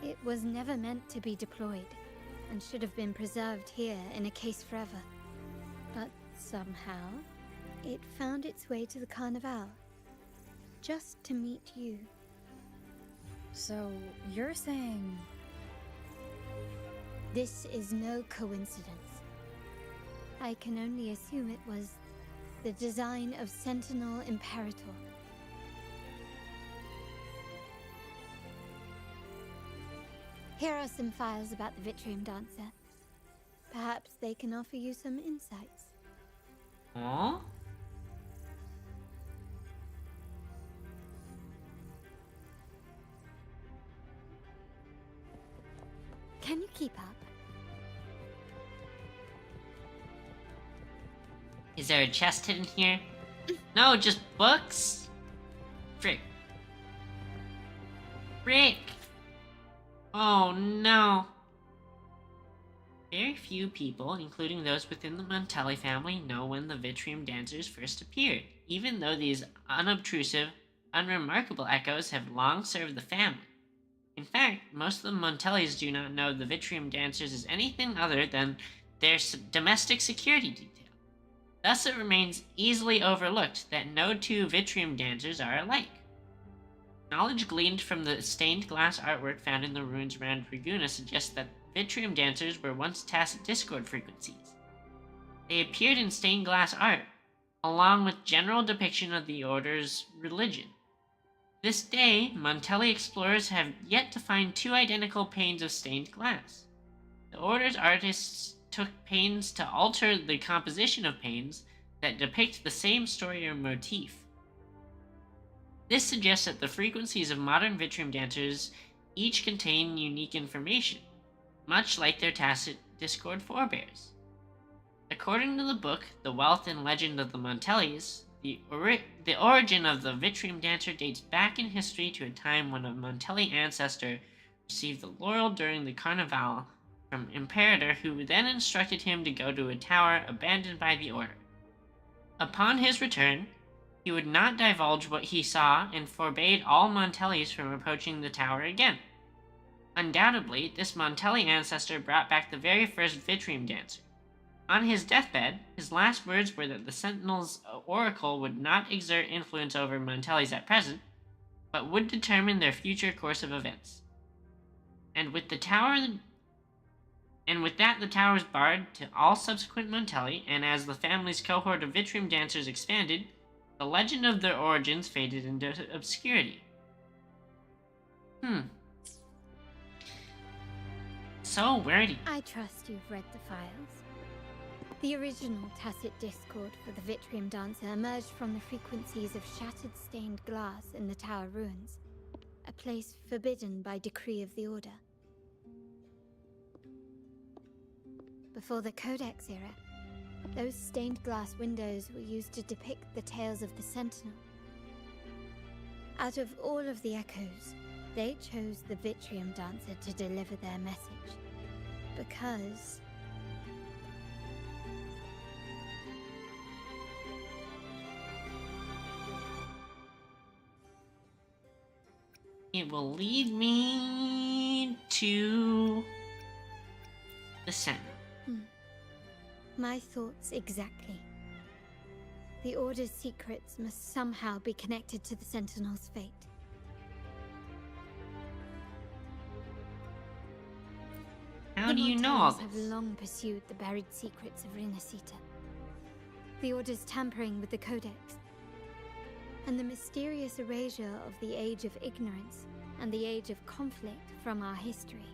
It was never meant to be deployed, and should have been preserved here in a case forever. But somehow, it found its way to the Carnival, just to meet you. So, you're saying... This is no coincidence. I can only assume it was the design of Sentinel Imperator. Here are some files about the Vitrium Dancer. Perhaps they can offer you some insights. Huh? Can you keep up? Is there a chest hidden here? No, just books? Frick. Frick! Oh no. Very few people, including those within the Montelli family, know when the Vitrium dancers first appeared, even though these unobtrusive, unremarkable echoes have long served the family. In fact, most of the Montellis do not know the Vitrium dancers as anything other than their domestic security detail. Thus it remains easily overlooked that no two Vitrium dancers are alike. Knowledge gleaned from the stained glass artwork found in the ruins around Reguna suggests that Vitrium dancers were once Tacet Discord frequencies. They appeared in stained glass art, along with general depiction of the Order's religion. This day, Montelli explorers have yet to find two identical panes of stained glass. The Order's artists took pains to alter the composition of panes that depict the same story or motif. This suggests that the frequencies of modern Vitrium dancers each contain unique information, much like their Tacet Discord forebears. According to the book, The Wealth and Legend of the Montellis, the origin of the Vitrium dancer dates back in history to a time when a Montelli ancestor received the laurel during the Carnival from Imperator, who then instructed him to go to a tower abandoned by the Order. Upon his return, he would not divulge what he saw and forbade all Montellis from approaching the tower again. Undoubtedly, this Montelli ancestor brought back the very first Vitrium dancer. On his deathbed, his last words were that the Sentinel's oracle would not exert influence over Montellis at present, but would determine their future course of events. And with that, the tower was barred to all subsequent Montelli, and as the family's cohort of Vitrium dancers expanded, the legend of their origins faded into obscurity. So wordy. I trust you've read the files. The original Tacet Discord for the Vitrium dancer emerged from the frequencies of shattered stained glass in the tower ruins, a place forbidden by decree of the Order. Before the Codex era, those stained glass windows were used to depict the tales of the Sentinel. Out of all of the echoes, they chose the Vitrium dancer to deliver their message, because it will lead me to the Sentinel. My thoughts exactly. The Order's secrets must somehow be connected to the Sentinel's fate. How do you know all The Montellis this? have long pursued the buried secrets of Rinascita. The Order's tampering with the Codex, and the mysterious erasure of the Age of Ignorance and the Age of Conflict from our history.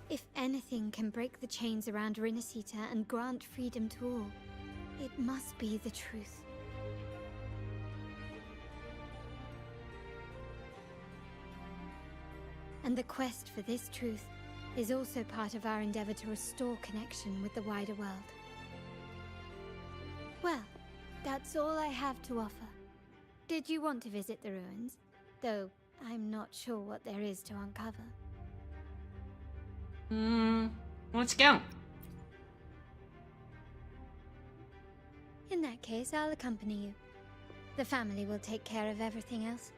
If anything can break the chains around Rinascita and grant freedom to all, it must be the truth. And the quest for this truth is also part of our endeavor to restore connection with the wider world. Well, that's all I have to offer. Did you want to visit the ruins? Though I'm not sure what there is to uncover. Let's go. In that case, I'll accompany you. The family will take care of everything else.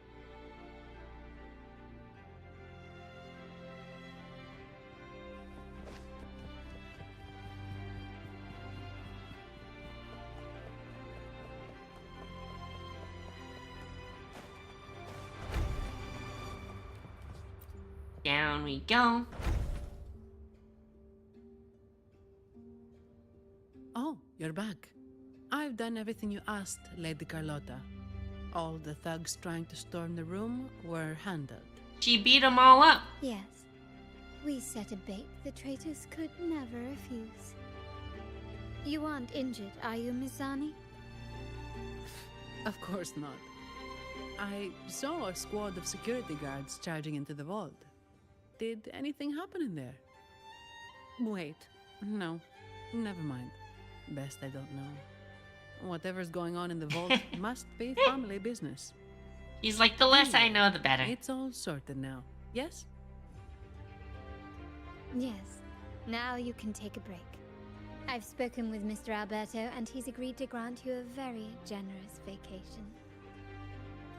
Down we go. Oh, you're back. I've done everything you asked, Lady Carlotta. All the thugs trying to storm the room were handled. She beat them all up. Yes. We set a bait the traitors could never refuse. You aren't injured, are you, Mizani? Of course not. I saw a squad of security guards charging into the vault. Did anything happen in there? Wait, no, never mind. Best I don't know. Whatever's going on in the vault must be family business. He's like, the less I know, the better. It's all sorted now, yes? Yes. Now you can take a break. I've spoken with Mr. Alberto, and he's agreed to grant you a very generous vacation.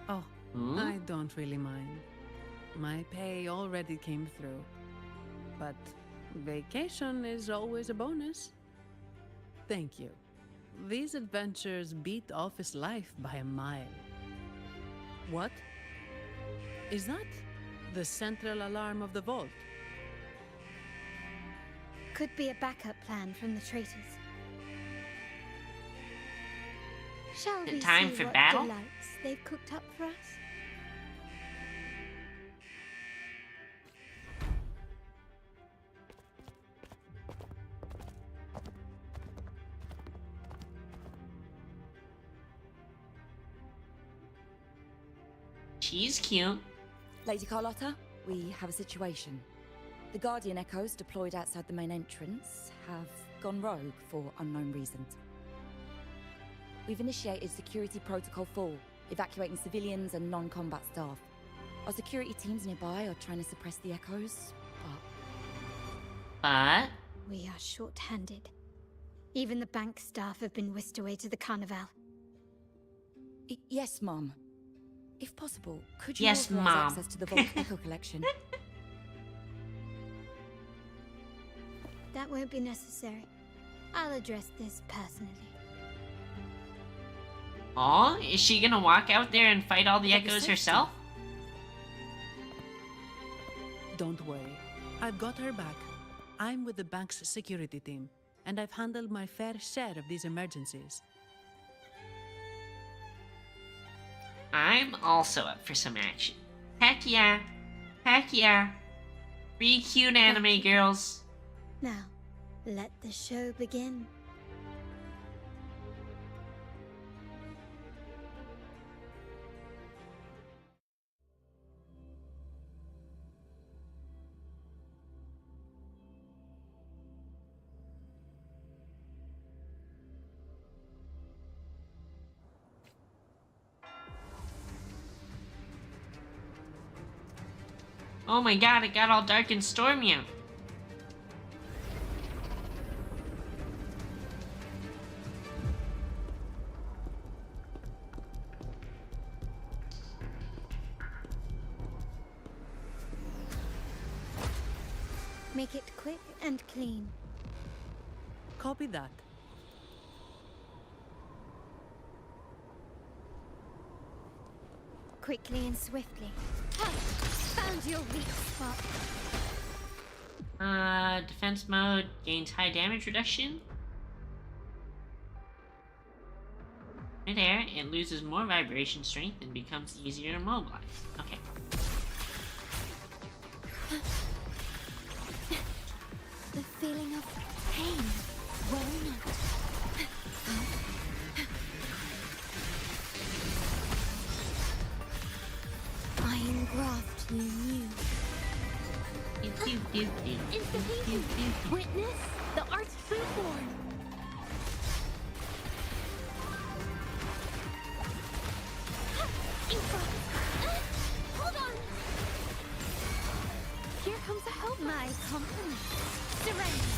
Oh, I don't really mind. My pay already came through. But vacation is always a bonus. Thank you. These adventures beat office life by a mile. What? Is that the central alarm of the vault? Could be a backup plan from the traitors. Shall we Time see for what battle? delights they've cooked up for us? She's cute. Lady Carlotta, we have a situation. The Guardian Echoes deployed outside the main entrance have gone rogue for unknown reasons. We've initiated Security Protocol 4, evacuating civilians and non-combat staff. Our security teams nearby are trying to suppress the Echoes, but... We are short-handed. Even the bank staff have been whisked away to the Carnival. Yes, Mom. If possible, could you Yes, authorize Mom. access to the Vault Echo collection? That won't be necessary. I'll address this personally. Aw, is she gonna walk out there and fight all the echoes herself? Don't worry. I've got her back. I'm with the bank's security team, and I've handled my fair share of these emergencies. I'm also up for some action. Heck yeah. Heck yeah. Be cute, anime girls. Now, let the show begin. Oh my god, it got all dark and stormy out. Make it quick and clean. Copy that. Quickly and swiftly. Ha! Found your weak spot. Defense mode gains high damage reduction. Midair, it loses more vibration strength and becomes easier to mobilize. Okay. The feeling of pain wearing out. Iron graft you knew. Witness the arts reborn. Hold on. Here comes a help. My compliments. Surrender.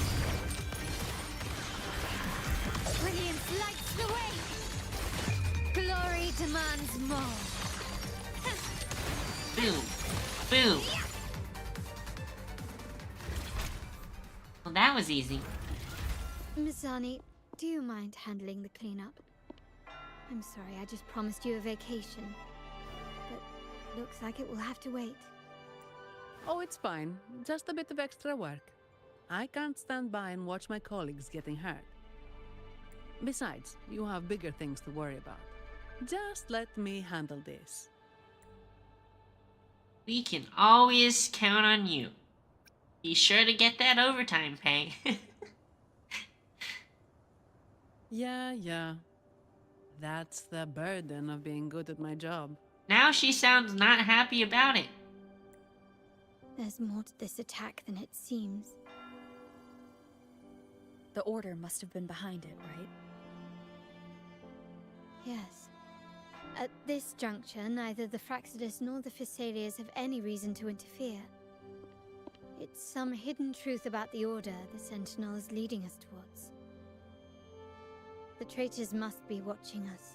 Brilliance lights the way. demands more. Boom. Boom. Well, that was easy. Mizani, do you mind handling the cleanup? I'm sorry, I just promised you a vacation. But looks like it will have to wait. Oh, it's fine. Just a bit of extra work. I can't stand by and watch my colleagues getting hurt. Besides, you have bigger things to worry about. Just let me handle this. We can always count on you. Be sure to get that overtime pay. Yeah. That's the burden of being good at my job. Now she sounds not happy about it. There's more to this attack than it seems. The Order must have been behind it, right? Yes. At this juncture, neither the Fraxidus nor the Phasaelias have any reason to interfere. It's some hidden truth about the Order the Sentinel is leading us towards. The traitors must be watching us,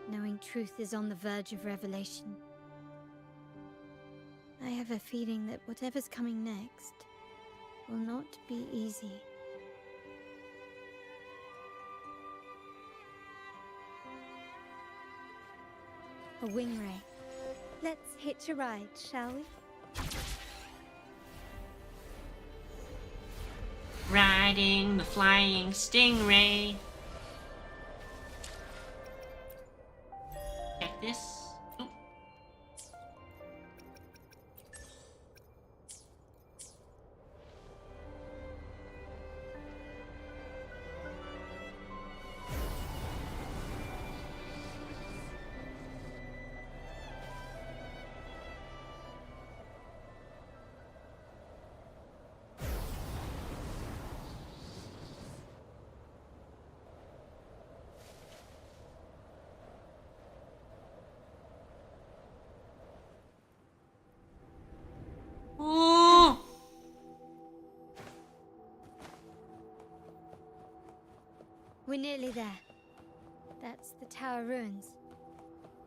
knowing truth is on the verge of revelation. I have a feeling that whatever's coming next will not be easy. A wing ray. Let's hitch a ride, shall we? Riding the flying stingray. Check this. Oop. Ooh. We're nearly there. That's the Tower Ruins.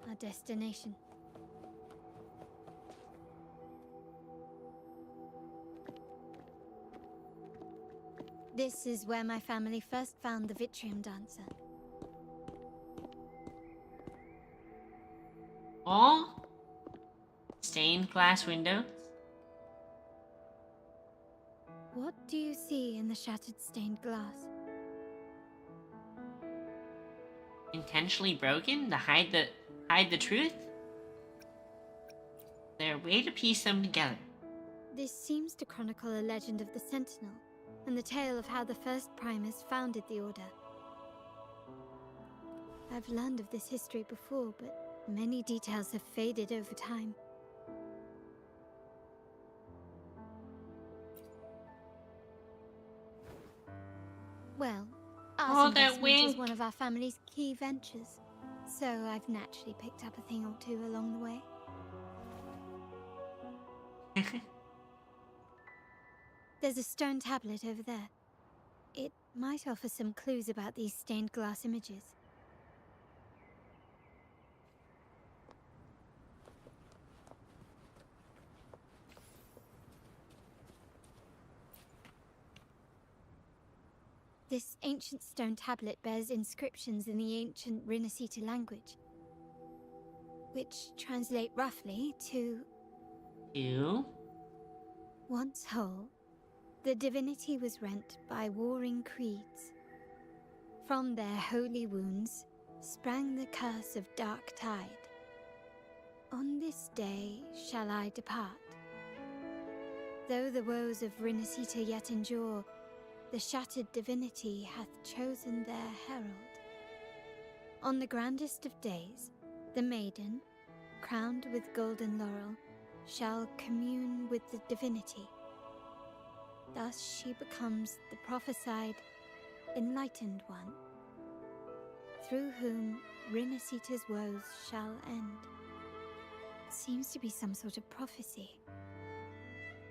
Our destination. This is where my family first found the Vitrium Dancer. Oh? Stained glass windows? What do you see in the shattered stained glass? Intentionally broken to hide the truth? Is there a way to piece them together? This seems to chronicle a legend of the Sentinel, and the tale of how the first Primus founded the Order. I've learned of this history before, but many details have faded over time. Well, arts investment is one of our family's key ventures, so I've naturally picked up a thing or two along the way. There's a stone tablet over there. It might offer some clues about these stained glass images. This ancient stone tablet bears inscriptions in the ancient Rinascita language, which translate roughly to... Once whole, the divinity was rent by warring creeds. From their holy wounds sprang the curse of dark tide. On this day shall I depart. Though the woes of Rinascita yet endure, the shattered divinity hath chosen their herald. On the grandest of days, the maiden, crowned with golden laurel, shall commune with the divinity. Thus she becomes the prophesied, enlightened one, through whom Rinascita's woes shall end. Seems to be some sort of prophecy.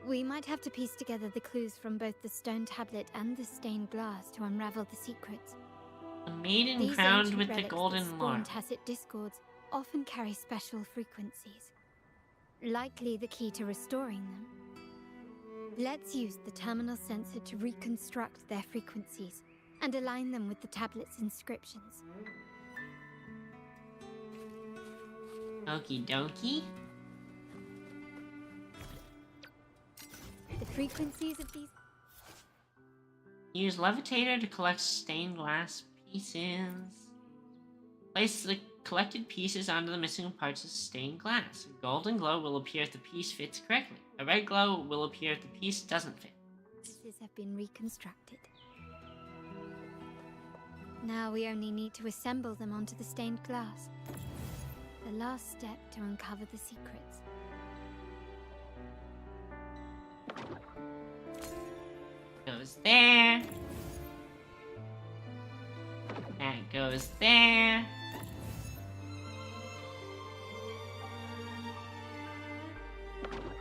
We might have to piece together the clues from both the stone tablet and the stained glass to unravel the secrets. A maiden crowned with the golden laurel. Tacit discords often carry special frequencies. Likely the key to restoring them. Let's use the terminal sensor to reconstruct their frequencies and align them with the tablet's inscriptions. Okie dokie. The frequencies of these... Use levitator to collect stained glass pieces. Place the collected pieces onto the missing parts of stained glass. A golden glow will appear if the piece fits correctly. A red glow will appear if the piece doesn't fit. Pieces have been reconstructed. Now we only need to assemble them onto the stained glass. The last step to uncover the secrets. Goes there. That goes there.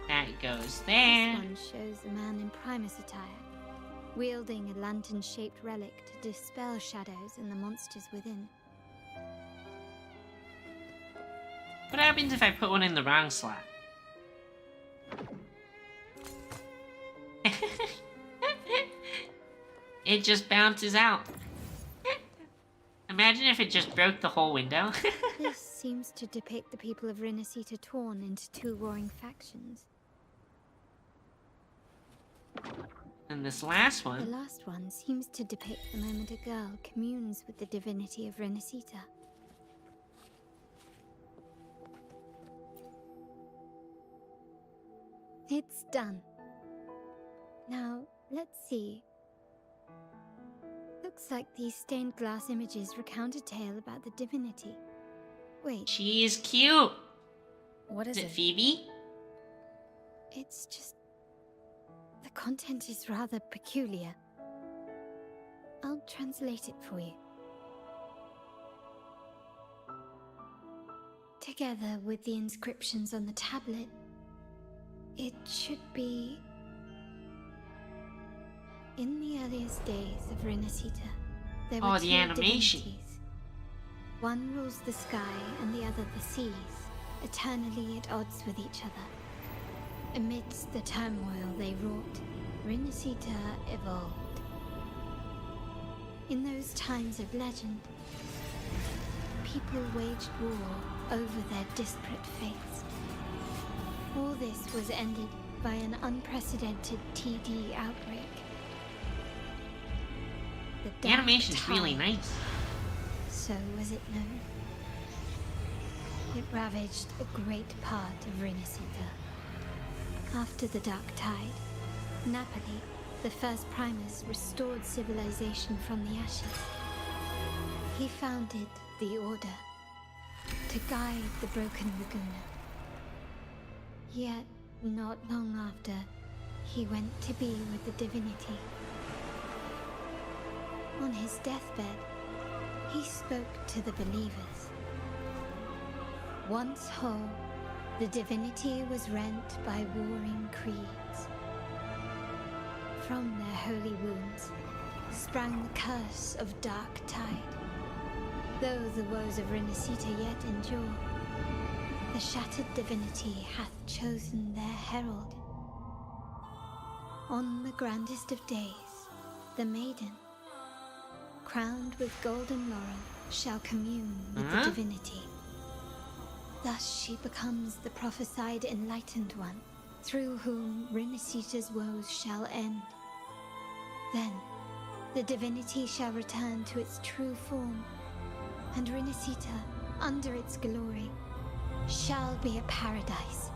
That goes there. This one shows a man in Primus attire, wielding a lantern-shaped relic to dispel shadows and the monsters within. What happens if I put one in the wrong slot? It just bounces out. Imagine if it just broke the whole window. This seems to depict the people of Rinascita torn into two warring factions. And this last The one. last one seems to depict the moment a girl communes with the divinity of Rinascita. It's done. Now, let's see. Looks like these stained glass images recount a tale about the divinity. Wait. She's cute. What Is it Phoebe? It's just... the content is rather peculiar. I'll translate it for you. Together with the inscriptions on the tablet, it should be... In the earliest days of Rinascita, there were Oh, two the animation. divinities. One rules the sky and the other the seas, eternally at odds with each other. Amidst the turmoil they wrought, Rinascita evolved. In those times of legend, people waged war over their disparate fates. All this was ended by an unprecedented TD outbreak. The animation's really Tide, nice. so was it known. It ravaged a great part of Rinascita. After the Dark Tide, Napoli, the first Primus, restored civilization from the ashes. He founded the Order to guide the broken Laguna. Yet, not long after, he went to be with the divinity. On his deathbed, he spoke to the believers. Once whole, the divinity was rent by warring creeds. From their holy wounds sprang the curse of Dark Tide. Though the woes of Rinascita yet endure, the shattered divinity hath chosen their herald. On the grandest of days, the maiden, crowned with golden laurel, shall commune with the divinity. Thus she becomes the prophesied enlightened one, through whom Rinascita's woes shall end. Then, the divinity shall return to its true form, and Rinascita, under its glory, shall be a paradise,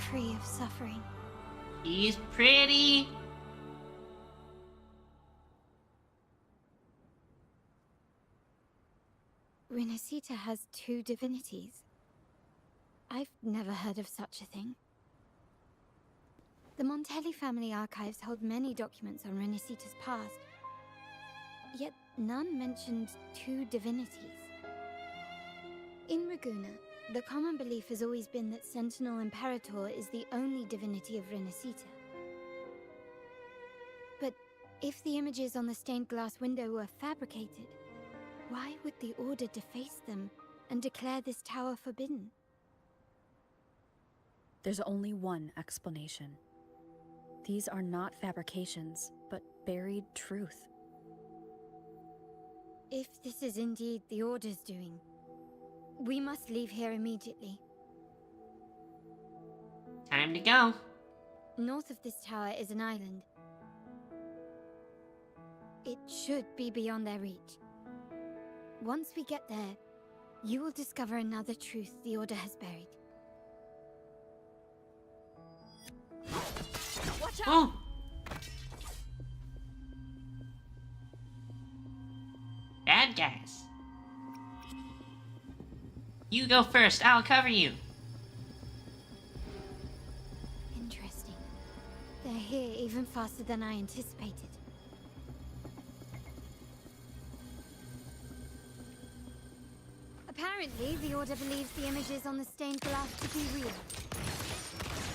free of suffering. He's pretty. Rinascita has two divinities. I've never heard of such a thing. The Montelli family archives hold many documents on Rinascita's past, yet none mentioned two divinities. In Ragusa, the common belief has always been that Sentinel Imperator is the only divinity of Rinascita. But if the images on the stained glass window were fabricated, why would the Order deface them and declare this tower forbidden? There's only one explanation. These are not fabrications, but buried truth. If this is indeed the Order's doing, we must leave here immediately. Time to go. North of this tower is an island. It should be beyond their reach. Once we get there, you will discover another truth the Order has buried. Watch out! Oh! Bad guys. You go first, I'll cover you. Interesting. They're here even faster than I anticipated. Apparently, the Order believes the images on the stained glass to be real.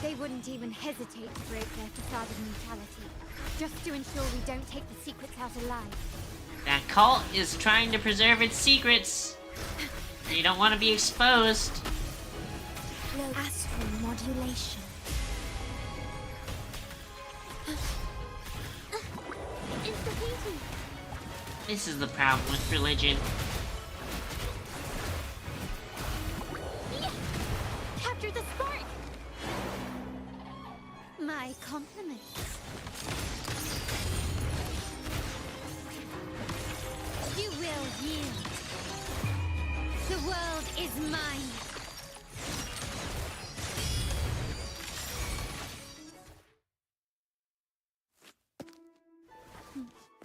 They wouldn't even hesitate to break their facade of neutrality, just to ensure we don't take the secrets out alive. That cult is trying to preserve its secrets. You don't want to be exposed. Low astral modulation. It's the painting. This is the problem with religion. Capture the spark! My compliments. You will yield. The world is mine.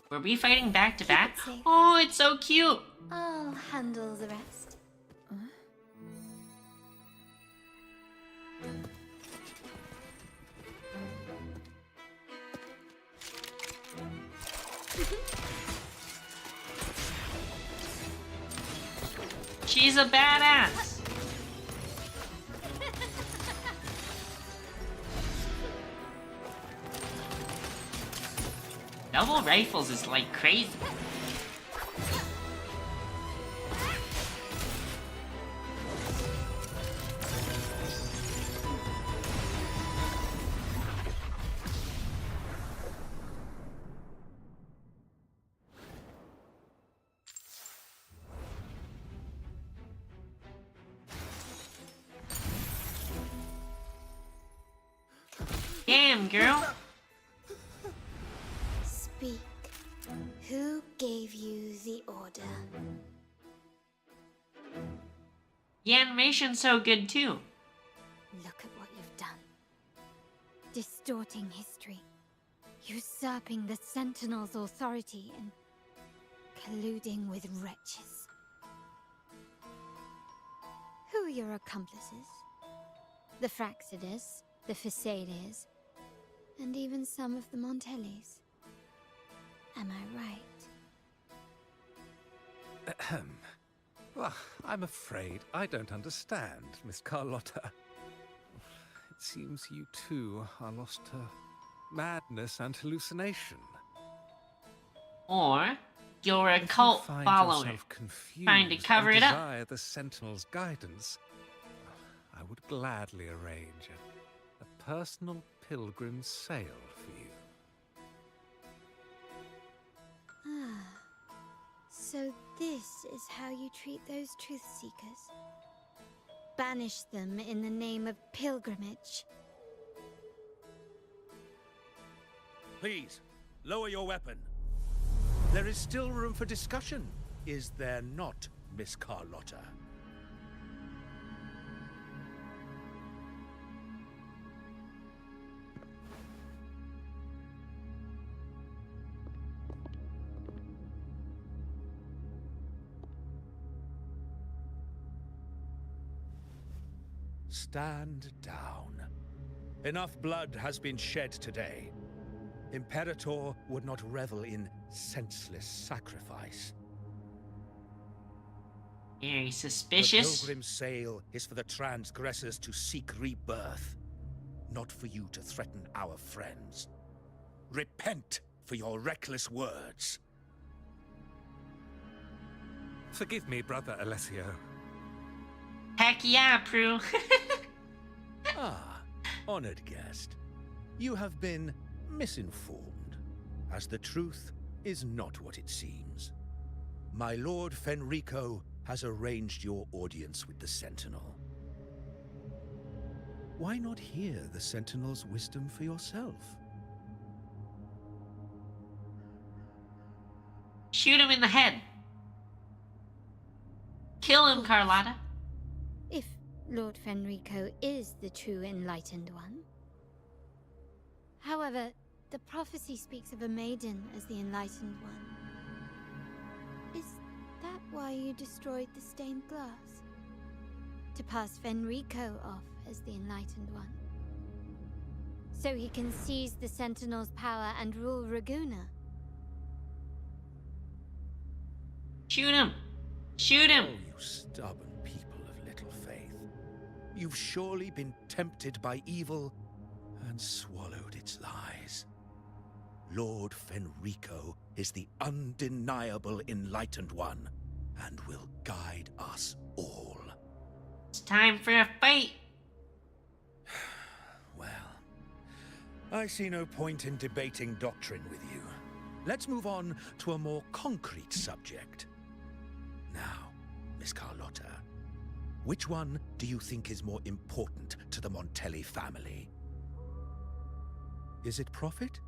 Were we fighting back to back? Oh, it's so cute. I'll handle the rest. She's a badass. Double rifles is like crazy. Damn, girl. Speak. Who gave you the order? The animation's so good too. Look at what you've done. Distorting history. Usurping the Sentinel's authority and colluding with wretches. Who are your accomplices? The Fraxidus, the Phasaeliers, and even some of the Montellis. Am I right? Ahem. Well, I'm afraid I don't understand, Miss Carlotta. It seems you too are lost to madness and hallucination. Or you're a If you cult find follower yourself confused trying to cover and it up. desire the Sentinel's guidance, I would gladly arrange a personal pilgrim sail for you. Ah. So this is how you treat those truth seekers? Banish them in the name of pilgrimage. Please, lower your weapon. There is still room for discussion, is there not, Miss Carlotta? Stand down. Enough blood has been shed today. Imperator would not revel in senseless sacrifice. Very The suspicious. pilgrim's sail is for the transgressors to seek rebirth, not for you to threaten our friends. Repent for your reckless words. Forgive me, Brother Alessio. Heck yeah, Prue. Ah, honored guest. You have been misinformed, as the truth is not what it seems. My Lord Fenrico has arranged your audience with the Sentinel. Why not hear the Sentinel's wisdom for yourself? Shoot him in the head. Kill him, Carlotta. If Lord Fenrico is the true Enlightened One. However, the prophecy speaks of a maiden as the Enlightened One. Is that why you destroyed the stained glass? To pass Fenrico off as the Enlightened One? So he can seize the Sentinel's power and rule Raguna? Shoot him! Shoot him! Oh, you stubborn people of little faith. You've surely been tempted by evil and swallowed its lies. Lord Fenrico is the undeniable Enlightened One and will guide us all. It's time for a fight! Well, I see no point in debating doctrine with you. Let's move on to a more concrete subject. Now, Miss Carlotta, which one do you think is more important to the Montelli family? Is it profit?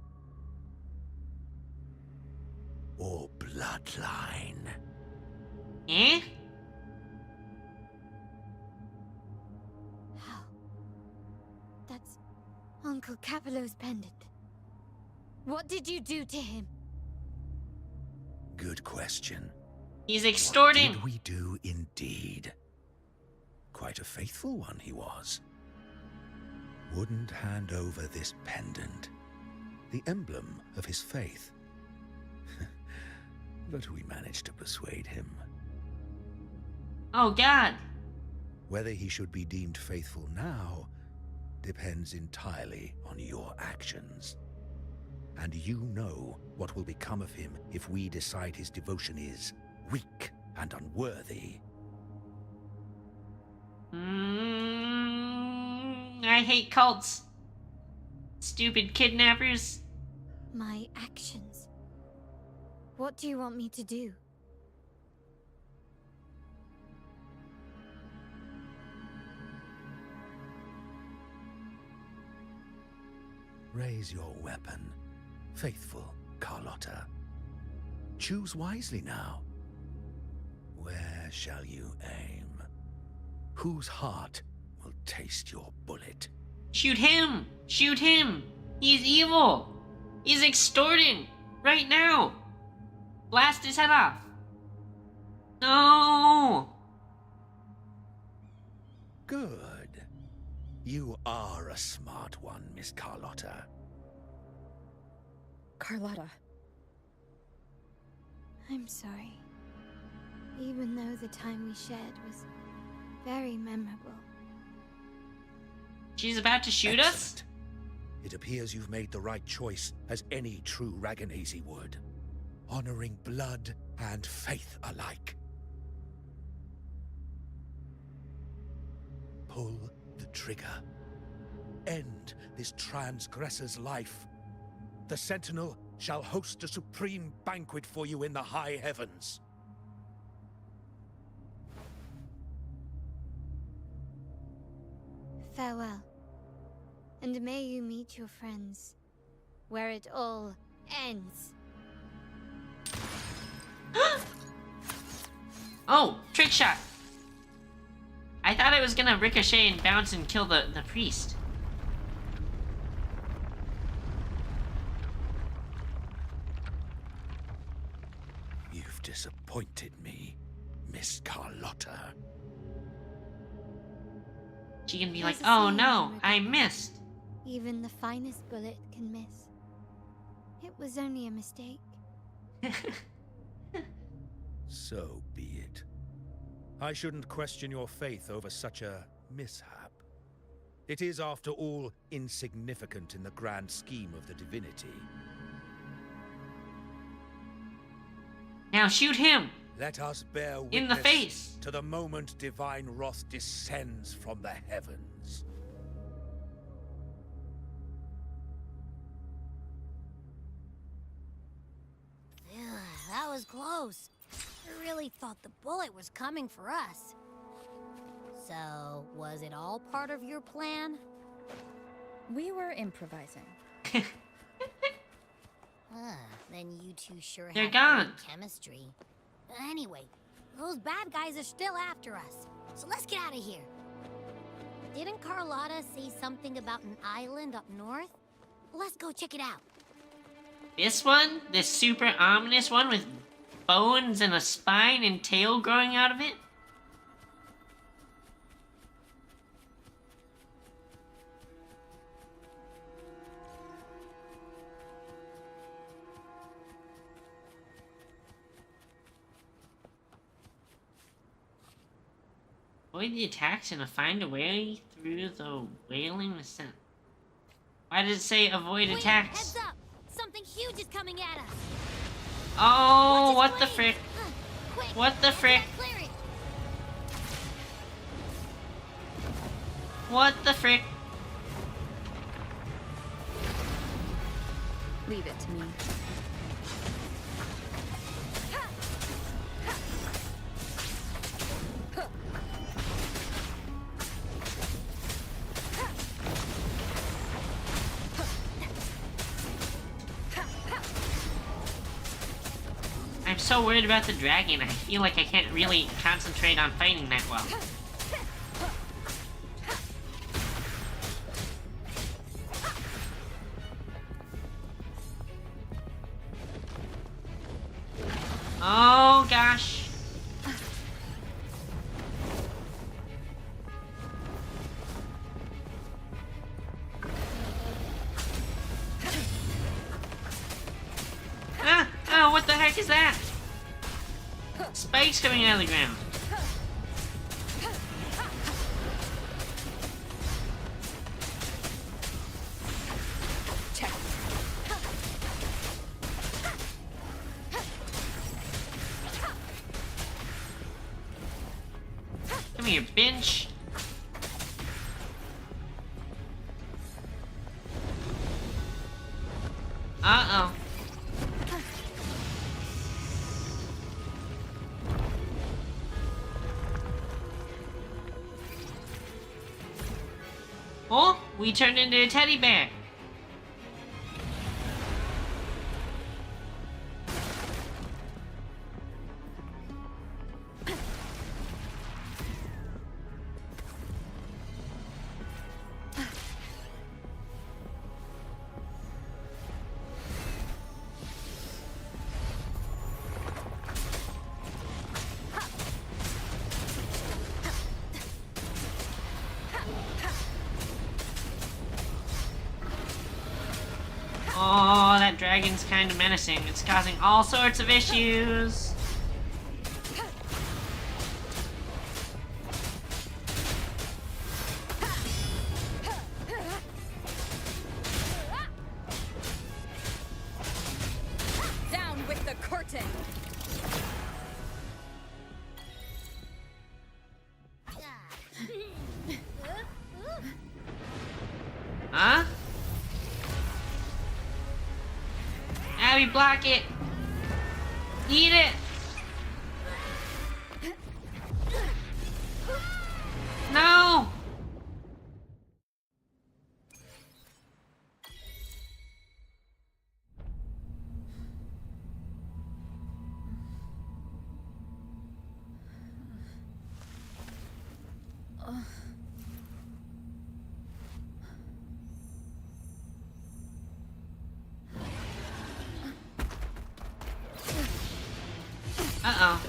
Or bloodline? Eh? How? That's Uncle Capello's pendant. What did you do to him? Good question. He's extorting. What did we do indeed? Quite a faithful one he was. Wouldn't hand over this pendant, the emblem of his faith. But we managed to persuade him. Oh, God. Whether he should be deemed faithful now depends entirely on your actions. And you know what will become of him if we decide his devotion is weak and unworthy. I hate cults. Stupid kidnappers. My actions. What do you want me to do? Raise your weapon, faithful Carlotta. Choose wisely now. Where shall you aim? Whose heart will taste your bullet? Shoot him! Shoot him! He's evil! He's extorting! Right now! Blast his head off! No! Good. You are a smart one, Miss Carlotta. Carlotta. I'm sorry. Even though the time we shared was very memorable. She's about to shoot us? It appears you've made the right choice, as any true Raganese would. Honoring blood and faith alike. Pull the trigger. End this transgressor's life. The Sentinel shall host a supreme banquet for you in the high heavens. Farewell. And may you meet your friends, where it all ends. Oh, trick shot. I thought it was gonna ricochet and bounce and kill the priest. You've disappointed me, Miss Carlotta. She can be There's like, a oh saying no, in I Raguna, missed. Even the finest bullet can miss. It was only a mistake. So be it. I shouldn't question your faith over such a mishap. It is, after all, insignificant in the grand scheme of the divinity. Now shoot him! Let us bear witness In the face. to the moment divine wrath descends from the heavens. Ugh, that was close. I really thought the bullet was coming for us. So, was it all part of your plan? We were improvising. Then you two sure They're have gone. good chemistry. Anyway, those bad guys are still after us, so let's get out of here. Didn't Carlotta say something about an island up north? Let's go check it out. This one? This super ominous one with bones and a spine and tail growing out of it? Avoid the attacks and find a way through the wailing ascent. Why did it say avoid Wait, attacks? heads up! Something huge is coming at us! Oh, what the frick? Quick, What the frick? clear it! What the frick? Leave it to me. I'm so worried about the dragon, I feel like I can't really concentrate on fighting that well. Oh gosh. Oh, what the heck is that? Spikes coming out of the ground. Check. Come here, bench. Uh-oh. Oh, we turned into a teddy bear. Oh, that dragon's kind of menacing. It's causing all sorts of issues. Down with the curtain. Huh? Abby, block it! Eat it! No! Uh-oh.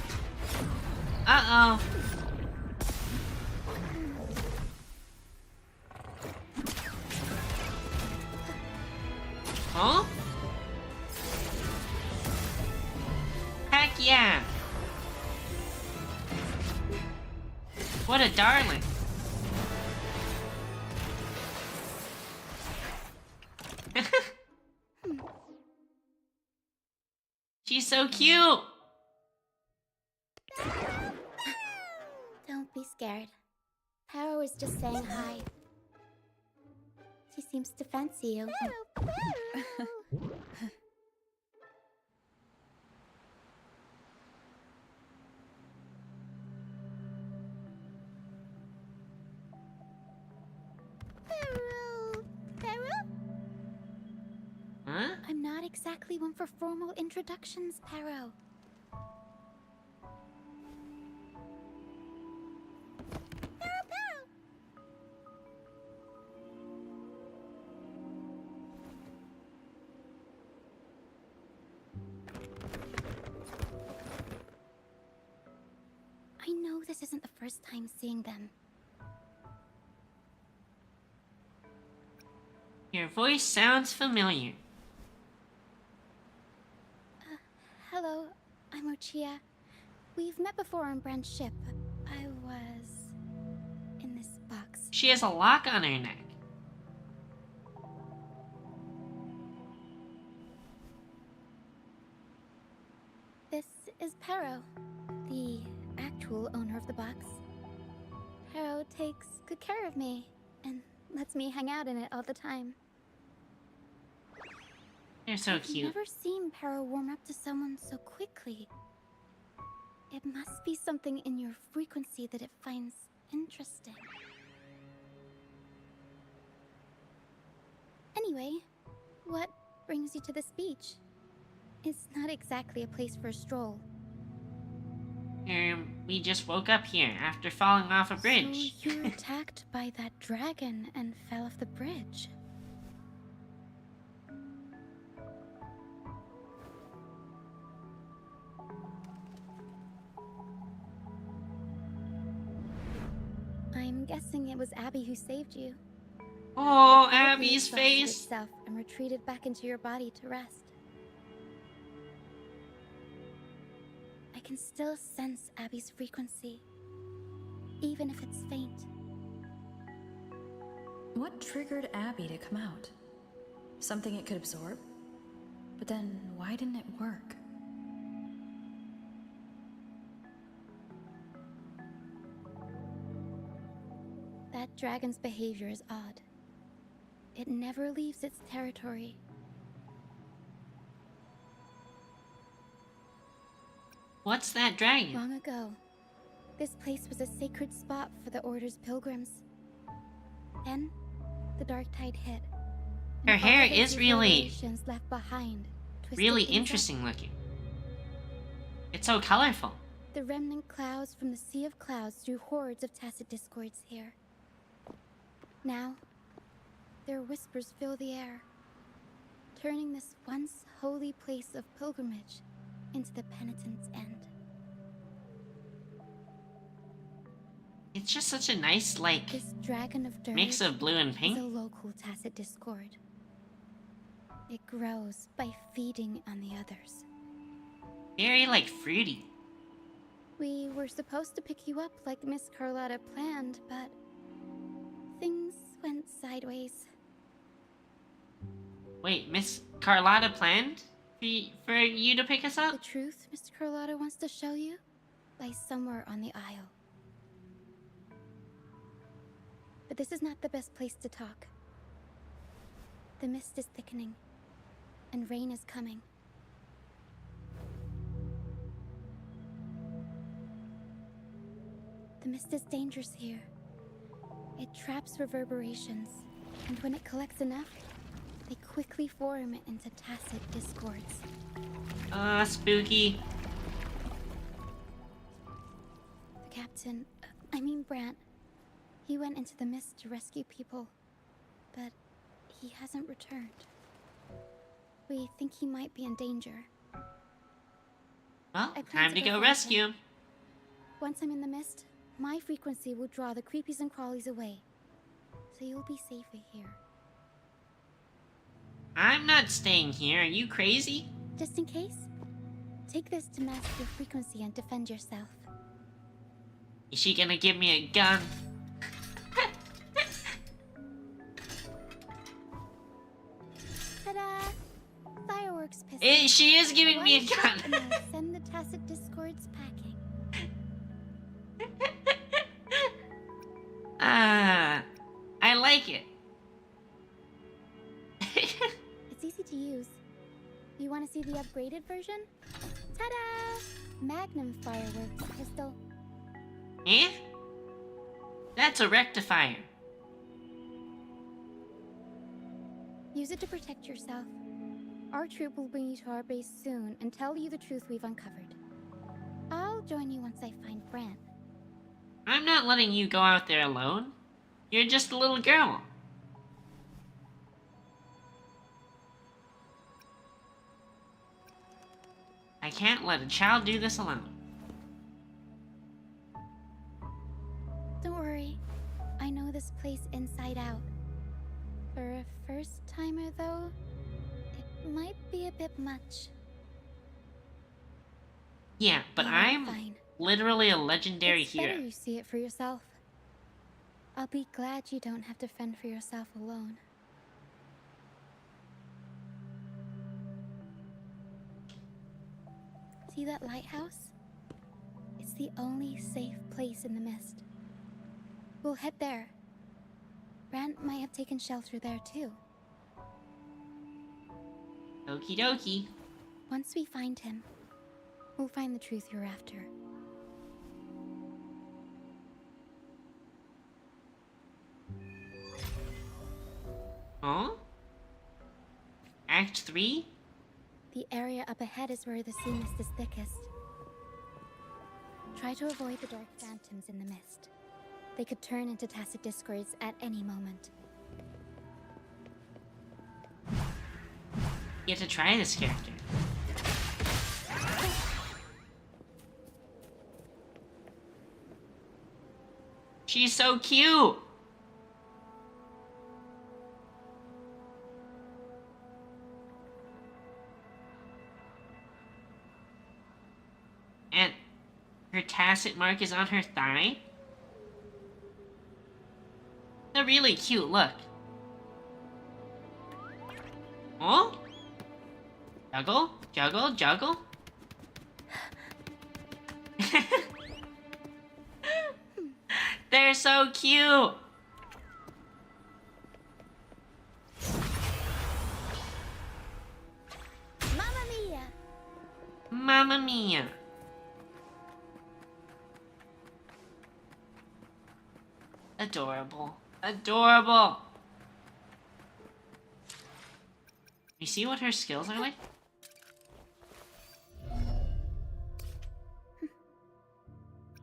Uh-oh. Huh? Heck yeah! What a darling. She's so cute! scared. Paro is just saying hi. She seems to fancy you. Huh? I'm not exactly one for formal introductions, Paro. I know this isn't the first time seeing them. Your voice sounds familiar. Hello, I'm Ochia. We've met before on Brand's ship. I was in this box. She has a lock on her neck. This is Paro, the actual owner of the box. Paro takes good care of me and lets me hang out in it all the time. They're so I've cute. never seen Paro warm up to someone so quickly. It must be something in your frequency that it finds interesting. Anyway, what brings you to this beach? It's not exactly a place for a stroll. We just woke up here after falling off a bridge. So you were attacked by that dragon and fell off the bridge. I'm guessing it was Abby who saved you. Oh, The Abby's exhausted face. itself and retreated back into your body to rest. I can still sense Abby's frequency, even if it's faint. What triggered Abby to come out? Something it could absorb? But then, why didn't it work? That dragon's behavior is odd. It never leaves its territory. What's that dragon? Long ago, this place was a sacred spot for the Order's pilgrims. Then, the dark tide hit. and Her hair all those is really, reverberations left behind twisted really things up. interesting looking. It's so colorful. The remnant clouds from the Sea of Clouds drew hordes of tacit discords here. Now, their whispers fill the air, turning this once holy place of pilgrimage into the penitent's end. It's just such a nice, like, This dragon of dirt mix of blue and is a pink. local tacit discord. It grows by feeding on the others. Very, like, fruity. We were supposed to pick you up like Miss Carlotta planned, but things went sideways. Wait, Miss Carlotta planned for you to pick us The up? truth Mr. Carlotta wants to show you lies somewhere on the aisle. But this is not the best place to talk. The mist is thickening, and rain is coming. The mist is dangerous here. It traps reverberations, and when it collects enough, they quickly form into tacit discords. Spooky. The captain, Brant, he went into the mist to rescue people, but he hasn't returned. We think he might be in danger. Well, I plan time to go find rescue him. him. Once I'm in the mist, my frequency will draw the creepies and crawlies away, so you'll be safer here. I'm not staying here. Are you crazy? Just in case, take this to mask your frequency and defend yourself. Is she gonna give me a gun? Ta-da! Fireworks pistol. She is giving me a One shot gun. and I'll send the tacit discords packing. like it. It's easy to use. You want to see the upgraded version? Ta-da! Magnum fireworks pistol. Eh? That's a rectifier. Use it to protect yourself. Our troop will bring you to our base soon and tell you the truth we've uncovered. I'll join you once I find Brant. I'm not letting you go out there alone. You're just a little girl. I can't let a child do this alone. Don't worry. I know this place inside out. For a first-timer, though, it might be a bit much. Yeah, but I'm fine. literally a legendary It's hero. better you see it for yourself. I'll be glad you don't have to fend for yourself alone. See that lighthouse? It's the only safe place in the mist. We'll head there. Brant might have taken shelter there too. Okie dokie. Once we find him, we'll find the truth you're after. Huh? Act 3? The area up ahead is where the sea mist is thickest. Try to avoid the dark phantoms in the mist. They could turn into tacit discords at any moment. You have to try this character. She's so cute! And her tacit mark is on her thigh? They're really cute, look. Oh? Juggle, juggle, juggle. They're so cute. Mamma mia! Mamma mia. Adorable. Adorable. You see what her skills are like?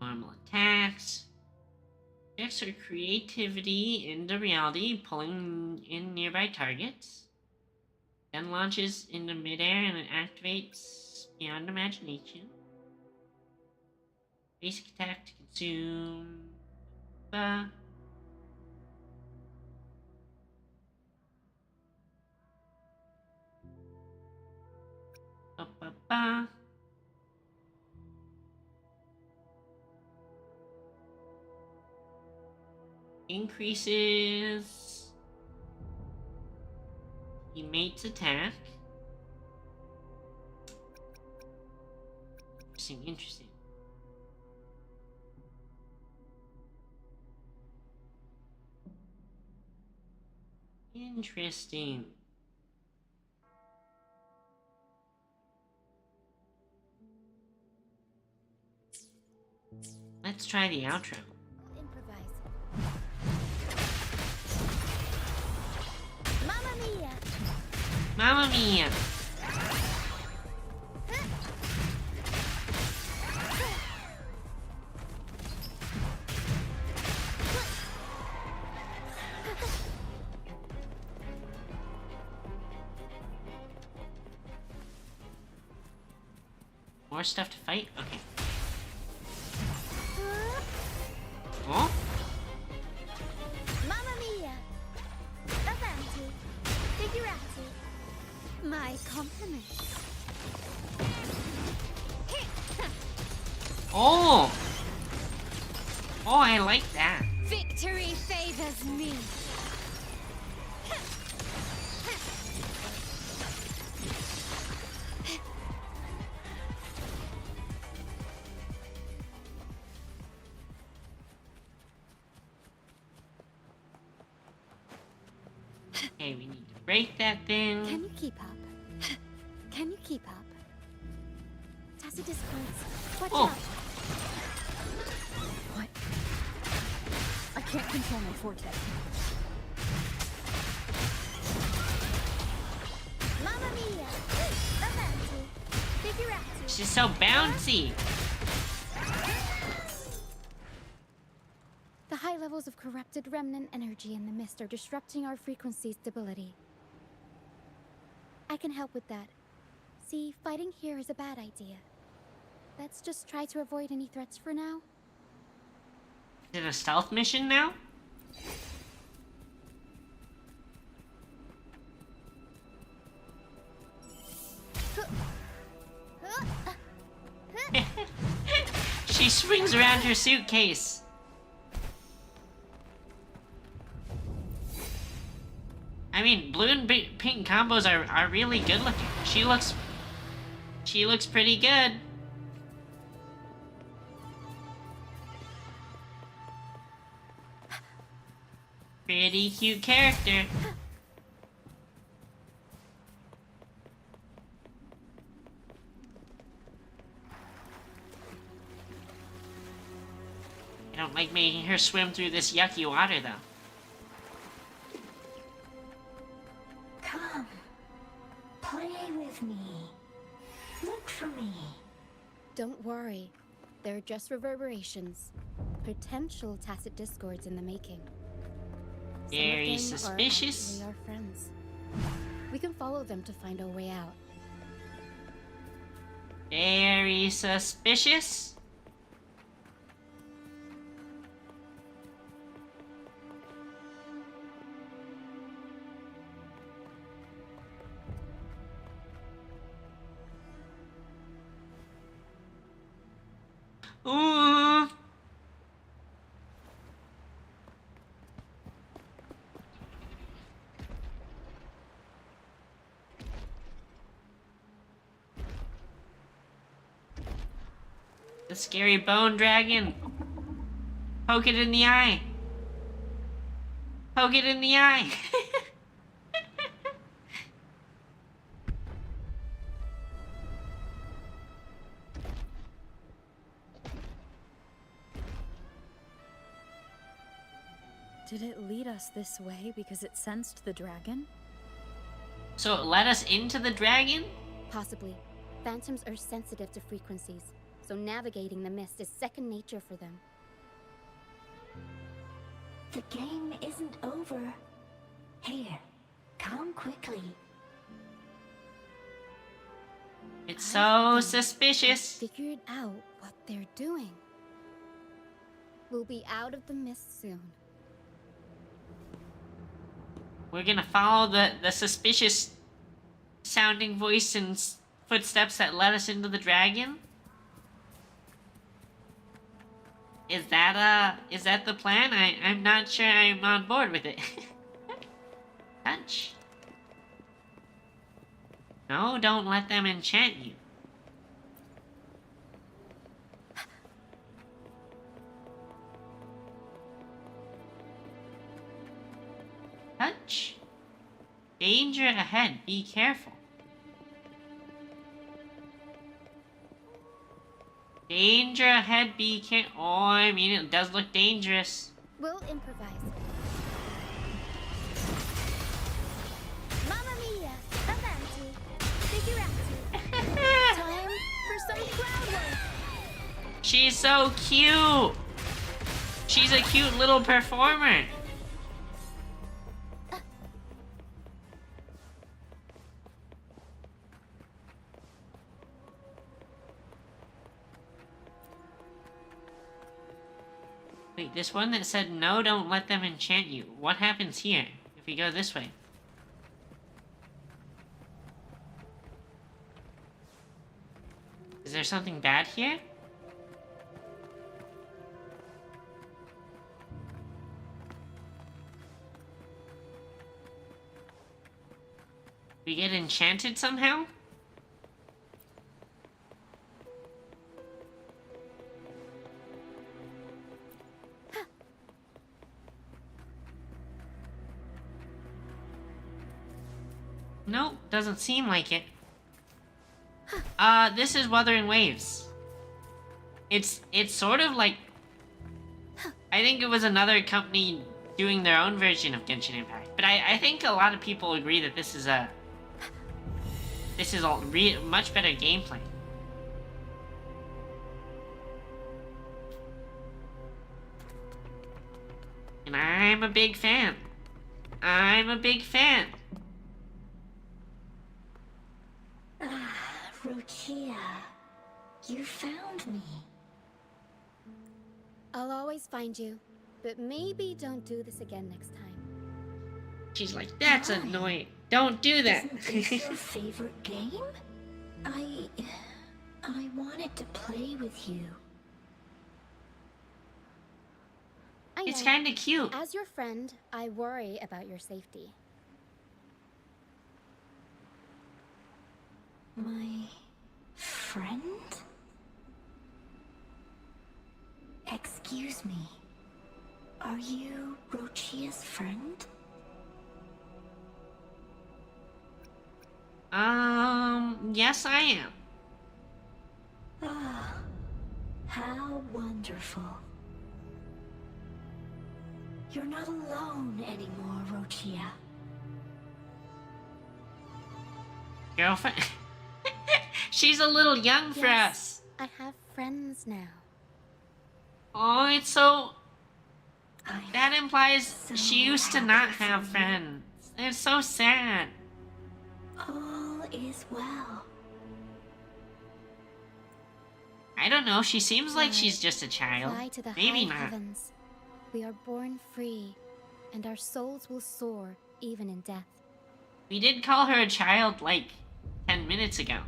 Normal attacks. Checks her creativity into reality, pulling in nearby targets. Then launches into midair and it activates beyond imagination. Basic attack to consume. Increases teammate's attack. Interesting, interesting. Interesting. Let's try the outro. Improvise. Mamma mia! Mamma mia! More stuff to fight? Okay. Oh? Mamma mia! Avanti! Figurati! My compliments. Oh! Oh, I like that. Victory favors me. Okay, we need to break that thing. Can you keep up? Can you keep up? Tacit Discords, watch Oh. out! What? I can't control my vortex. Mamma mia! Avanti! Figurati! She's so bouncy. The high levels of corrupted remnant energy in the mist are disrupting our frequency stability. I can help with that. See, fighting here is a bad idea. Let's just try to avoid any threats for now. Is it a stealth mission now? She swings around her suitcase. I mean, blue and pink combos are really good looking. She looks pretty good. Pretty cute character. I don't like making her swim through this yucky water, though. Come. Play with me. Look for me. Don't worry. They're just reverberations. Potential tacit discords in the making. Very suspicious. Some of them are actually our friends. We can follow them to find our way out. Very suspicious. Ooh. The scary bone dragon. Poke it in the eye. Poke it in the eye. Did it lead us this way because it sensed the dragon? So it led us into the dragon? Possibly. Phantoms are sensitive to frequencies, so navigating the mist is second nature for them. The game isn't over. Here, come quickly. It's so suspicious. Figured out what they're doing. We'll be out of the mist soon. We're gonna follow the suspicious sounding voice and footsteps that led us into the dragon? Is that the plan? I'm not sure I'm on board with it. Touch. No, don't let them enchant you. Touch. Danger ahead, be careful. Danger ahead, be careful. Oh, I mean, it does look dangerous. We'll improvise. Mamma mia! Avanti! Figurati! Time for some crowd work! She's so cute. She's a cute little performer. Wait, this one that said no, don't let them enchant you. What happens here if we go this way? Is there something bad here? We get enchanted somehow? Nope, doesn't seem like it. This is Wuthering Waves. It's sort of like... I think it was another company doing their own version of Genshin Impact. But I think a lot of people agree that this is a much better gameplay. And I'm a big fan. I'm a big fan. Ah, Rochia, you found me. I'll always find you, but maybe don't do this again next time. She's like, that's annoying. Don't do that. Isn't this your favorite game? I wanted to play with you. It's kind of cute. As your friend, I worry about your safety. My friend? Excuse me. Are you Rochia's friend? Yes I am. Ah, how wonderful. You're not alone anymore, Rochia. Girlfriend? She's a little young for us. I have friends now. Oh, it's so... That implies she used to not have friends. It's so sad. All is well. I don't know, she seems like she's just a child. Fly to the Maybe high not. heavens. We are born free, and our souls will soar even in death. We did call her a child like 10 minutes ago.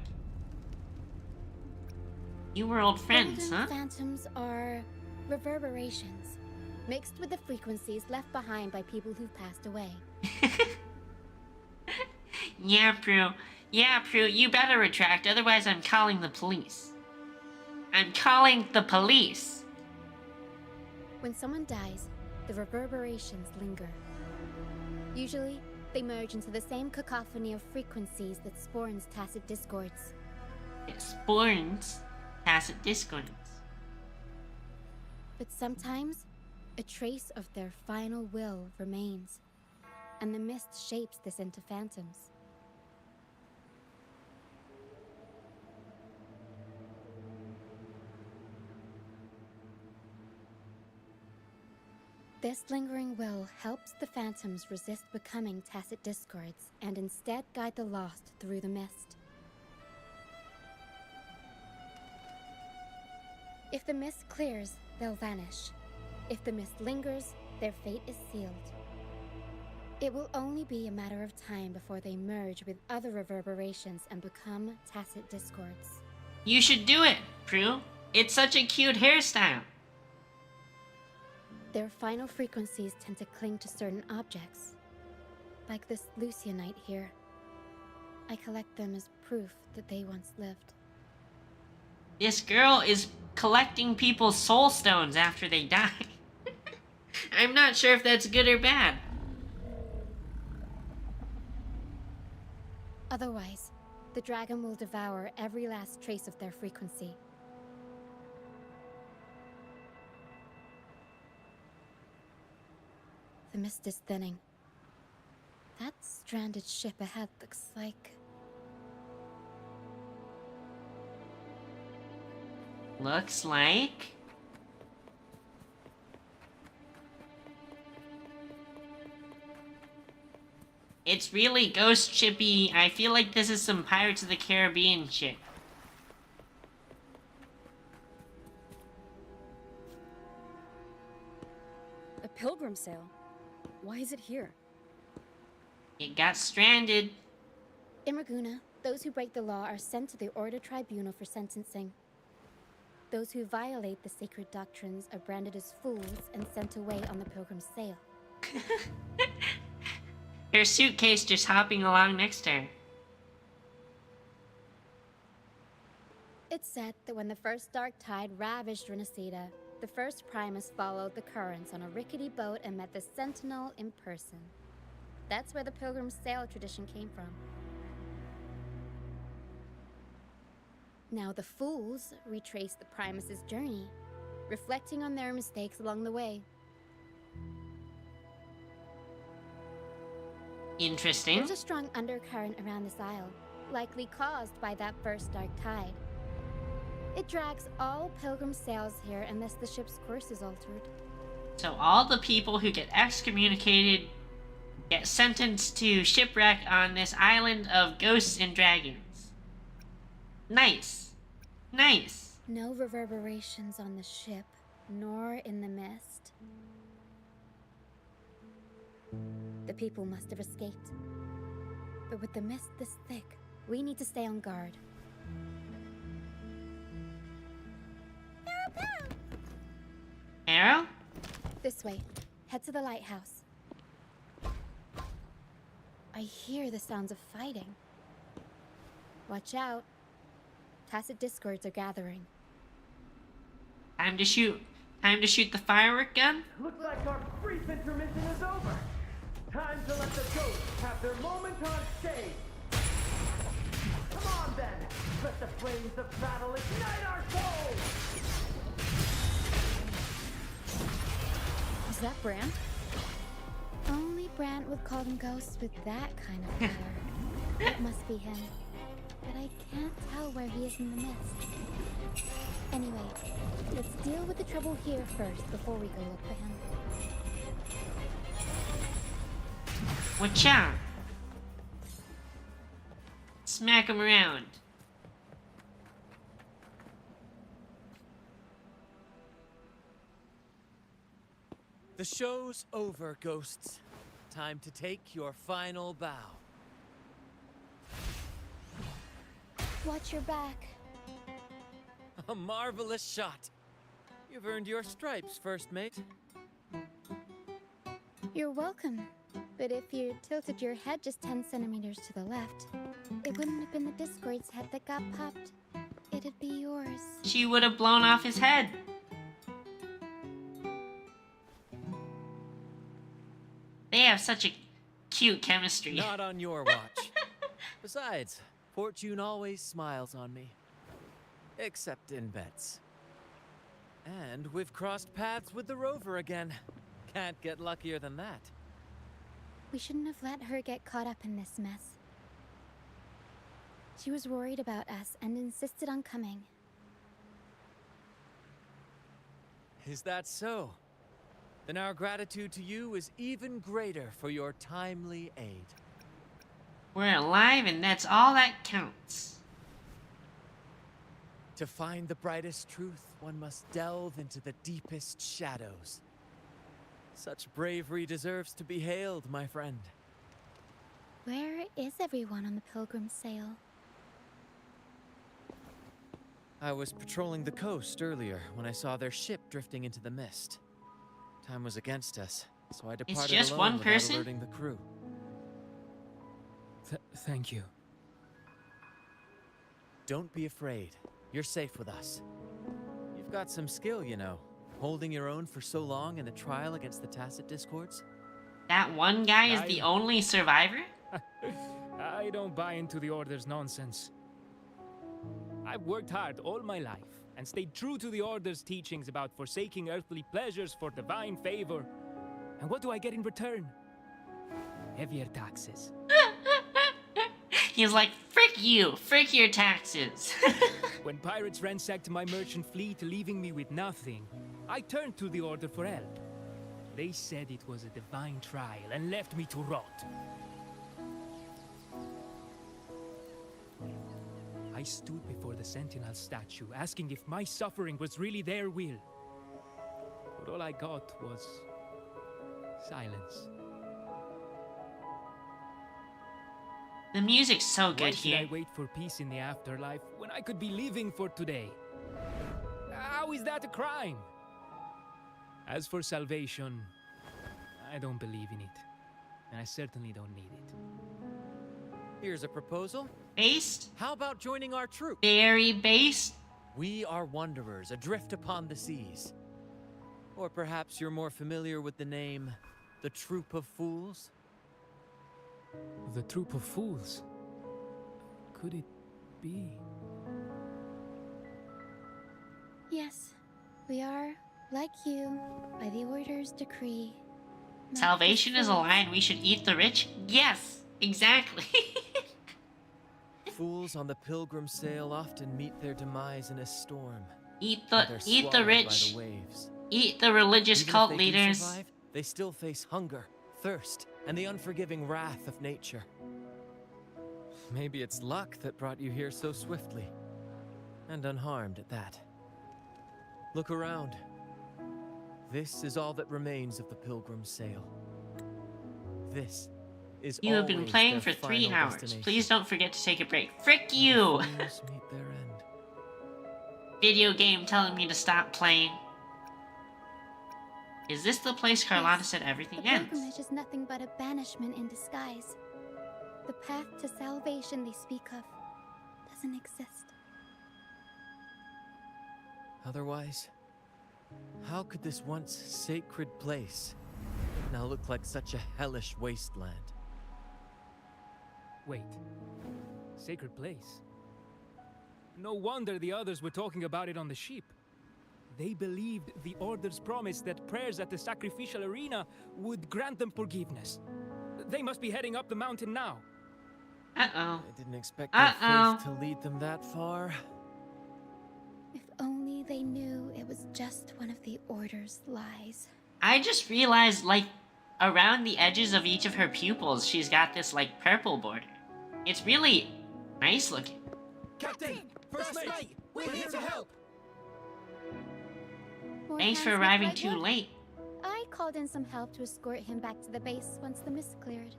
You were old friends, Golden huh? Phantoms are reverberations, mixed with the frequencies left behind by people who've passed away. Yeah, Prue. Yeah, Prue, you better retract, otherwise I'm calling the police. I'm calling the police. When someone dies, the reverberations linger. Usually, they merge into the same cacophony of frequencies that spawns tacit discords. It spawns tacit discords. But sometimes, a trace of their final will remains, and the mist shapes this into phantoms. This lingering will helps the phantoms resist becoming tacit discords and instead guide the lost through the mist. If the mist clears, they'll vanish. If the mist lingers, their fate is sealed. It will only be a matter of time before they merge with other reverberations and become tacit discords. You should do it, Prue. It's such a cute hairstyle. Their final frequencies tend to cling to certain objects. Like this Lucianite here. I collect them as proof that they once lived. This girl is collecting people's soul stones after they die. I'm not sure if that's good or bad. Otherwise, the dragon will devour every last trace of their frequency. The mist is thinning. That stranded ship ahead looks like... Looks like... It's really ghost shippy. I feel like this is some Pirates of the Caribbean shit. A pilgrim sail? Why is it here? It got stranded. In Raguna, those who break the law are sent to the Order Tribunal for sentencing. Those who violate the sacred doctrines are branded as fools and sent away on the pilgrim's sail. Her suitcase just hopping along next to her. It's said that when the first dark tide ravaged Renacida, the first Primus followed the currents on a rickety boat and met the Sentinel in person. That's where the pilgrim's sail tradition came from. Now the fools retrace the Primus's journey, reflecting on their mistakes along the way. Interesting. There's a strong undercurrent around this isle, likely caused by that first dark tide. It drags all pilgrim sails here unless the ship's course is altered. So all the people who get excommunicated get sentenced to shipwreck on this island of ghosts and dragons. Nice. Nice. No reverberations on the ship, nor in the mist. The people must have escaped. But with the mist this thick, we need to stay on guard. Arrow? This way. Head to the lighthouse. I hear the sounds of fighting. Watch out. Tacet discords are gathering. Time to shoot. Time to shoot the firework gun? Looks like our brief intermission is over. Time to let the ghosts have their moment on stage. Come on then. Let the flames of battle ignite our souls. Is that Brant? Only Brant would call them ghosts with that kind of power. It must be him. But I can't tell where he is in the mist. Anyway, let's deal with the trouble here first before we go look for him. Watch out! Smack him around. The show's over, ghosts. Time to take your final bow. Watch your back. A marvelous shot. You've earned your stripes, first mate. You're welcome. But if you tilted your head just 10 centimeters to the left, it wouldn't have been the Discord's head that got popped. It'd be yours. She would have blown off his head. They have such a cute chemistry. Not on your watch. Besides, fortune always smiles on me. Except in bets. And we've crossed paths with the rover again. Can't get luckier than that. We shouldn't have let her get caught up in this mess. She was worried about us and insisted on coming. Is that so? Then our gratitude to you is even greater for your timely aid. We're alive and that's all that counts. To find the brightest truth, one must delve into the deepest shadows. Such bravery deserves to be hailed, my friend. Where is everyone on the Pilgrim sail? I was patrolling the coast earlier when I saw their ship drifting into the mist. Time was against us, so I departed just alone one without person? alerting the crew. Thank you. Don't be afraid. You're safe with us. You've got some skill, you know. Holding your own for so long in the trial against the Tacet Discords. That one guy is the only survivor? I don't buy into the Order's nonsense. I've worked hard all my life and stayed true to the Order's teachings about forsaking earthly pleasures for divine favor. And what do I get in return? Heavier taxes. He's like, frick you, frick your taxes. When pirates ransacked my merchant fleet, leaving me with nothing, I turned to the Order for help. They said it was a divine trial and left me to rot. I stood before the Sentinel statue, asking if my suffering was really their will. But all I got was silence. The music's so Why good should here. I wait for peace in the afterlife when I could be living for today? How is that a crime? As for salvation, I don't believe in it. And I certainly don't need it. Here's a proposal. Based? How about joining our troop? Very based? We are wanderers, adrift upon the seas. Or perhaps you're more familiar with the name, the Troop of Fools? The Troop of Fools? Could it be? Yes, we are, like you, by the Order's decree. Salvation is a lie and we should eat the rich? Yes, exactly. Fools on the pilgrim sail often meet their demise in a storm. Eat where the they're rich. swallowed by the waves. Eat the religious Even cult if they do leaders. survive, they still face hunger, thirst, and the unforgiving wrath of nature. Maybe it's luck that brought you here so swiftly. And unharmed at that. Look around. This is all that remains of the pilgrim sail. This is You have been always playing their for 3 final hours. destination. Please don't forget to take a break. Frick you! Fools meet their end. Video game telling me to stop playing. Is this the place Carlotta said everything The ends? pilgrimage is nothing but a banishment in disguise. The path to salvation they speak of doesn't exist. Otherwise, how could this once sacred place now look like such a hellish wasteland? Wait. Sacred place? No wonder the others were talking about it on the ship. They believed the Order's promise that prayers at the sacrificial arena would grant them forgiveness. They must be heading up the mountain now. Uh-oh. I didn't expect their faith to lead them that far. If only they knew it was just one of the Order's lies. I just realized, like, around the edges of each of her pupils, she's got this, like, purple border. It's really nice looking. Captain! First mate! We're here to help! More Thanks for hands arriving look too like late. I called in some help to escort him back to the base once the mist cleared.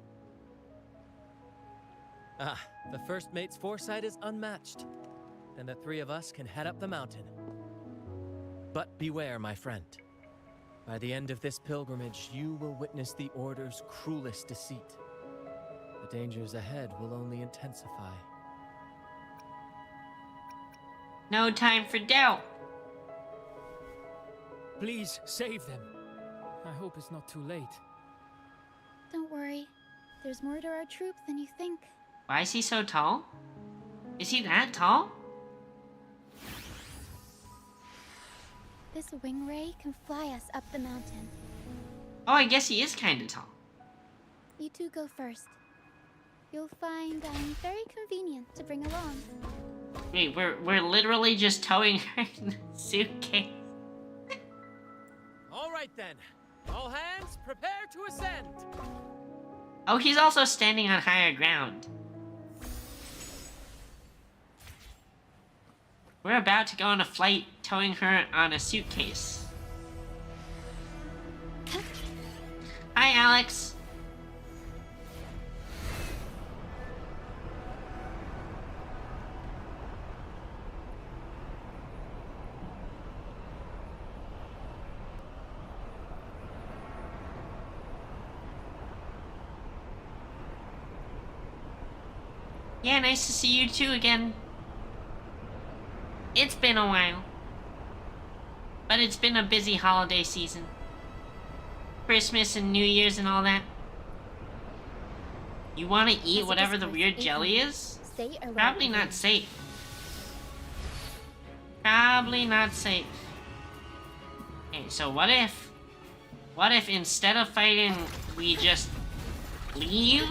Ah, the first mate's foresight is unmatched. Then the 3 of us can head up the mountain. But beware, my friend. By the end of this pilgrimage, you will witness the Order's cruelest deceit. The dangers ahead will only intensify. No time for doubt. Please save them. I hope it's not too late. Don't worry. There's more to our troop than you think. Why is he so tall? Is he that tall? This wing ray can fly us up the mountain. Oh, I guess he is kind of tall. You two go first. You'll find I'm very convenient to bring along. Wait, we're literally just towing her in the suitcase. All right then. All hands, prepare to ascend. Oh, he's also standing on higher ground. We're about to go on a flight towing her on a suitcase. Hi, Alex. Yeah, nice to see you too again. It's been a while. But it's been a busy holiday season. Christmas and New Year's and all that. You want to eat whatever the weird jelly is? Probably not safe. Probably not safe. Okay, so what if instead of fighting, we just leave?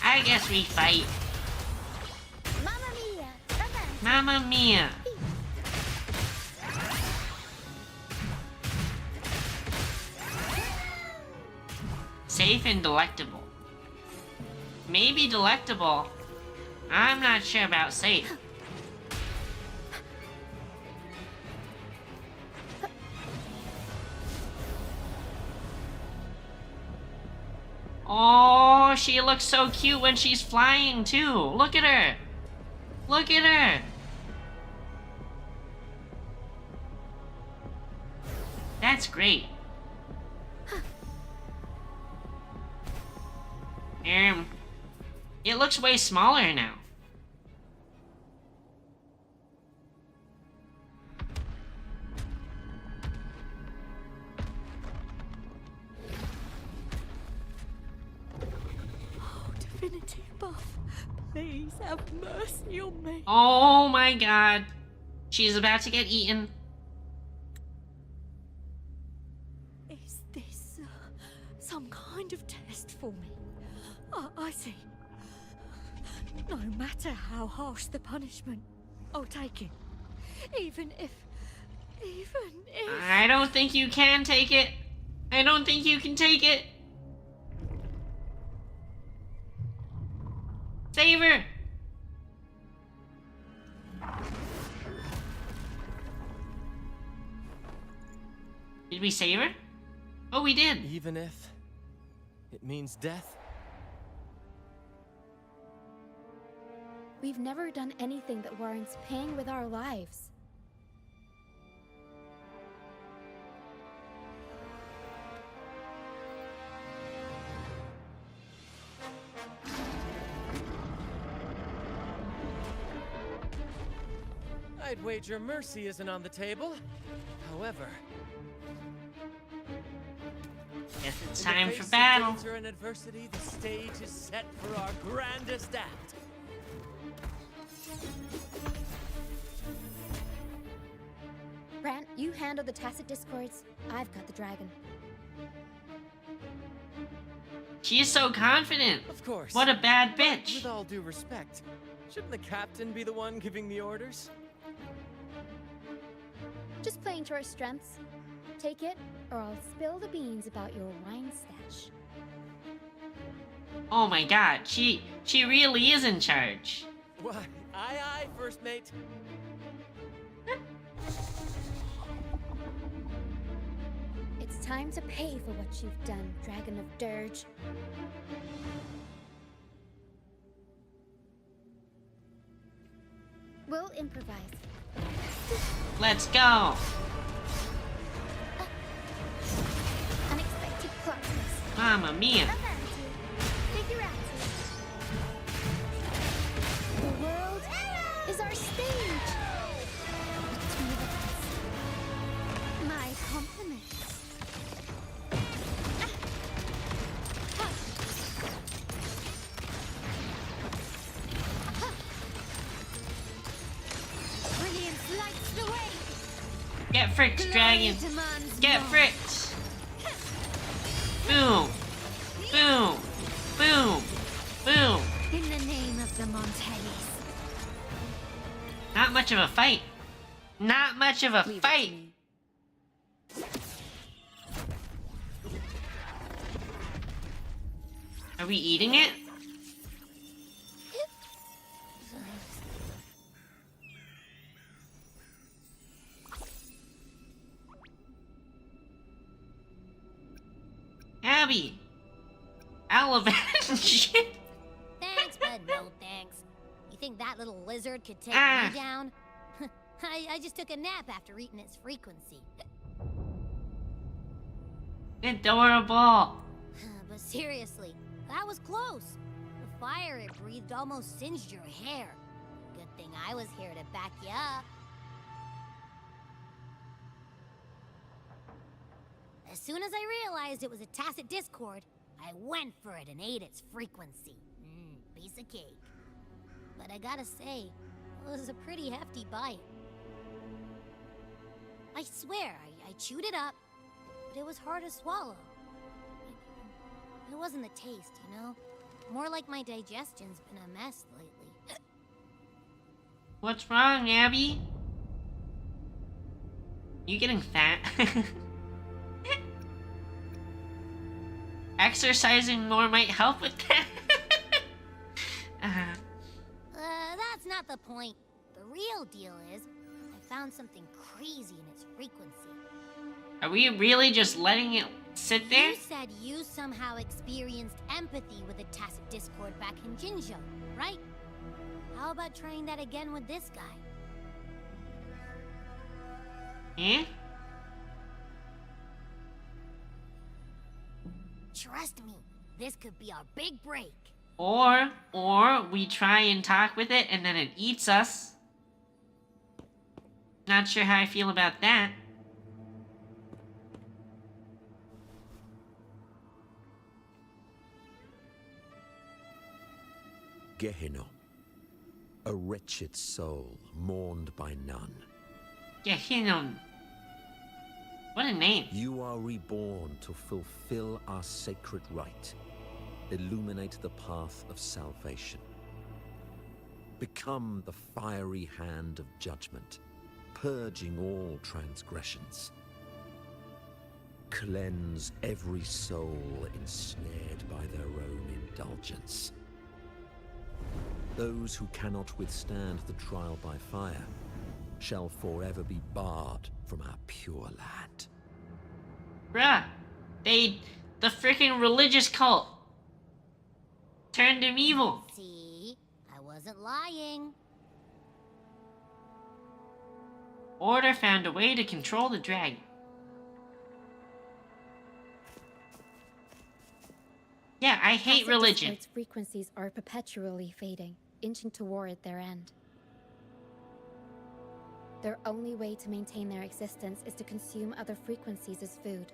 I guess we fight. Mamma mia! Mamma mia! Safe and delectable. Maybe delectable. I'm not sure about safe. Oh, she looks so cute when she's flying too. Look at her. Look at her. That's great. It looks way smaller now. Divinity above, please have mercy on me. Oh my god. She's about to get eaten. Is this some kind of test for me? I see. No matter how harsh the punishment, I'll take it. Even if... I don't think you can take it. I don't think you can take it. Save her. Did we save her? Oh, we did. Even if it means death? We've never done anything that warrants paying with our lives. I'd wager mercy isn't on the table. However, guess it's in the time face for of battle. danger and adversity, the stage is set for our grandest act. Brant, you handle the tacit discords. I've got the dragon. She's so confident. Of course. What a bad But bitch. with all due respect, shouldn't the captain be the one giving the orders? Just playing to our strengths. Take it, or I'll spill the beans about your wine stash. Oh my god, she really is in charge. Why, aye, first mate. It's time to pay for what you've done, Dragon of Dirge. We'll improvise. Let's go. Unexpected plot twist. Mamma mia. Figurati. The world is our stage. Two of us. My compliments. Brilliance lights the way. Get fricked, dragon. Get fricked. Boom. Boom. Boom. Boom. In the name of the Montellis. Not much of a fight. Not much of a fight. Are we eating it? Abby. I'll avenge you. Thanks, but no thanks. You think that little lizard could take Ah. me down? I just took a nap after eating its frequency. Adorable. But seriously, that was close. The fire it breathed almost singed your hair. Good thing I was here to back you up. As soon as I realized it was a tacit discord, I went for it and ate its frequency. Piece of cake. But I gotta say, it was a pretty hefty bite. I swear, I chewed it up, but it was hard to swallow. It wasn't the taste, you know? More like my digestion's been a mess lately. What's wrong, Abby? You getting fat? Exercising more might help with that. That's not the point. The real deal is, I found something crazy in its frequency. Are we really just letting it sit there? You said you somehow experienced empathy with the tacit discord back in Jinzhou, right? How about trying that again with this guy? Eh? Trust me, this could be our big break. Or we try and talk with it and then it eats us. Not sure how I feel about that. Gehenna, a wretched soul mourned by none. Gehinnom. What a name. You are reborn to fulfill our sacred rite. Illuminate the path of salvation. Become the fiery hand of judgment, purging all transgressions. Cleanse every soul ensnared by their own indulgence. Those who cannot withstand the trial by fire shall forever be barred from our pure land. Bruh, the freaking religious cult turned him evil. See, I wasn't lying. Order found a way to control the dragon. Yeah, I hate religion. Its frequencies are perpetually fading, inching toward their end. Their only way to maintain their existence is to consume other frequencies as food.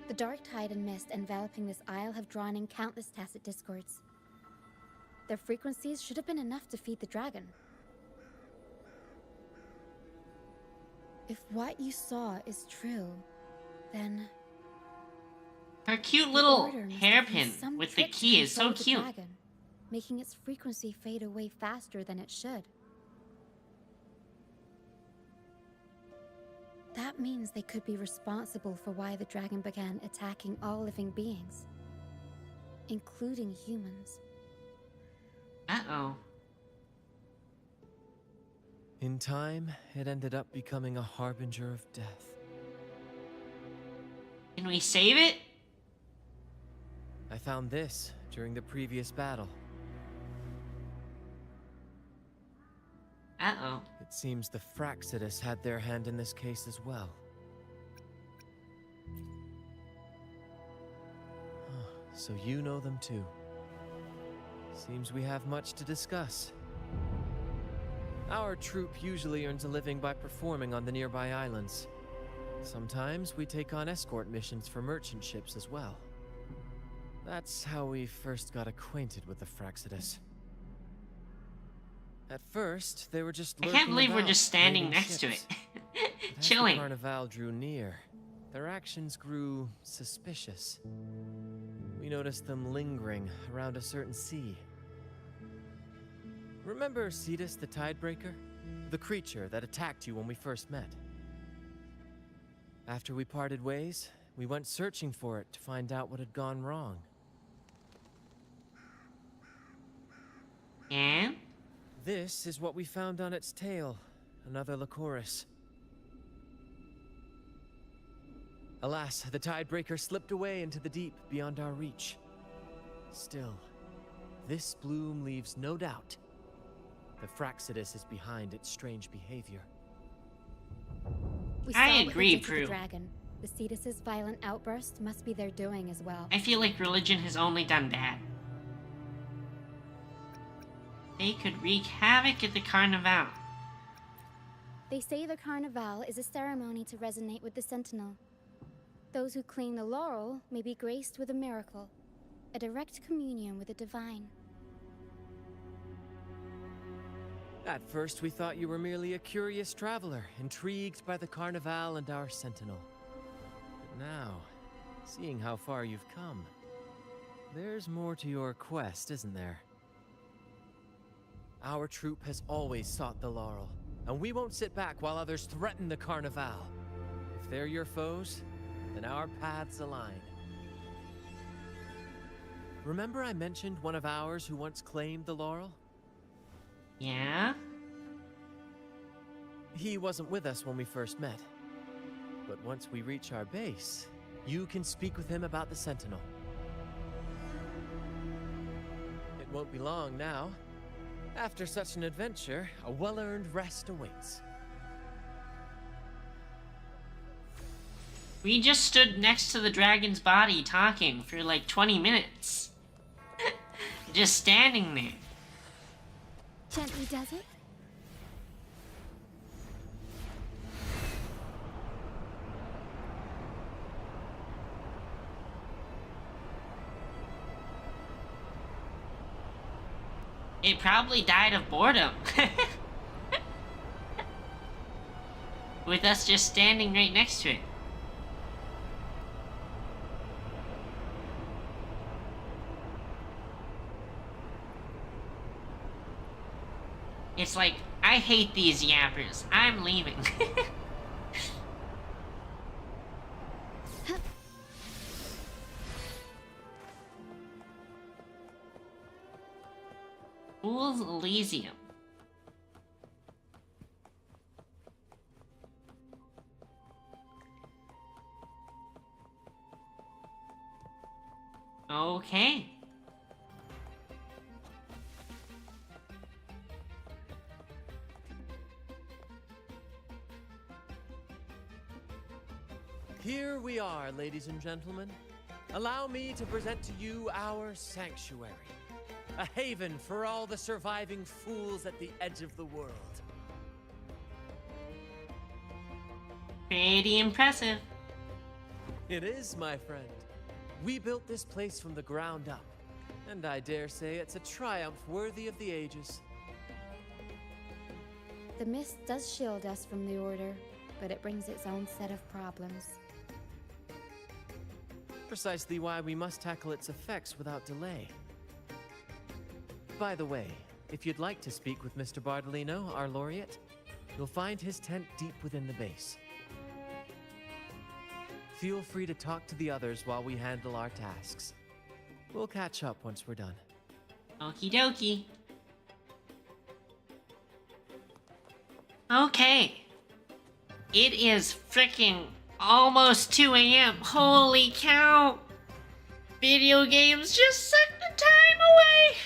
The dark tide and mist enveloping this isle have drawn in countless tacit discords. Their frequencies should have been enough to feed the dragon. If what you saw is true, then her cute little hairpin with the key is so cute. Dragon, making its frequency fade away faster than it should. That means they could be responsible for why the dragon began attacking all living beings, including humans. Uh-oh. In time, it ended up becoming a harbinger of death. Can we save it? I found this during the previous battle. Uh-oh. It seems the Fraxidus had their hand in this case as well. So you know them too. Seems we have much to discuss. Our troop usually earns a living by performing on the nearby islands. Sometimes we take on escort missions for merchant ships as well. That's how we first got acquainted with the Fraxidus. At first, they were just I lurking can't believe we're about, just standing raiding next to ships. it. But as Chilling. the Carnival drew near, their actions grew suspicious. We noticed them lingering around a certain sea. Remember Cetus the Tidebreaker? The creature that attacked you when we first met. After we parted ways, we went searching for it to find out what had gone wrong. And? This is what we found on its tail, another Lycoris. Alas, the Tidebreaker slipped away into the deep beyond our reach. Still, this bloom leaves no doubt. The Fraxidus is behind its strange behavior. We I saw what agree, they did to Prue. the dragon. The Cetus's violent outburst must be their doing as well. I feel like religion has only done bad. They could wreak havoc at the Carnival. They say the Carnival is a ceremony to resonate with the Sentinel. Those who claim the laurel may be graced with a miracle, a direct communion with the divine. At first, we thought you were merely a curious traveler, intrigued by the Carnival and our Sentinel. But now, seeing how far you've come, there's more to your quest, isn't there? Our troop has always sought the laurel, and we won't sit back while others threaten the Carnival. If they're your foes, then our paths align. Remember I mentioned one of ours who once claimed the laurel? Yeah? He wasn't with us when we first met. But once we reach our base, you can speak with him about the Sentinel. It won't be long now. After such an adventure, a well-earned rest awaits. We just stood next to the dragon's body talking for like 20 minutes. Just standing there. Gently does it? It probably died of boredom. With us just standing right next to it. It's like, I hate these yappers. I'm leaving. Fool's Elysium. Okay. Here we are, ladies and gentlemen. Allow me to present to you our sanctuary. A haven for all the surviving fools at the edge of the world. Pretty impressive. It is, my friend. We built this place from the ground up, and I dare say it's a triumph worthy of the ages. The mist does shield us from the Order, but it brings its own set of problems. Precisely why we must tackle its effects without delay. By the way, if you'd like to speak with Mr. Bardolino, our laureate, you'll find his tent deep within the base. Feel free to talk to the others while we handle our tasks. We'll catch up once we're done. Okie dokie. Okay. It is freaking almost 2 a.m. Holy cow! Video games just suck the time away!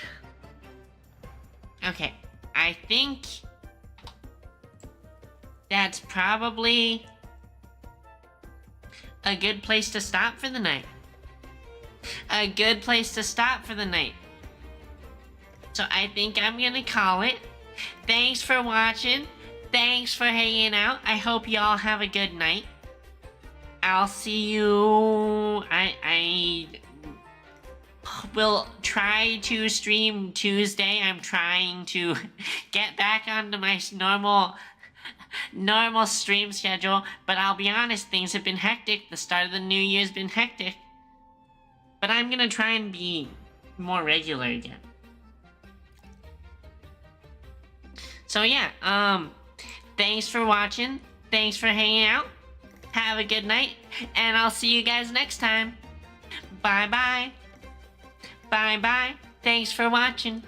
Okay, I think that's probably a good place to stop for the night. A good place to stop for the night. So I think I'm gonna call it. Thanks for watching. Thanks for hanging out. I hope you all have a good night. I'll see you. I will try to stream Tuesday. I'm trying to get back onto my normal stream schedule, but I'll be honest, things have been hectic. The start of the new year's been hectic. But I'm gonna try and be more regular again. So yeah, thanks for watching. Thanks for hanging out. Have a good night, and I'll see you guys next time. Bye-bye. Bye-bye. Thanks for watching.